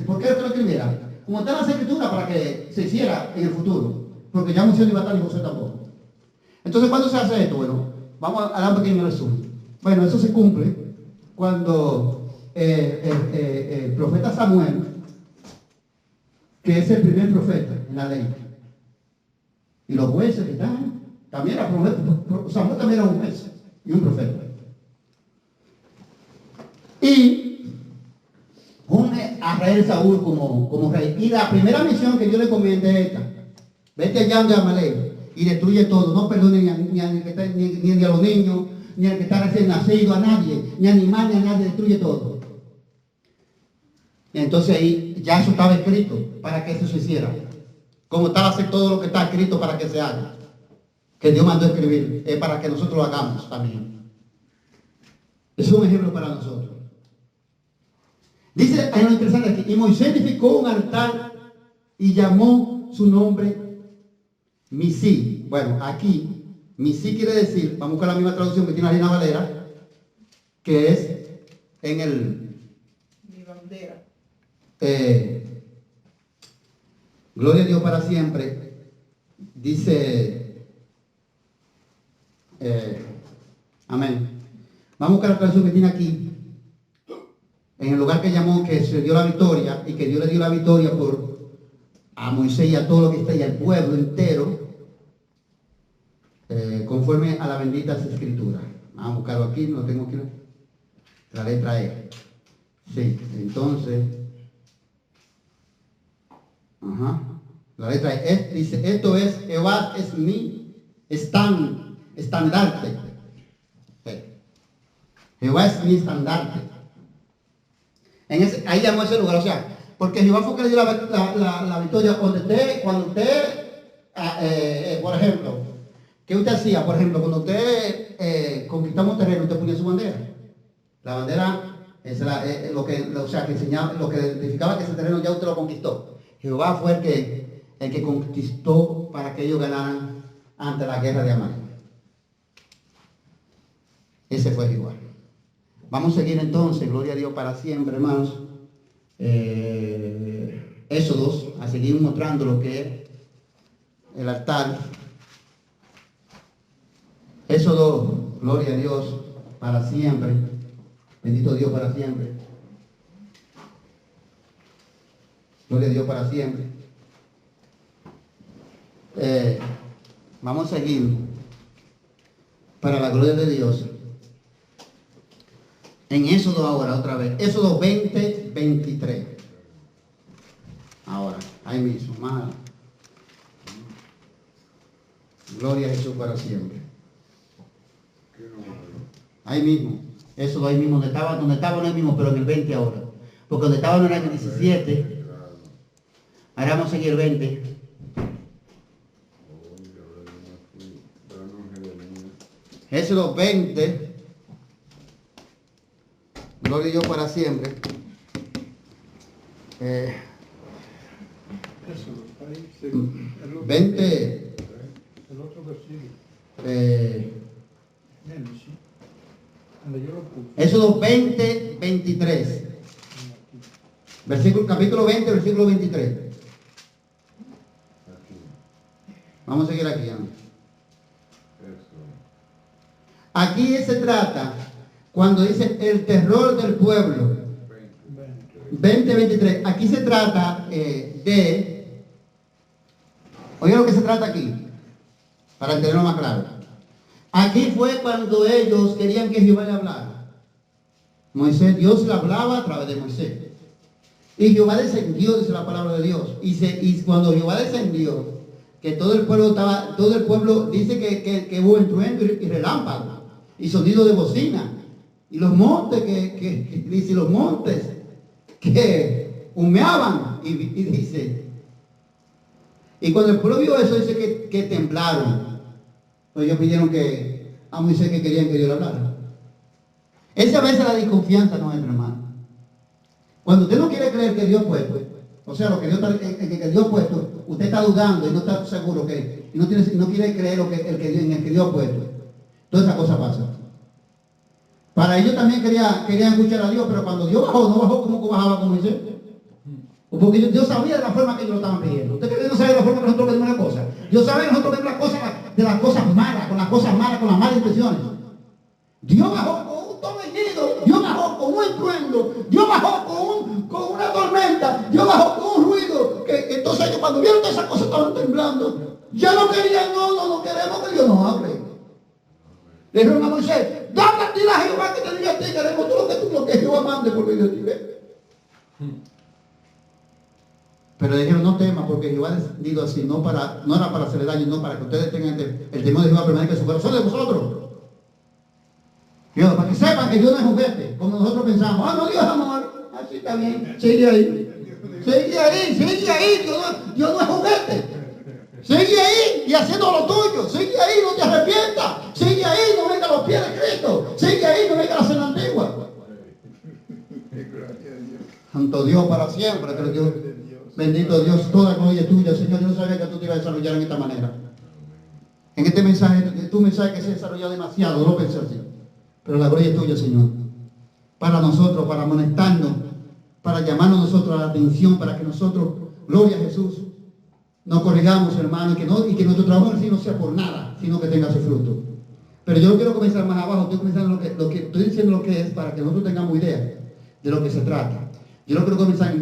¿Por qué lo escribiera? Como está en las escrituras, para que se hiciera en el futuro. Porque ya Moisés no iba a estar ni José tampoco. Entonces, ¿cuándo se hace esto? Bueno, vamos a dar un pequeño resumen. Bueno, eso se cumple cuando el profeta Samuel, que es el primer profeta en la ley, y los jueces que están, también era profeta. Samuel también era un juez y un profeta. Y une a rey Saúl como rey. Y la primera misión que Dios le encomienda es esta: vete allá donde Amalek y destruye todo. No perdone ni a los niños, ni al que está recién nacido, a nadie, ni animal, ni a nadie, destruye todo. Y entonces ahí ya eso estaba escrito para que eso se hiciera. Como estaba hacer todo lo que está escrito para que se haga. Que Dios mandó a escribir, es para que nosotros lo hagamos también. Es un ejemplo para nosotros. Dice, hay lo interesante aquí, y Moisés edificó un altar y llamó su nombre Misí. Bueno, aquí, Misí quiere decir, vamos a buscar la misma traducción que tiene la Reina Valera, que es en el... Mi bandera. Gloria a Dios para siempre. Dice, amén. Vamos a buscar la traducción que tiene aquí. En el lugar que llamó, que se dio la victoria, y que Dios le dio la victoria a Moisés y a todo lo que está ahí, al pueblo entero, conforme a la bendita escritura. Vamos a buscarlo aquí, no tengo aquí la letra E. Sí, entonces, Ajá. La letra E dice, esto es, Jehová es mi estandarte. Sí. Jehová es mi estandarte. Ahí llamó ese lugar, o sea, porque Jehová fue que le dio la victoria. Cuando usted, por ejemplo, ¿qué usted hacía? Por ejemplo, cuando usted conquistaba un terreno, usted ponía su bandera. La bandera es lo que enseñaba, lo que identificaba que ese terreno ya usted lo conquistó. Jehová fue el que conquistó para que ellos ganaran ante la guerra de Amalek. Ese fue Jehová. Vamos a seguir entonces, gloria a Dios para siempre, hermanos. Éxodos, a seguir mostrando lo que es el altar. Éxodo, gloria a Dios para siempre. Bendito Dios para siempre. Gloria a Dios para siempre. Vamos a seguir para la gloria de Dios. En Éxodo ahora, otra vez. Éxodo 20, 23. Ahora, ahí mismo, más. Gloria a Jesús para siempre. Ahí mismo. Éxodo ahí mismo, donde estaba no es mismo, pero en el 20 ahora. Porque donde estaba no era en el 17. Ahora vamos a seguir el 20. Éxodo 20. Gloria a Dios para siempre. Eso, ahí, 20. El otro versículo. Menos, sí. Donde yo lo puse. Éxodo 20, 23. Capítulo 20, versículo 23. Vamos a seguir aquí. ¿No? Aquí se trata, cuando dice el terror del pueblo, 20, 23, aquí se trata oye lo que se trata aquí, para entenderlo más claro. Aquí fue cuando ellos querían que Jehová le hablara. Dios le hablaba a través de Moisés. Y Jehová descendió, dice la palabra de Dios. Y cuando Jehová descendió, que todo el pueblo dice que hubo trueno y relámpago, y sonido de bocina. Y los montes dice, los montes que humeaban, y dice, y cuando el pueblo vio eso, dice que temblaron. Pues ellos pidieron a Moisés que querían que Dios le hablara. Esa a veces la desconfianza no entra, hermano. Cuando usted no quiere creer que Dios ha puesto, o sea, lo que Dios ha puesto, usted está dudando y no está seguro y no quiere creer en el que Dios ha puesto. Toda esa cosa pasa. Para ellos también querían escuchar a Dios, pero cuando Dios bajó, no bajó como bajaba con Moisés. Porque Dios sabía de la forma que ellos lo estaban pidiendo. Usted cree que no sabe de la forma que nosotros pedimos las cosas. Dios sabe que nosotros pedimos las cosas de las cosas malas, con las malas intenciones. Dios bajó con un torbellino, Dios bajó con un estruendo, Dios bajó con una tormenta, Dios bajó con un ruido. Que entonces ellos cuando vieron todas esas cosas estaban temblando. Ya no querían, no queremos que Dios nos hable. Le dijeron a Moisés, dile a Jehová que te diga a ti, queremos lo que Jehová mande por medio de ti. Pero le dijeron, no temas, porque Jehová ha dicho así, no era para hacerle daño, no para que ustedes tengan el temor de Jehová permanezca en su corazón de vosotros. Dios, para que sepan que Dios no es juguete, como nosotros pensamos, no, Dios es amor, así está bien, sigue ahí, Dios no es juguete. Sigue ahí y haciendo lo tuyo, sigue ahí, no te arrepientas, sigue ahí, no venga a los pies de Cristo, sigue ahí, no venga a la cena antigua. Santo Dios para siempre, que Dios. Bendito Dios, toda gloria es tuya, Señor. Yo no sabía que tú te ibas a desarrollar en esta manera. En este mensaje, tu mensaje que se desarrolló demasiado, no lo pensé así. Pero la gloria es tuya, Señor. Para nosotros, para amonestarnos, para llamarnos nosotros a la atención, para que nosotros, gloria a Jesús, nos corrigamos, hermano, y que nuestro trabajo en sí no sea por nada, sino que tenga su fruto. Pero yo no quiero comenzar más abajo, estoy comenzando estoy diciendo lo que es para que nosotros tengamos idea de lo que se trata. Yo lo quiero comenzar en el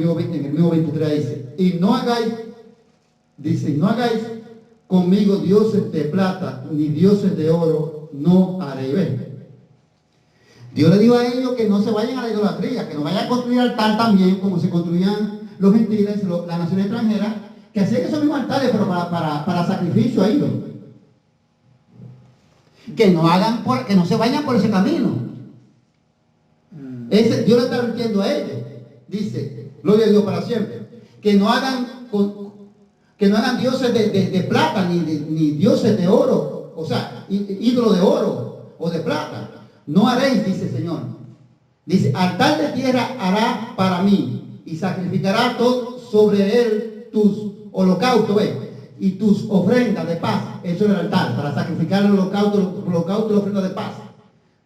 mismo 23, dice, y no hagáis conmigo dioses de plata, ni dioses de oro, no haréis. Dios le dijo a ellos que no se vayan a la idolatría, que no vayan a construir altar también, como se construían los gentiles, las naciones extranjeras, que hacían esos mismos altares, pero para sacrificio a ídolos. Que no se vayan por ese camino. Dios le está advirtiendo a ellos. Dice, gloria a Dios para siempre. Que no hagan dioses de plata, ni dioses de oro, o sea, ídolos de oro o de plata. No haréis, dice el Señor. Dice, altar de tierra hará para mí, y sacrificará todo sobre él tus holocaustos, y tus ofrendas de paz. Eso es el altar, para sacrificar el holocausto y la ofrenda de paz.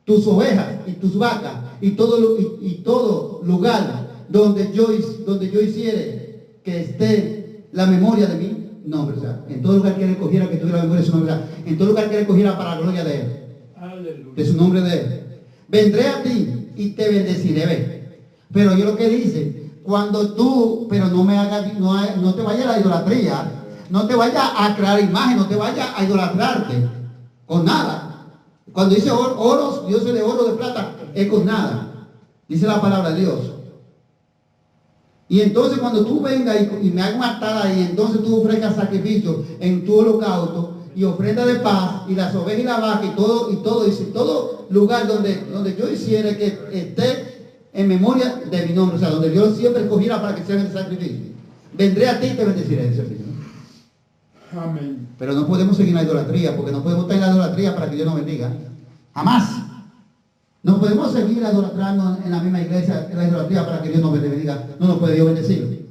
Tus ovejas y tus vacas, y todo lugar donde yo hiciere que esté la memoria de mi nombre. O sea, en todo lugar que él escogiera que tuviera la memoria de su nombre. O sea, en todo lugar que él escogiera para la gloria de él. Aleluya. De su nombre de él. Vendré a ti y te bendeciré. ¿Ve? Pero yo lo que dice, cuando tú, pero no te vayas a la idolatría, no te vayas a crear imagen, no te vayas a idolatrarte con nada. Cuando dice oros, dioses de oro, de plata, es con nada. Dice la palabra de Dios. Y entonces cuando tú vengas y me hagas un altar ahí, entonces tú ofrezcas sacrificio en tu holocausto y ofrenda de paz y las ovejas y la vaca y todo, dice, todo lugar donde yo hiciera que esté en memoria de mi nombre, o sea, donde Dios siempre escogiera para que se haga el sacrificio. Vendré a ti y te bendeciré, dice el Señor. Amén. Pero no podemos seguir la idolatría, porque no podemos estar en la idolatría para que Dios nos bendiga. Jamás. No podemos seguir idolatrando en la misma iglesia, en la idolatría para que Dios nos bendiga. No nos puede Dios bendecir.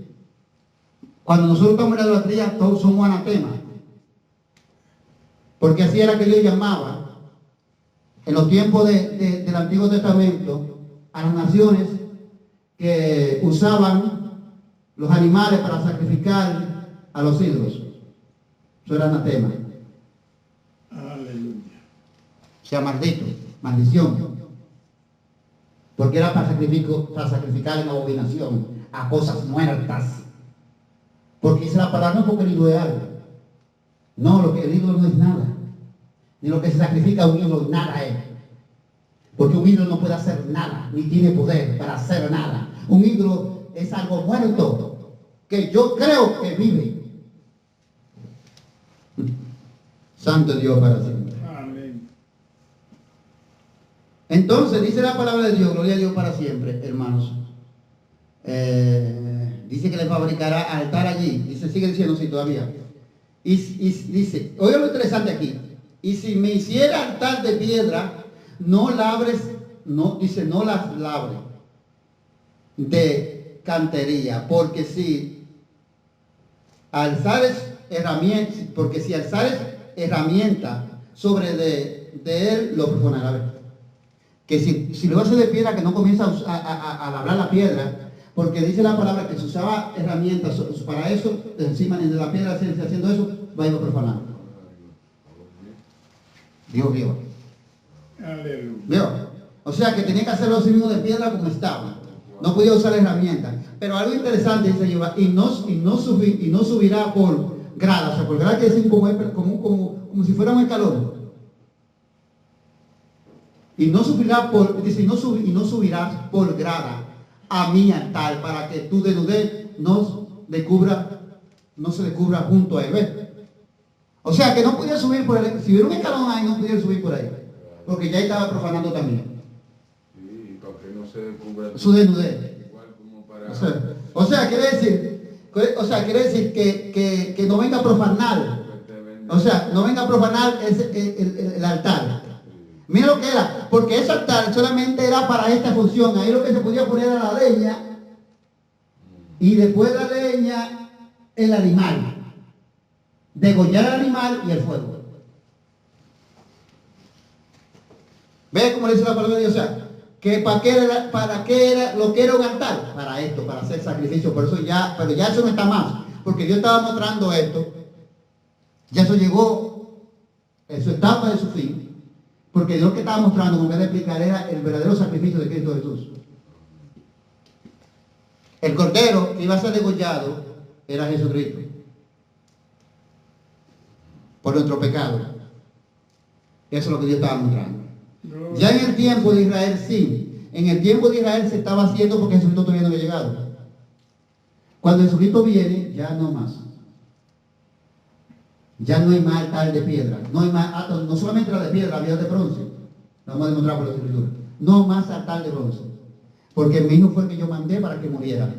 Cuando nosotros estamos en la idolatría, todos somos anatemas. Porque así era que Dios llamaba en los tiempos del Antiguo Testamento a las naciones que usaban los animales para sacrificar a los ídolos. Eso era anatema. Aleluya. O sea, maldito, maldición. Porque era para sacrificar en abominación a cosas muertas. Porque dice la palabra, no porque el ídolo es algo. No, el ídolo no es nada. Ni lo que se sacrifica a un ídolo, nada es. Porque un ídolo no puede hacer nada, ni tiene poder para hacer nada. Un ídolo es algo muerto, que yo creo que vive. Santo Dios para siempre. Amén. Entonces dice la palabra de Dios, gloria a Dios para siempre, hermanos. Dice que le fabricará altar allí. Dice, sigue diciendo sí todavía. Y dice, oiga lo interesante aquí. Y si me hiciera altar de piedra, no las labre de cantería, porque si alzares herramienta sobre de él, lo profanará. Que si lo hace de piedra, que no comienza a labrar la piedra, porque dice la palabra que se usaba herramientas para eso, encima de la piedra, haciendo eso, va a ir a profanar. Dios vio. Aleluya. ¿Vio? O sea que tenía que hacerlo así mismo de piedra como estaba. No podía usar herramientas. Pero algo interesante dice Jehová, y no subirá por grada. O sea, por grada quiere decir como si fuera un escalón. Y no subirá dice, y no subirás por grada a mi altar, para que tu desnudez no se descubra junto a él. ¿Ves? O sea que no podía subir por él. Si hubiera un escalón ahí, no podía subir por ahí. Porque ya estaba profanando también. Sí, para que no se descubra Su desnudez. igual como para... O sea, quiere decir que no venga a profanar. O sea, no venga a profanar el altar. Mira lo que era, porque ese altar solamente era para esta función. Ahí lo que se podía poner era la leña, y después de la leña el animal. Degollar el animal y el fuego. ¿Ves cómo le dice la palabra de Dios? O sea, que para qué era lo que era un altar, para esto, para hacer sacrificio. Por eso pero ya eso no está más, porque Dios estaba mostrando esto. Ya eso llegó en su etapa de su fin. Porque Dios que estaba mostrando, como voy a explicar, era el verdadero sacrificio de Cristo Jesús. El cordero que iba a ser degollado era Jesucristo. Por nuestro pecado. Eso es lo que Dios estaba mostrando. Ya en el tiempo de Israel, sí. En el tiempo de Israel se estaba haciendo porque Jesucristo todavía no había llegado. Cuando Jesucristo viene, ya no más. Ya no hay más altar de piedra. No hay más, no solamente la de piedra, había de bronce. Lo vamos a demostrar por la escritura. No más altar de bronce. Porque mi hijo fue el que yo mandé para que muriera.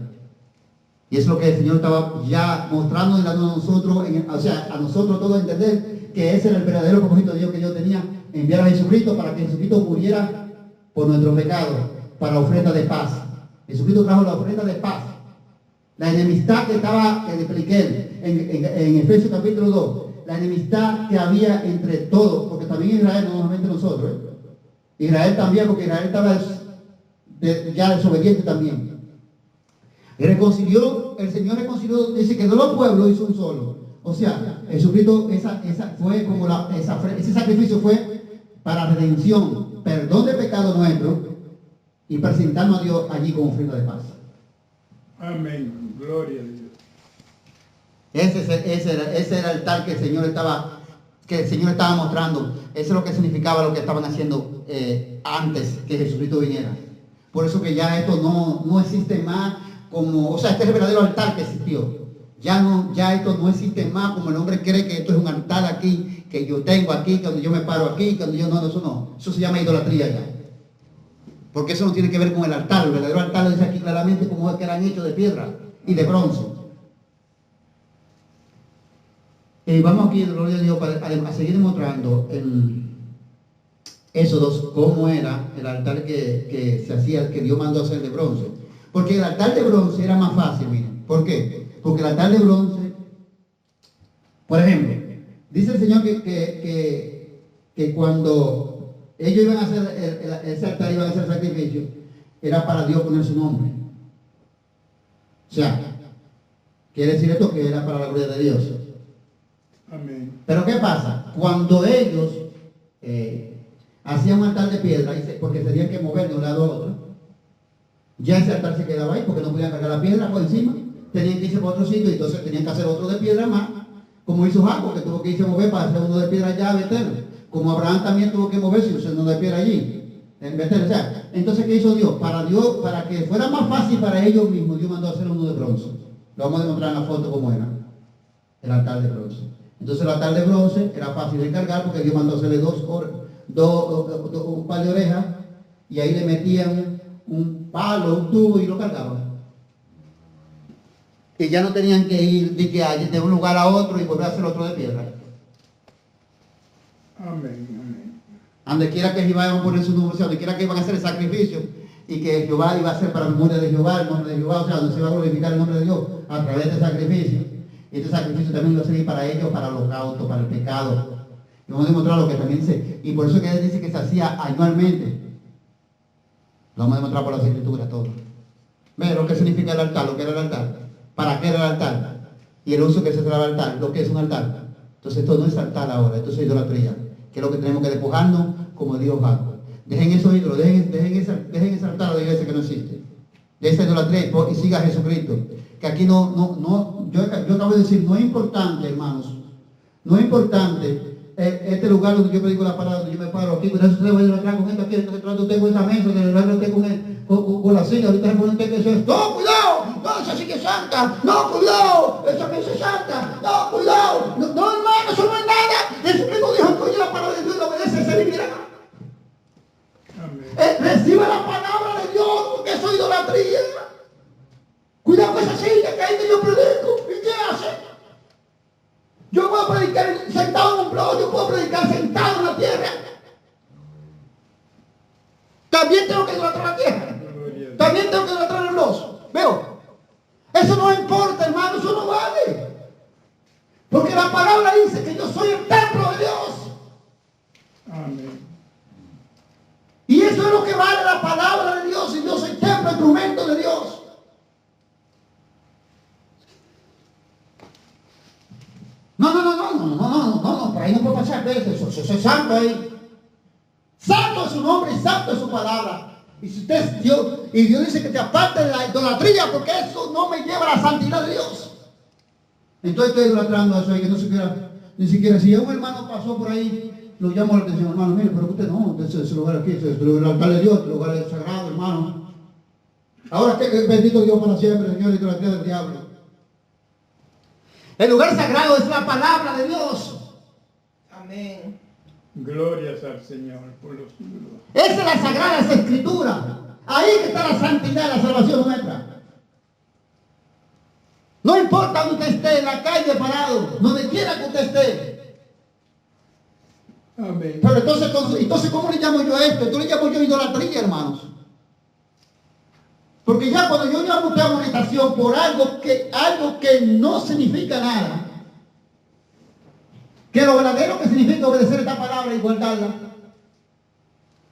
Y es lo que el Señor estaba ya mostrando y dando a nosotros, o sea, a nosotros todos entender que ese era el verdadero propósito de Dios que yo tenía, enviar a Jesucristo para que Jesucristo muriera por nuestros pecados, para la ofrenda de paz. Jesucristo trajo la ofrenda de paz. La enemistad que estaba, que le expliqué en Efesios capítulo 2, la enemistad que había entre todos, porque también Israel, no solamente nosotros, Israel también, porque Israel estaba ya desobediente también. Y reconcilió, el Señor reconcilió, dice que de los pueblos hizo un solo. O sea, Jesucristo, esa fue como ese sacrificio fue para redención, perdón de pecado nuestro y presentarnos a Dios allí como ofrenda de paz. Amén. Gloria a Dios. Ese era el altar que el Señor estaba mostrando. Eso es lo que significaba lo que estaban haciendo antes que Jesucristo viniera. Por eso que ya esto no existe más como, o sea, este es el verdadero altar que existió. Ya esto no existe más como el hombre cree que esto es un altar aquí, que yo tengo aquí, cuando yo me paro aquí, cuando yo eso no. Eso se llama idolatría ya. Porque eso no tiene que ver con el altar. El verdadero altar lo dice aquí claramente como es que eran hechos de piedra y de bronce. Y vamos aquí, gloria a Dios, a seguir mostrando en Éxodos cómo era el altar que se hacía, que Dios mandó hacer de bronce. Porque el altar de bronce era más fácil, miren. ¿Por qué? Porque el altar de bronce, por ejemplo, dice el Señor que cuando ellos iban a hacer ese altar, iban a hacer sacrificio, era para Dios poner su nombre. O sea, quiere decir esto que era para la gloria de Dios. Amén. Pero ¿qué pasa? Cuando ellos hacían un altar de piedra, porque tenían que mover de un lado a otro, ya ese altar se quedaba ahí porque no podían cargar la piedra por encima, tenían que irse por otro sitio y entonces tenían que hacer otro de piedra más, como hizo Jacob, que tuvo que irse a mover para hacer uno de piedra allá a Betel, como Abraham también tuvo que moverse y hacer uno de piedra allí, en Betel. O sea, entonces ¿qué hizo Dios? Para que fuera más fácil para ellos mismos, Dios mandó a hacer uno de bronce. Lo vamos a demostrar en la foto cómo era el altar de bronce. Entonces el altar de bronce era fácil de cargar porque Dios mandó a hacerle un par de orejas y ahí le metían un palo, un tubo y lo cargaban. Y ya no tenían que ir de un lugar a otro y volver a hacer otro de piedra. Amén. Amén. Donde quiera que Jehová iba a poner su nombre, o sea, donde quiera que iban a hacer el sacrificio y que Jehová iba a hacer para la memoria de Jehová, el nombre de Jehová, o sea, donde se iba a glorificar el nombre de Dios a través de sacrificio. Y este sacrificio también iba a servir para ellos, para el holocausto, para el pecado. Y vamos a demostrar lo que también dice. Y por eso que él dice que se hacía anualmente. Lo vamos a demostrar por las escrituras todo. ¿Ves lo que significa el altar? Lo que era el altar. ¿Para qué era el altar? Y el uso que se traba al altar. Lo que es un altar. Entonces esto no es altar ahora, esto es idolatría. Que es lo que tenemos que despojarnos, como dijo Jacob. Dejen esos ídolos, dejen ese altar de la iglesia que no existe. De esa idolatría y siga a Jesucristo. Que aquí yo acabo de decir, no es importante, hermanos. No es importante este lugar donde yo predico la palabra, donde yo me paro aquí, pero eso se va a ir atrás con esto aquí, entonces trato usted con esta mesa, que trato usted con la silla, ahorita se pone usted que eso es, ¡no, cuidado! ¡No, esa silla es santa! ¡No, cuidado! ¡Esa mesa es santa! ¡No, cuidado! No, hermano, eso no es nada. Jesucristo dijo, coño, la palabra de Dios le obedece, se vivirá. Recibe la palabra de Dios, porque eso es idolatría. Cuidado con esa silla que ahí que yo predico. ¿Y qué hace? Yo puedo predicar sentado en un blog, yo puedo predicar sentado en la tierra. También tengo que idolatrar la tierra. También tengo que idolatrar el blog. ¿Veo? Eso no importa, hermano, eso no vale. Porque la palabra dice que yo soy el templo de Dios. Amén. Y eso es lo que vale la palabra de Dios. Y yo soy templo, instrumento de Dios. No, por ahí no puede pasar eso es santo ahí. Santo es su nombre y santo es su palabra. Y si usted es Dios, y Dios dice que te aparte de la idolatría, porque eso no me lleva a la santidad de Dios. Entonces estoy idolatrando eso ahí, que no se quiera, ni siquiera, si un hermano pasó por ahí, lo llamo la atención, hermano, mire, pero usted no, ese lugar aquí, ese es el altar de Dios, el lugar es sagrado, hermano. Ahora que bendito Dios para siempre, Señor, idolatría del diablo. El lugar sagrado es la palabra de Dios. Amén. Glorias al Señor por los siglos. Esa es la sagrada escritura. Ahí que está la santidad, la salvación nuestra. No importa donde usted esté, en la calle parado, donde quiera que usted esté. Amén. Pero entonces ¿cómo le llamo yo a esto? Esto le llamo yo idolatría, hermanos. Porque ya cuando yo llamo a usted amonestación por algo que no significa nada, que lo verdadero que significa obedecer esta palabra y guardarla,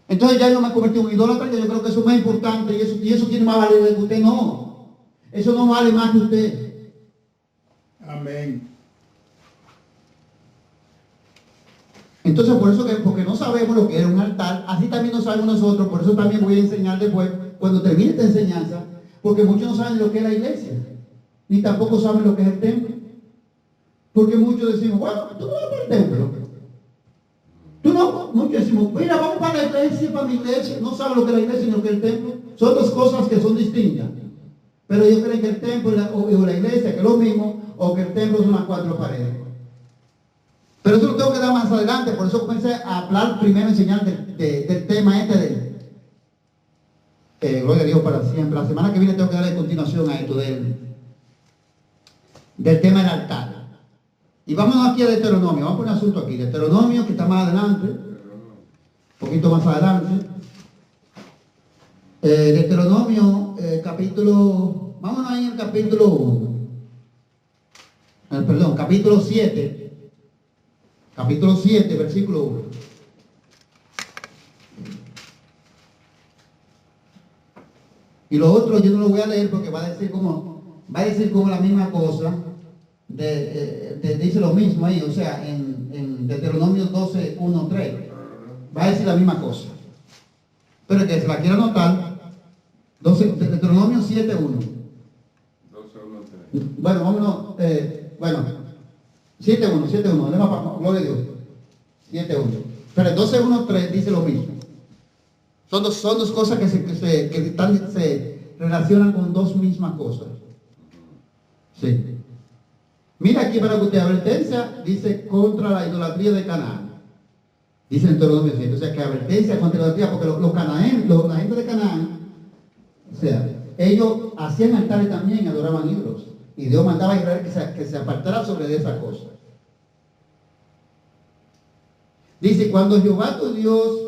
entonces ya yo me convertí en un idólatra. Yo creo que eso es más importante y eso tiene más valor que usted. No, eso no vale más que usted. Amén. Entonces por eso porque no sabemos lo que era un altar, así también no sabemos nosotros. Por eso también voy a enseñar después, cuando termine esta enseñanza, porque muchos no saben lo que es la iglesia, ni tampoco saben lo que es el templo. Porque muchos decimos, bueno, tú no vas para el templo. Muchos decimos, mira, vamos para la iglesia, para mi iglesia. No saben lo que es la iglesia ni lo que es el templo. Son dos cosas que son distintas. Pero ellos creen que el templo o la iglesia, que es lo mismo, o que el templo son unas 4 paredes. Pero eso lo tengo que dar más adelante. Por eso comencé a hablar primero, enseñar del tema gloria a Dios para siempre. La semana que viene tengo que darle continuación a esto del tema del altar. Y vámonos aquí a Deuteronomio. Vamos a poner asunto aquí. Deuteronomio, que está más adelante. Un poquito más adelante. Deuteronomio, capítulo... Vámonos ahí en el capítulo 1. Capítulo 7. Capítulo 7, versículo 1. Y lo otro yo no lo voy a leer porque va a decir como la misma cosa. Dice lo mismo ahí, o sea, en Deuteronomio 12, 1, 3. Va a decir la misma cosa. Pero que se la quiera anotar, Deuteronomio 7, 1. 12, 1, 3. Bueno, vámonos, 7, 1, gloria a Dios. 7, 1. Pero 12, 1, 3 dice lo mismo. Son dos cosas que se relacionan con dos mismas cosas. Sí. Mira aquí para que usted, advertencia, dice contra la idolatría de Canaán. Dice en Deuteronomio 7. O sea, que advertencia contra la idolatría, porque la gente de Canaán, o sea, ellos hacían altares también y adoraban ídolos. Y Dios mandaba a Israel que se apartara sobre de esa cosa. Dice, cuando Jehová tu Dios,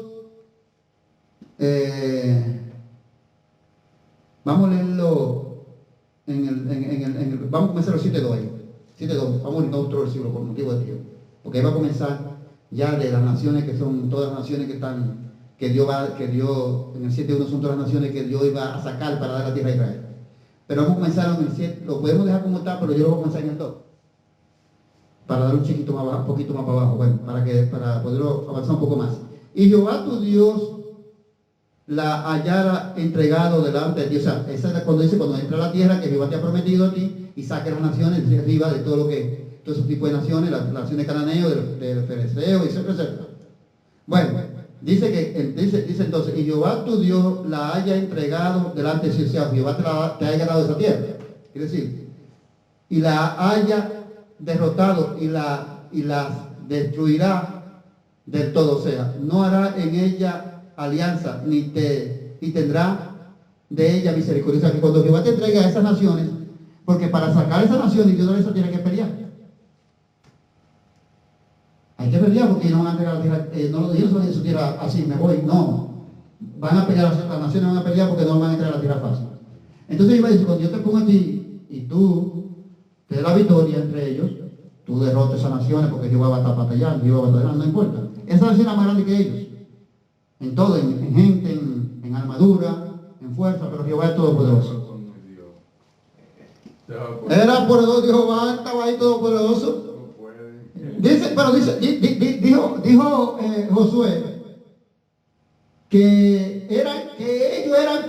vamos a leerlo vamos a comenzar los 7.2 ahí. 7.2, vamos a ir a otro versículo por motivo de tiempo. Porque ahí va a comenzar ya de las naciones que son todas las naciones que Dios en el 7.1 son todas las naciones que Dios iba a sacar para dar la tierra a Israel. Pero vamos a comenzar en el 7, lo podemos dejar como está, pero yo lo voy a comenzar en el 2. Para dar un poquito más para abajo, bueno, para poderlo avanzar un poco más. Y Jehová tu Dios la hallara entregado delante de Dios. O sea, esa es cuando entra a la tierra que Jehová te ha prometido a ti y saque las naciones de arriba de todo ese tipo de naciones, las naciones cananeos, del fereceo, etcétera, etcétera. Bueno, dice entonces, y Jehová tu Dios la haya entregado delante de ti, o sea, Jehová te haya dado esa tierra. Quiere decir, y la haya derrotado y la destruirá del todo, o sea, no hará en ella alianza y tendrá de ella misericordia. O sea, que cuando Jehová te entrega a esas naciones, porque para sacar esas naciones Dios de eso tiene que pelear. Hay que pelear porque no van a entregar la tierra, no lo dijeron sobre su tierra así, me voy, no. Van a pelear, las naciones van a pelear porque no van a entregar la tierra fácil. Entonces iba a decir, cuando yo te pongo a ti y tú te des la victoria entre ellos, tú derrotes esas naciones porque Jehová va a estar batallando, no importa. Esa nación es más grande que ellos. En todo, en gente, en armadura, en fuerza, pero Jehová es todopoderoso. Era poderoso, Jehová estaba ahí todopoderoso. Dijo Josué que ellos eran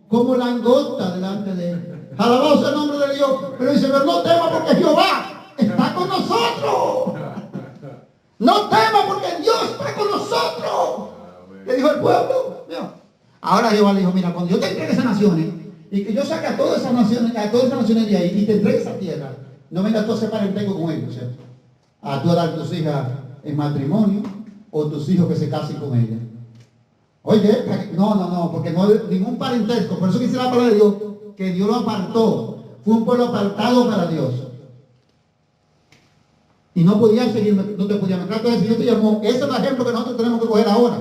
como langosta delante de él. Alabado sea el nombre de Dios. Pero dice, pero no temas porque Jehová está con nosotros. No temas porque Dios está con nosotros. Le dijo el pueblo. Ahora Jehová le dijo, mira, cuando yo te entregue esas naciones, y que yo saque a todas esas naciones de ahí y te entregue esa tierra, no vengas tú a hacer parentesco con ellos, ¿cierto? A tú a dar tus hijas en matrimonio o tus hijos que se casen con ellas. Oye, no, porque no hay ningún parentesco. Por eso que dice la palabra de Dios, que Dios lo apartó. Fue un pueblo apartado para Dios. Y no podían seguir, no te podían mezclar. Entonces, si Dios te llamó, ese es el ejemplo que nosotros tenemos que coger ahora.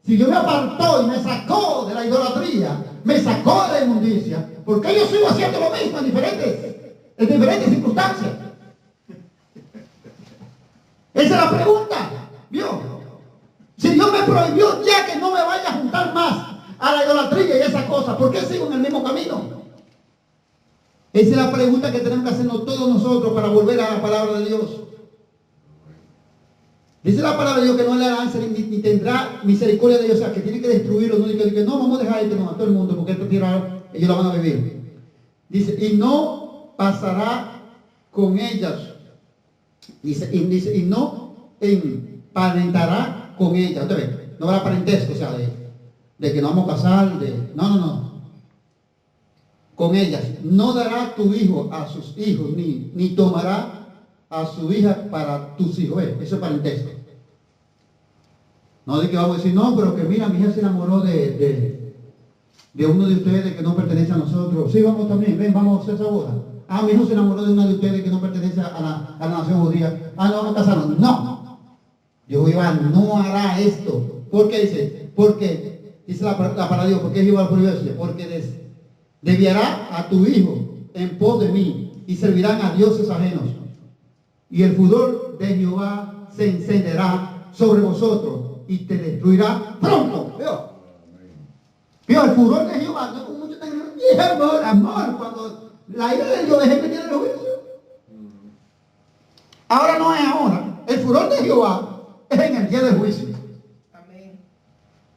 Si Dios me apartó y me sacó de la idolatría, me sacó de la inmundicia, ¿por qué yo sigo haciendo lo mismo en diferentes circunstancias? Esa es la pregunta. ¿Vio? Si Dios me prohibió ya que no me vaya a juntar más a la idolatría y esas cosas, ¿por qué sigo en el mismo camino? Esa es la pregunta que tenemos que hacernos todos nosotros para volver a la palabra de Dios. Dice la palabra de Dios que no le harán ni tendrá misericordia de ellos, o sea, que tiene que destruirlo, no dice que no, vamos a dejar esto a todo el mundo, porque esto ellos lo van a vivir. Dice, y no pasará con ellas. Dice, y no emparentará con ellas. Otra vez, no habrá parentesco, o sea, de que nos vamos a casar, no. Con ellas. No dará tu hijo a sus hijos, ni tomará a su hija para tus hijos. Eso es parentesco. No de que vamos a decir, no, pero que mira, mi hija se enamoró de uno de ustedes que no pertenece a nosotros. Sí, vamos también, ven, vamos a hacer esa boda. Ah, mi hijo se enamoró de una de ustedes que no pertenece a la nación judía. Ah, no, vamos a casarnos. No. Jehová no hará esto. ¿Por qué dice? Porque, dice la palabra de Dios, porque Jehová lo prohibió, porque desviará a tu hijo en pos de mí y servirán a dioses ajenos. Y el furor de Jehová se encenderá sobre vosotros y te destruirá pronto. ¿Vio? El furor de Jehová, no como muchos tengan, amor, cuando la ira de Dios es el que tiene el juicio. Ahora no es ahora. El furor de Jehová es en el día del juicio. Amén.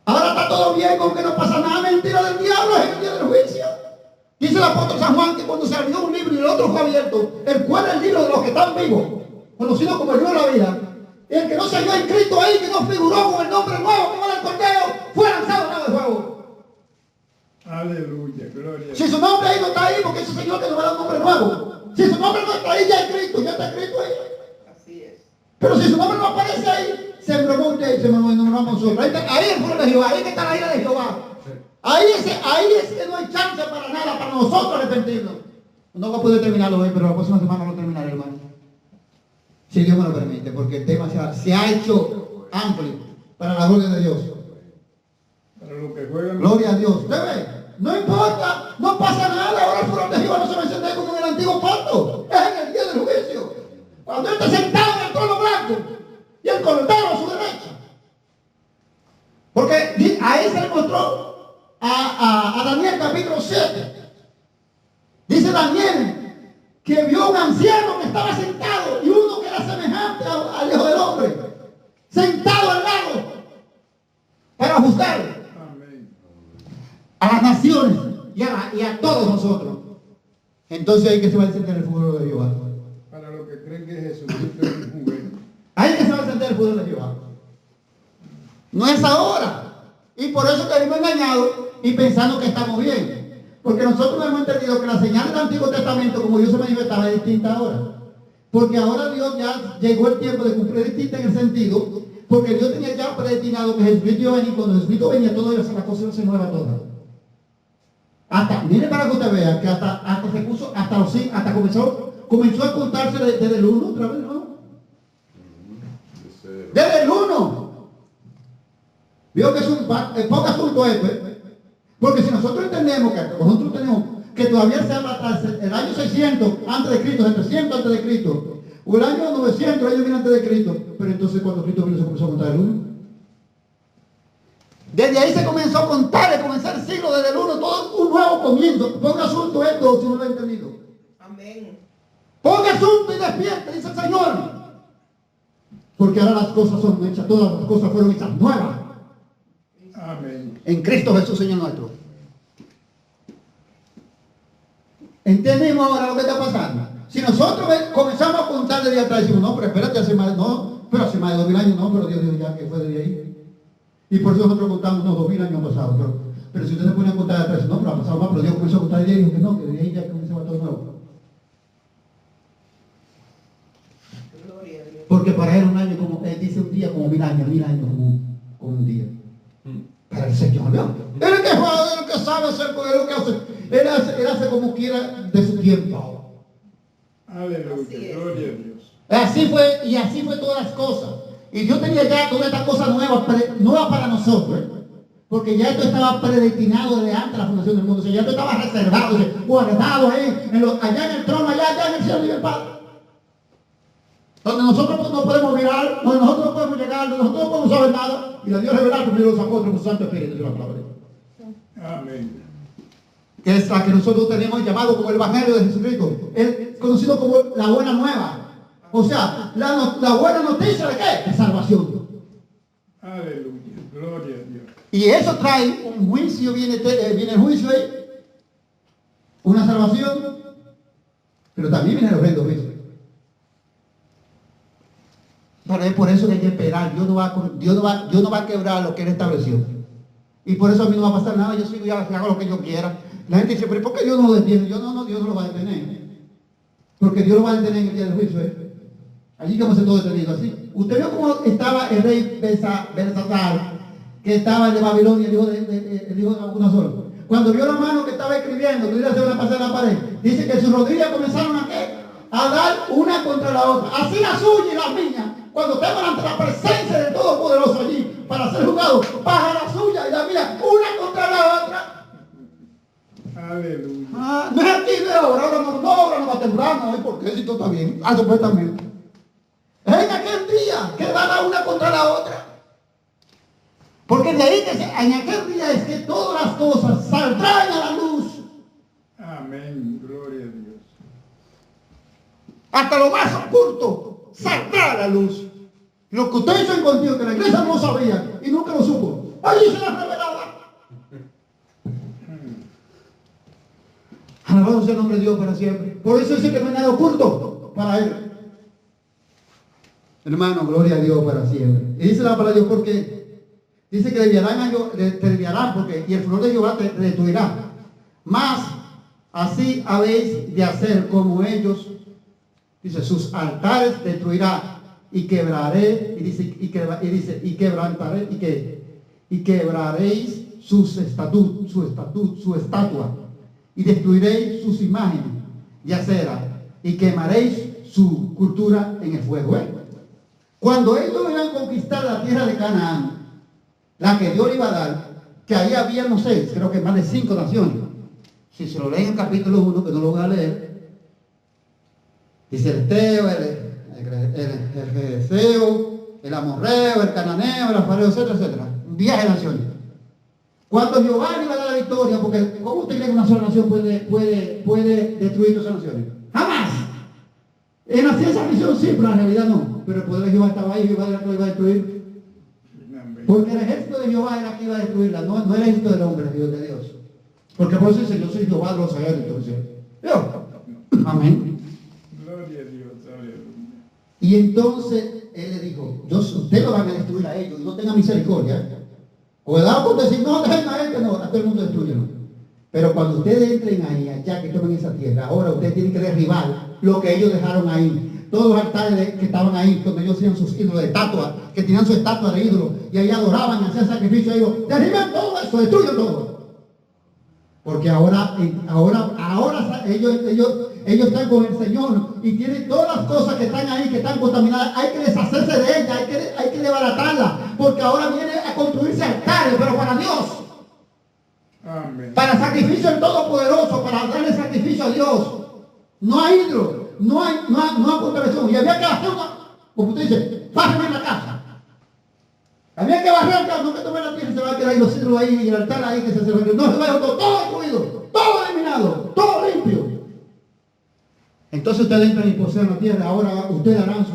Ahora está todo bien con que no pasa nada, mentira del diablo es en el día del juicio. Dice el apóstol San Juan que cuando se abrió un libro y el otro fue abierto, el cual es el libro de los que están vivos, conocido como el libro de la vida, y el que no se halló inscrito ahí, que no figuró con el nombre nuevo como el Cordero, fue lanzado en el fuego. Aleluya, gloria. Si su nombre ahí no está ahí, porque ese Señor que nos va a dar un nombre nuevo. Si su nombre no está ahí, ya escrito, ya está escrito ahí. Así es. Pero si su nombre no aparece ahí, se embromó usted y se nombramos nosotros. Ahí el furor de Jehová, ahí que está la ira de Jehová. Ahí es que no hay chance para nada, para nosotros arrepentirnos. No va a poder terminarlo hoy, pero la próxima semana lo terminaré, hermano. Si Dios me lo permite, porque el tema se ha hecho amplio para la gloria de Dios. Para los que juegan. Gloria a Dios. ¿Usted ve? No importa, no pasa nada. Ahora el furor de Jehová no se va a encender como en el antiguo pacto. Es en el día del juicio. Cuando Él está sentado en el trono blanco y el Cordero a su derecha. Porque ahí se le mostró a Daniel capítulo 7. Dice Daniel que vio un anciano que estaba sentado y uno que era semejante al Hijo del Hombre, sentado al lado para juzgar Amén. a las naciones y a todos nosotros. Entonces ahí que se va a encender el furor de Jehová. Para los que creen que Jesucristo es un juguete. Ahí que se va a encender el furor de Jehová. No es ahora. Y por eso que hemos engañado y pensando que estamos bien. Porque nosotros hemos entendido que la señal del Antiguo Testamento, como Dios se manifestaba, es distinta ahora. Porque ahora Dios ya llegó el tiempo de cumplir distinta en el sentido, porque Dios tenía ya predestinado que Jesucristo iba a venir. Cuando Jesucristo venía, todo eso, la cosa se mueva toda. Hasta, mire para que usted vea, que hasta se puso, hasta comenzó a contarse desde el 1 otra vez, ¿no? Desde el 1. Vio que es un poco asunto esto, porque si nosotros entendemos que nosotros tenemos que todavía se habla hasta el año 600 antes de Cristo, 700 antes de Cristo, o el año 900, el año viene antes de Cristo, pero entonces cuando Cristo vino se comenzó a contar el 1. Desde ahí se comenzó a contar, comenzar el siglo desde el 1, todo un nuevo comienzo. Ponga asunto esto si no lo ha entendido. Amén. Ponga asunto y despierte, dice el Señor. Porque ahora las cosas son hechas, todas las cosas fueron hechas nuevas. Amén. En Cristo Jesús, Señor nuestro. ¿Entendemos ahora lo que está pasando? Si nosotros comenzamos a contar desde atrás y decimos, no, pero espérate, hace más de 2000 años, no, pero Dios dijo ya que fue desde ahí. Y por eso nosotros contamos, no, 2000 años pasados, pero Pero si usted se pone a contar atrás, no, pero ha pasado más, pero Dios comenzó a contar y dijo que no, que de ahí ya comenzaba todo nuevo. Gloria a Dios. Porque para él un año, como él dice un día, como 1000 años como un día. Para el Señor, ¿no? Él es el que sabe hacer, él es lo que hace, él hace como quiera de su tiempo. Aleluya. Así es. Gloria a Dios. Así fue todas las cosas. Y Dios tenía ya todas estas cosas nuevas para nosotros, ¿eh? Porque ya esto estaba predestinado desde antes de la fundación del mundo. O sea, ya esto estaba reservado, guardado ahí, allá en el trono, allá en el cielo y el Padre. Donde nosotros no podemos mirar, donde nosotros no podemos llegar, donde nosotros no podemos saber nada. Y la Dios revelar por los apóstoles, por su Santo Espíritu, de la palabra de Dios. Amén. Que es la que nosotros tenemos llamado como el Evangelio de Jesucristo. Es conocido como la buena nueva. O sea, la buena noticia de qué? De salvación. Aleluya. Gloria a Dios. Y eso trae un juicio, viene el juicio ahí, una salvación, pero también viene el horrendo juicio. Pero es por eso que hay que esperar. Dios no va a quebrar lo que Él estableció. Y por eso a mí no va a pasar nada. Yo sigo y hago lo que yo quiera. La gente dice, pero ¿por qué Dios no lo detiene? Dios no lo va a detener. Porque Dios lo va a detener en el día del juicio. Allí como se todo detenido así. Usted vio cómo estaba el rey Belsasar, que estaba de Babilonia, el hijo de Nabucodonosor. Cuando vio la mano que estaba escribiendo, que iba a hacer una pasada en la pared, dice que sus rodillas comenzaron a ¿qué? A dar una contra la otra. Así la suya y la mía. Cuando estemos ante la presencia del Todopoderoso allí para ser juzgado, baja la suya y la mía, una contra la otra. Aleluya. No es aquí de ahora no va a temblar, no, ¿por qué si todo está bien? Supuestamente. Es en aquel día que va a dar una contra la otra. Porque de ahí en aquel día es que todas las cosas saldrán a la luz. Amén. Gloria a Dios. Hasta lo más oculto saldrá a la luz. Lo que ustedes hizo contigo, que la iglesia no sabía y nunca lo supo, allí se la revelaba. Alabado sea el nombre de Dios para siempre. Por eso dice que no hay nada oculto para Él. Hermano, gloria a Dios para siempre. Y dice la palabra de Dios porque dice que te desviarán porque y el furor de Jehová te destruirá. Mas así habéis de hacer como ellos. Dice, sus altares destruirá y quebraré, y quebrantaré, y quebraréis su estatua, y destruiréis sus imágenes y acera, y quemaréis su cultura en el fuego. Cuando ellos iban a conquistar la tierra de Canaán, la que Dios le iba a dar, que ahí había, no sé, creo que más de 5 naciones. Si se lo leen en el capítulo 1, que no lo voy a leer, dice el Eteo, el Gedeseo, el Amorreo, el Cananeo, el Afareo, etcétera, etcétera. Un viaje de naciones. Cuando Jehová le iba a dar la victoria, porque ¿cómo usted cree que una sola nación puede destruir esas naciones? ¡Jamás! En la ciencia misión sí, pero en la realidad no. Pero el poder de Jehová estaba ahí y Jehová era el que lo iba a destruir. Porque el ejército de Jehová era el que iba a destruirla, no el ejército del hombre, Dios de Dios. Porque por eso dice, yo soy Jehová de los ejércitos. Amén. Gloria a Dios. Aleluya. Y entonces él le dijo, ustedes lo van a destruir a ellos, no tengan misericordia. Cuidado con decir, no, dejen a él, que no, a todo el mundo destruyenlo. Pero cuando ustedes entren ahí, allá que tomen esa tierra, ahora ustedes tienen que derribar lo que ellos dejaron ahí. Todos los altares que estaban ahí, donde ellos hacían sus ídolos de estatua, que tenían su estatua de ídolo, y ahí adoraban, hacían sacrificio a ellos. Derriben todo eso, destruyen todo. Porque ahora ellos están con el Señor y tienen todas las cosas que están ahí, que están contaminadas. Hay que deshacerse de ellas, hay que desbaratarlas, porque ahora viene a construirse altares, pero para Dios. Amén. Para sacrificio del Todopoderoso, para darle sacrificio a Dios. No hay ídolo, no hay contaminación. Y había que hacer como usted dice, bájame la casa. Había que barrer acá, no que tomar la tierra y se va a quedar ahí los ídolos ahí y el altar ahí que se cerró. No se va a todo destruido, todo eliminado, todo limpio. Entonces ustedes entran y poseen la tierra, ahora ustedes harán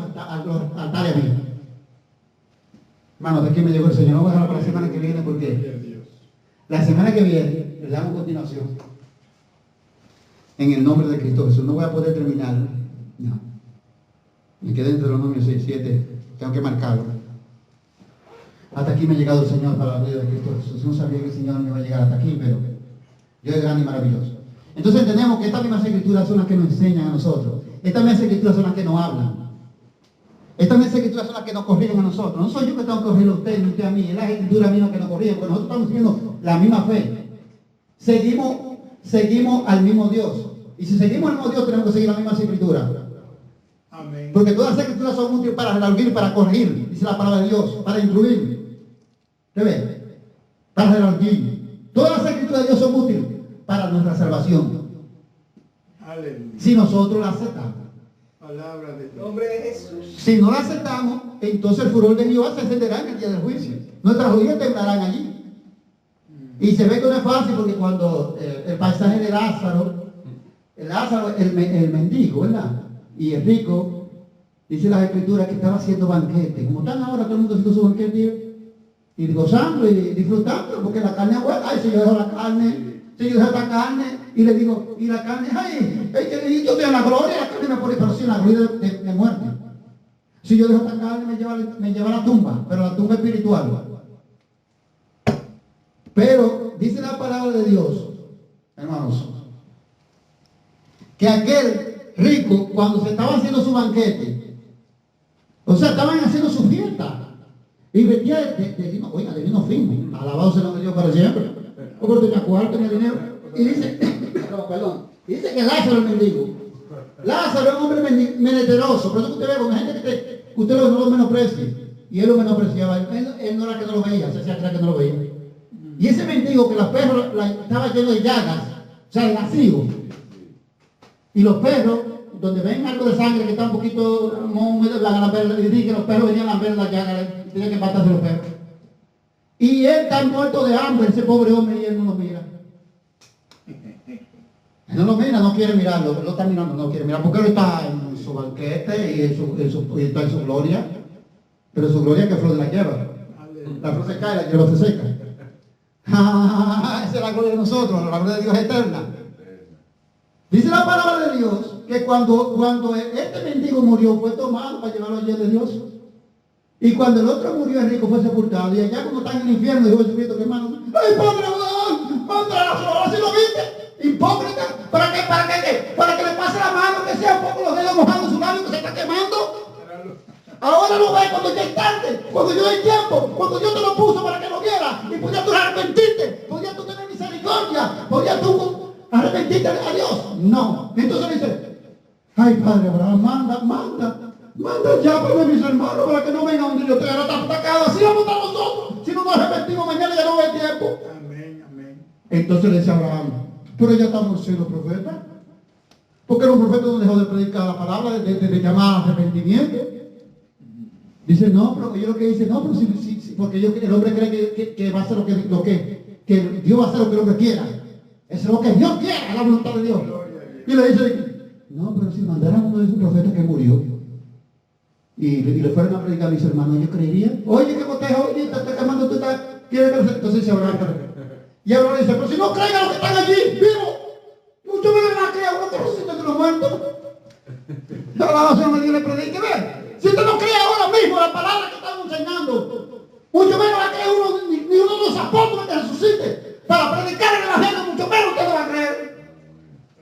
los altares míos. Hermano, de aquí me llegó el Señor. No voy a dejar para la semana que viene porque la semana que viene les damos continuación. En el nombre de Cristo Jesús. No voy a poder terminar. No. Me quedé entre los números 6, 7. Tengo que marcarlo. Hasta aquí me ha llegado el Señor para la vida de Cristo Jesús. No sabía que el Señor me iba a llegar hasta aquí, pero Dios es grande y maravilloso. Entonces entendemos que estas mismas escrituras son las que nos enseñan a nosotros. Estas mismas escrituras son las que nos hablan. Estas mismas escrituras son las que nos corrigen a nosotros. No soy yo que tengo que corregir a usted, ni usted a mí. Es las escrituras mismas que nos corrigen, porque nosotros estamos siguiendo la misma fe. Seguimos al mismo Dios. Y si seguimos al mismo Dios, tenemos que seguir las mismas escrituras. Amén. Porque todas las escrituras son útiles para redarguir, para corregir, dice la palabra de Dios, para instruir. ¿Qué ve? Para redarguir. Todas las escrituras de Dios son útiles para nuestra salvación. Aleluya. Si nosotros la aceptamos. Palabra de En Dios. nombre de Jesús. Si no la aceptamos, entonces el furor de Jehová se encenderá en el día del juicio. Nuestras rodillas temblarán allí. Y se ve que no es fácil porque cuando el paisaje de Lázaro, el mendigo, ¿verdad? Y el rico, dice las escrituras que estaba haciendo banquete. Como están ahora todo el mundo haciendo su banquete y gozando y disfrutando, porque la carne es buena. Ay, si yo dejo la carne, si yo dejo esta carne, y le digo, y la carne, ay, yo estoy en la gloria, la carne me pone, pero sí en la gloria de muerte. Si yo dejo esta carne, me lleva a la tumba, pero la tumba espiritual. Pero dice la palabra de Dios, hermanos, que aquel rico, cuando se estaba haciendo su banquete, o sea, estaban haciendo su fiesta, y vendía de vino fino, alabado sea el nombre de Dios para siempre, porque tenía cuarto, tenía dinero, y dice, dice que Lázaro el mendigo, Lázaro es un hombre menesteroso, por eso que usted ve con gente que usted no lo menosprecia, y él lo menospreciaba, él no era que no lo veía, se hacía creer que no lo veía. Y ese mendigo que los perros estaba lleno de llagas, o sea, el vacío. Y los perros, donde ven algo de sangre que está un poquito húmedo, y dicen que los perros venían a ver las llagas, tenían que matarse los perros. Y él está muerto de hambre, ese pobre hombre, y él no lo mira. Él no lo mira, no quiere mirarlo, él lo está mirando, no quiere mirar, porque él está en su banquete y está en su gloria. Pero su gloria que flor de la hierba. La flor se cae, la hierba se seca. Esa es la gloria de nosotros, la gloria de Dios es eterna. Dice la palabra de Dios que cuando este mendigo murió fue tomado para llevarlo allí de Dios. Y cuando el otro murió, el rico fue sepultado. Y allá cuando está en el infierno, dijo Jesucristo, que hermano, ¡ay, Padre, mándale la flor! ¿Así lo viste? Hipócrita, ¿para qué? Para que le pase la mano, que sea un poco los dedos mojados en su labio que se está quemando. Ahora lo ves cuando ya es tarde, cuando yo hay tiempo, cuando Dios te lo puso para que lo vieras y podías tú arrepentirte, podías tú tener misericordia, podías tú arrepentirte a Dios. No. Entonces dice, ay, Padre Abraham, manda ya para mis hermanos para que no vengan donde yo te haga atacado. Así vamos a estar nosotros. Si no nos arrepentimos mañana ya no hay tiempo. Amén, amén. Entonces le dice a Abraham, pero ya estamos siendo profetas. Porque los profetas no dejó de predicar la palabra, de llamar al arrepentimiento. Dice, no, pero yo lo que dice, no, pero sí, porque el hombre cree que va a hacer que Dios va a hacer lo que el hombre quiera. Eso es lo que Dios quiera, la voluntad de Dios. Y le dice, no, pero si mandaran uno de esos profetas que murió y le fueron a predicar a mis hermanos, yo creería, oye, que cotejo, oye, te está quemando, tú estás, quieres que entonces dice Abraham. Y Abraham dice, pero si no creen a los que están allí, vivos, mucho menos van a creer a uno que resucita de los muertos. Alabado sea el nombre de Dios, le predique, ve. Si usted no cree ahora mismo la palabra que estamos enseñando, mucho menos va a creer ni uno de los apóstoles que resucite para predicar en la gente, mucho menos usted no va a creer.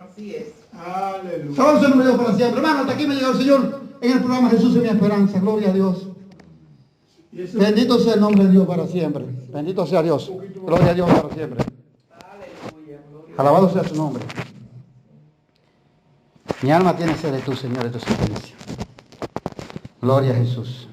Así es. Aleluya. Salud sea el nombre de Dios para siempre. Hermano, hasta aquí me llegó el Señor en el programa Jesús es mi esperanza. Gloria a Dios. Bendito sea el nombre de Dios para siempre. Bendito sea Dios. Gloria a Dios para siempre. Aleluya. Gloria. Alabado sea su nombre. Mi alma tiene sed de tu, Señor, de tu sentencia. Gloria a Jesús.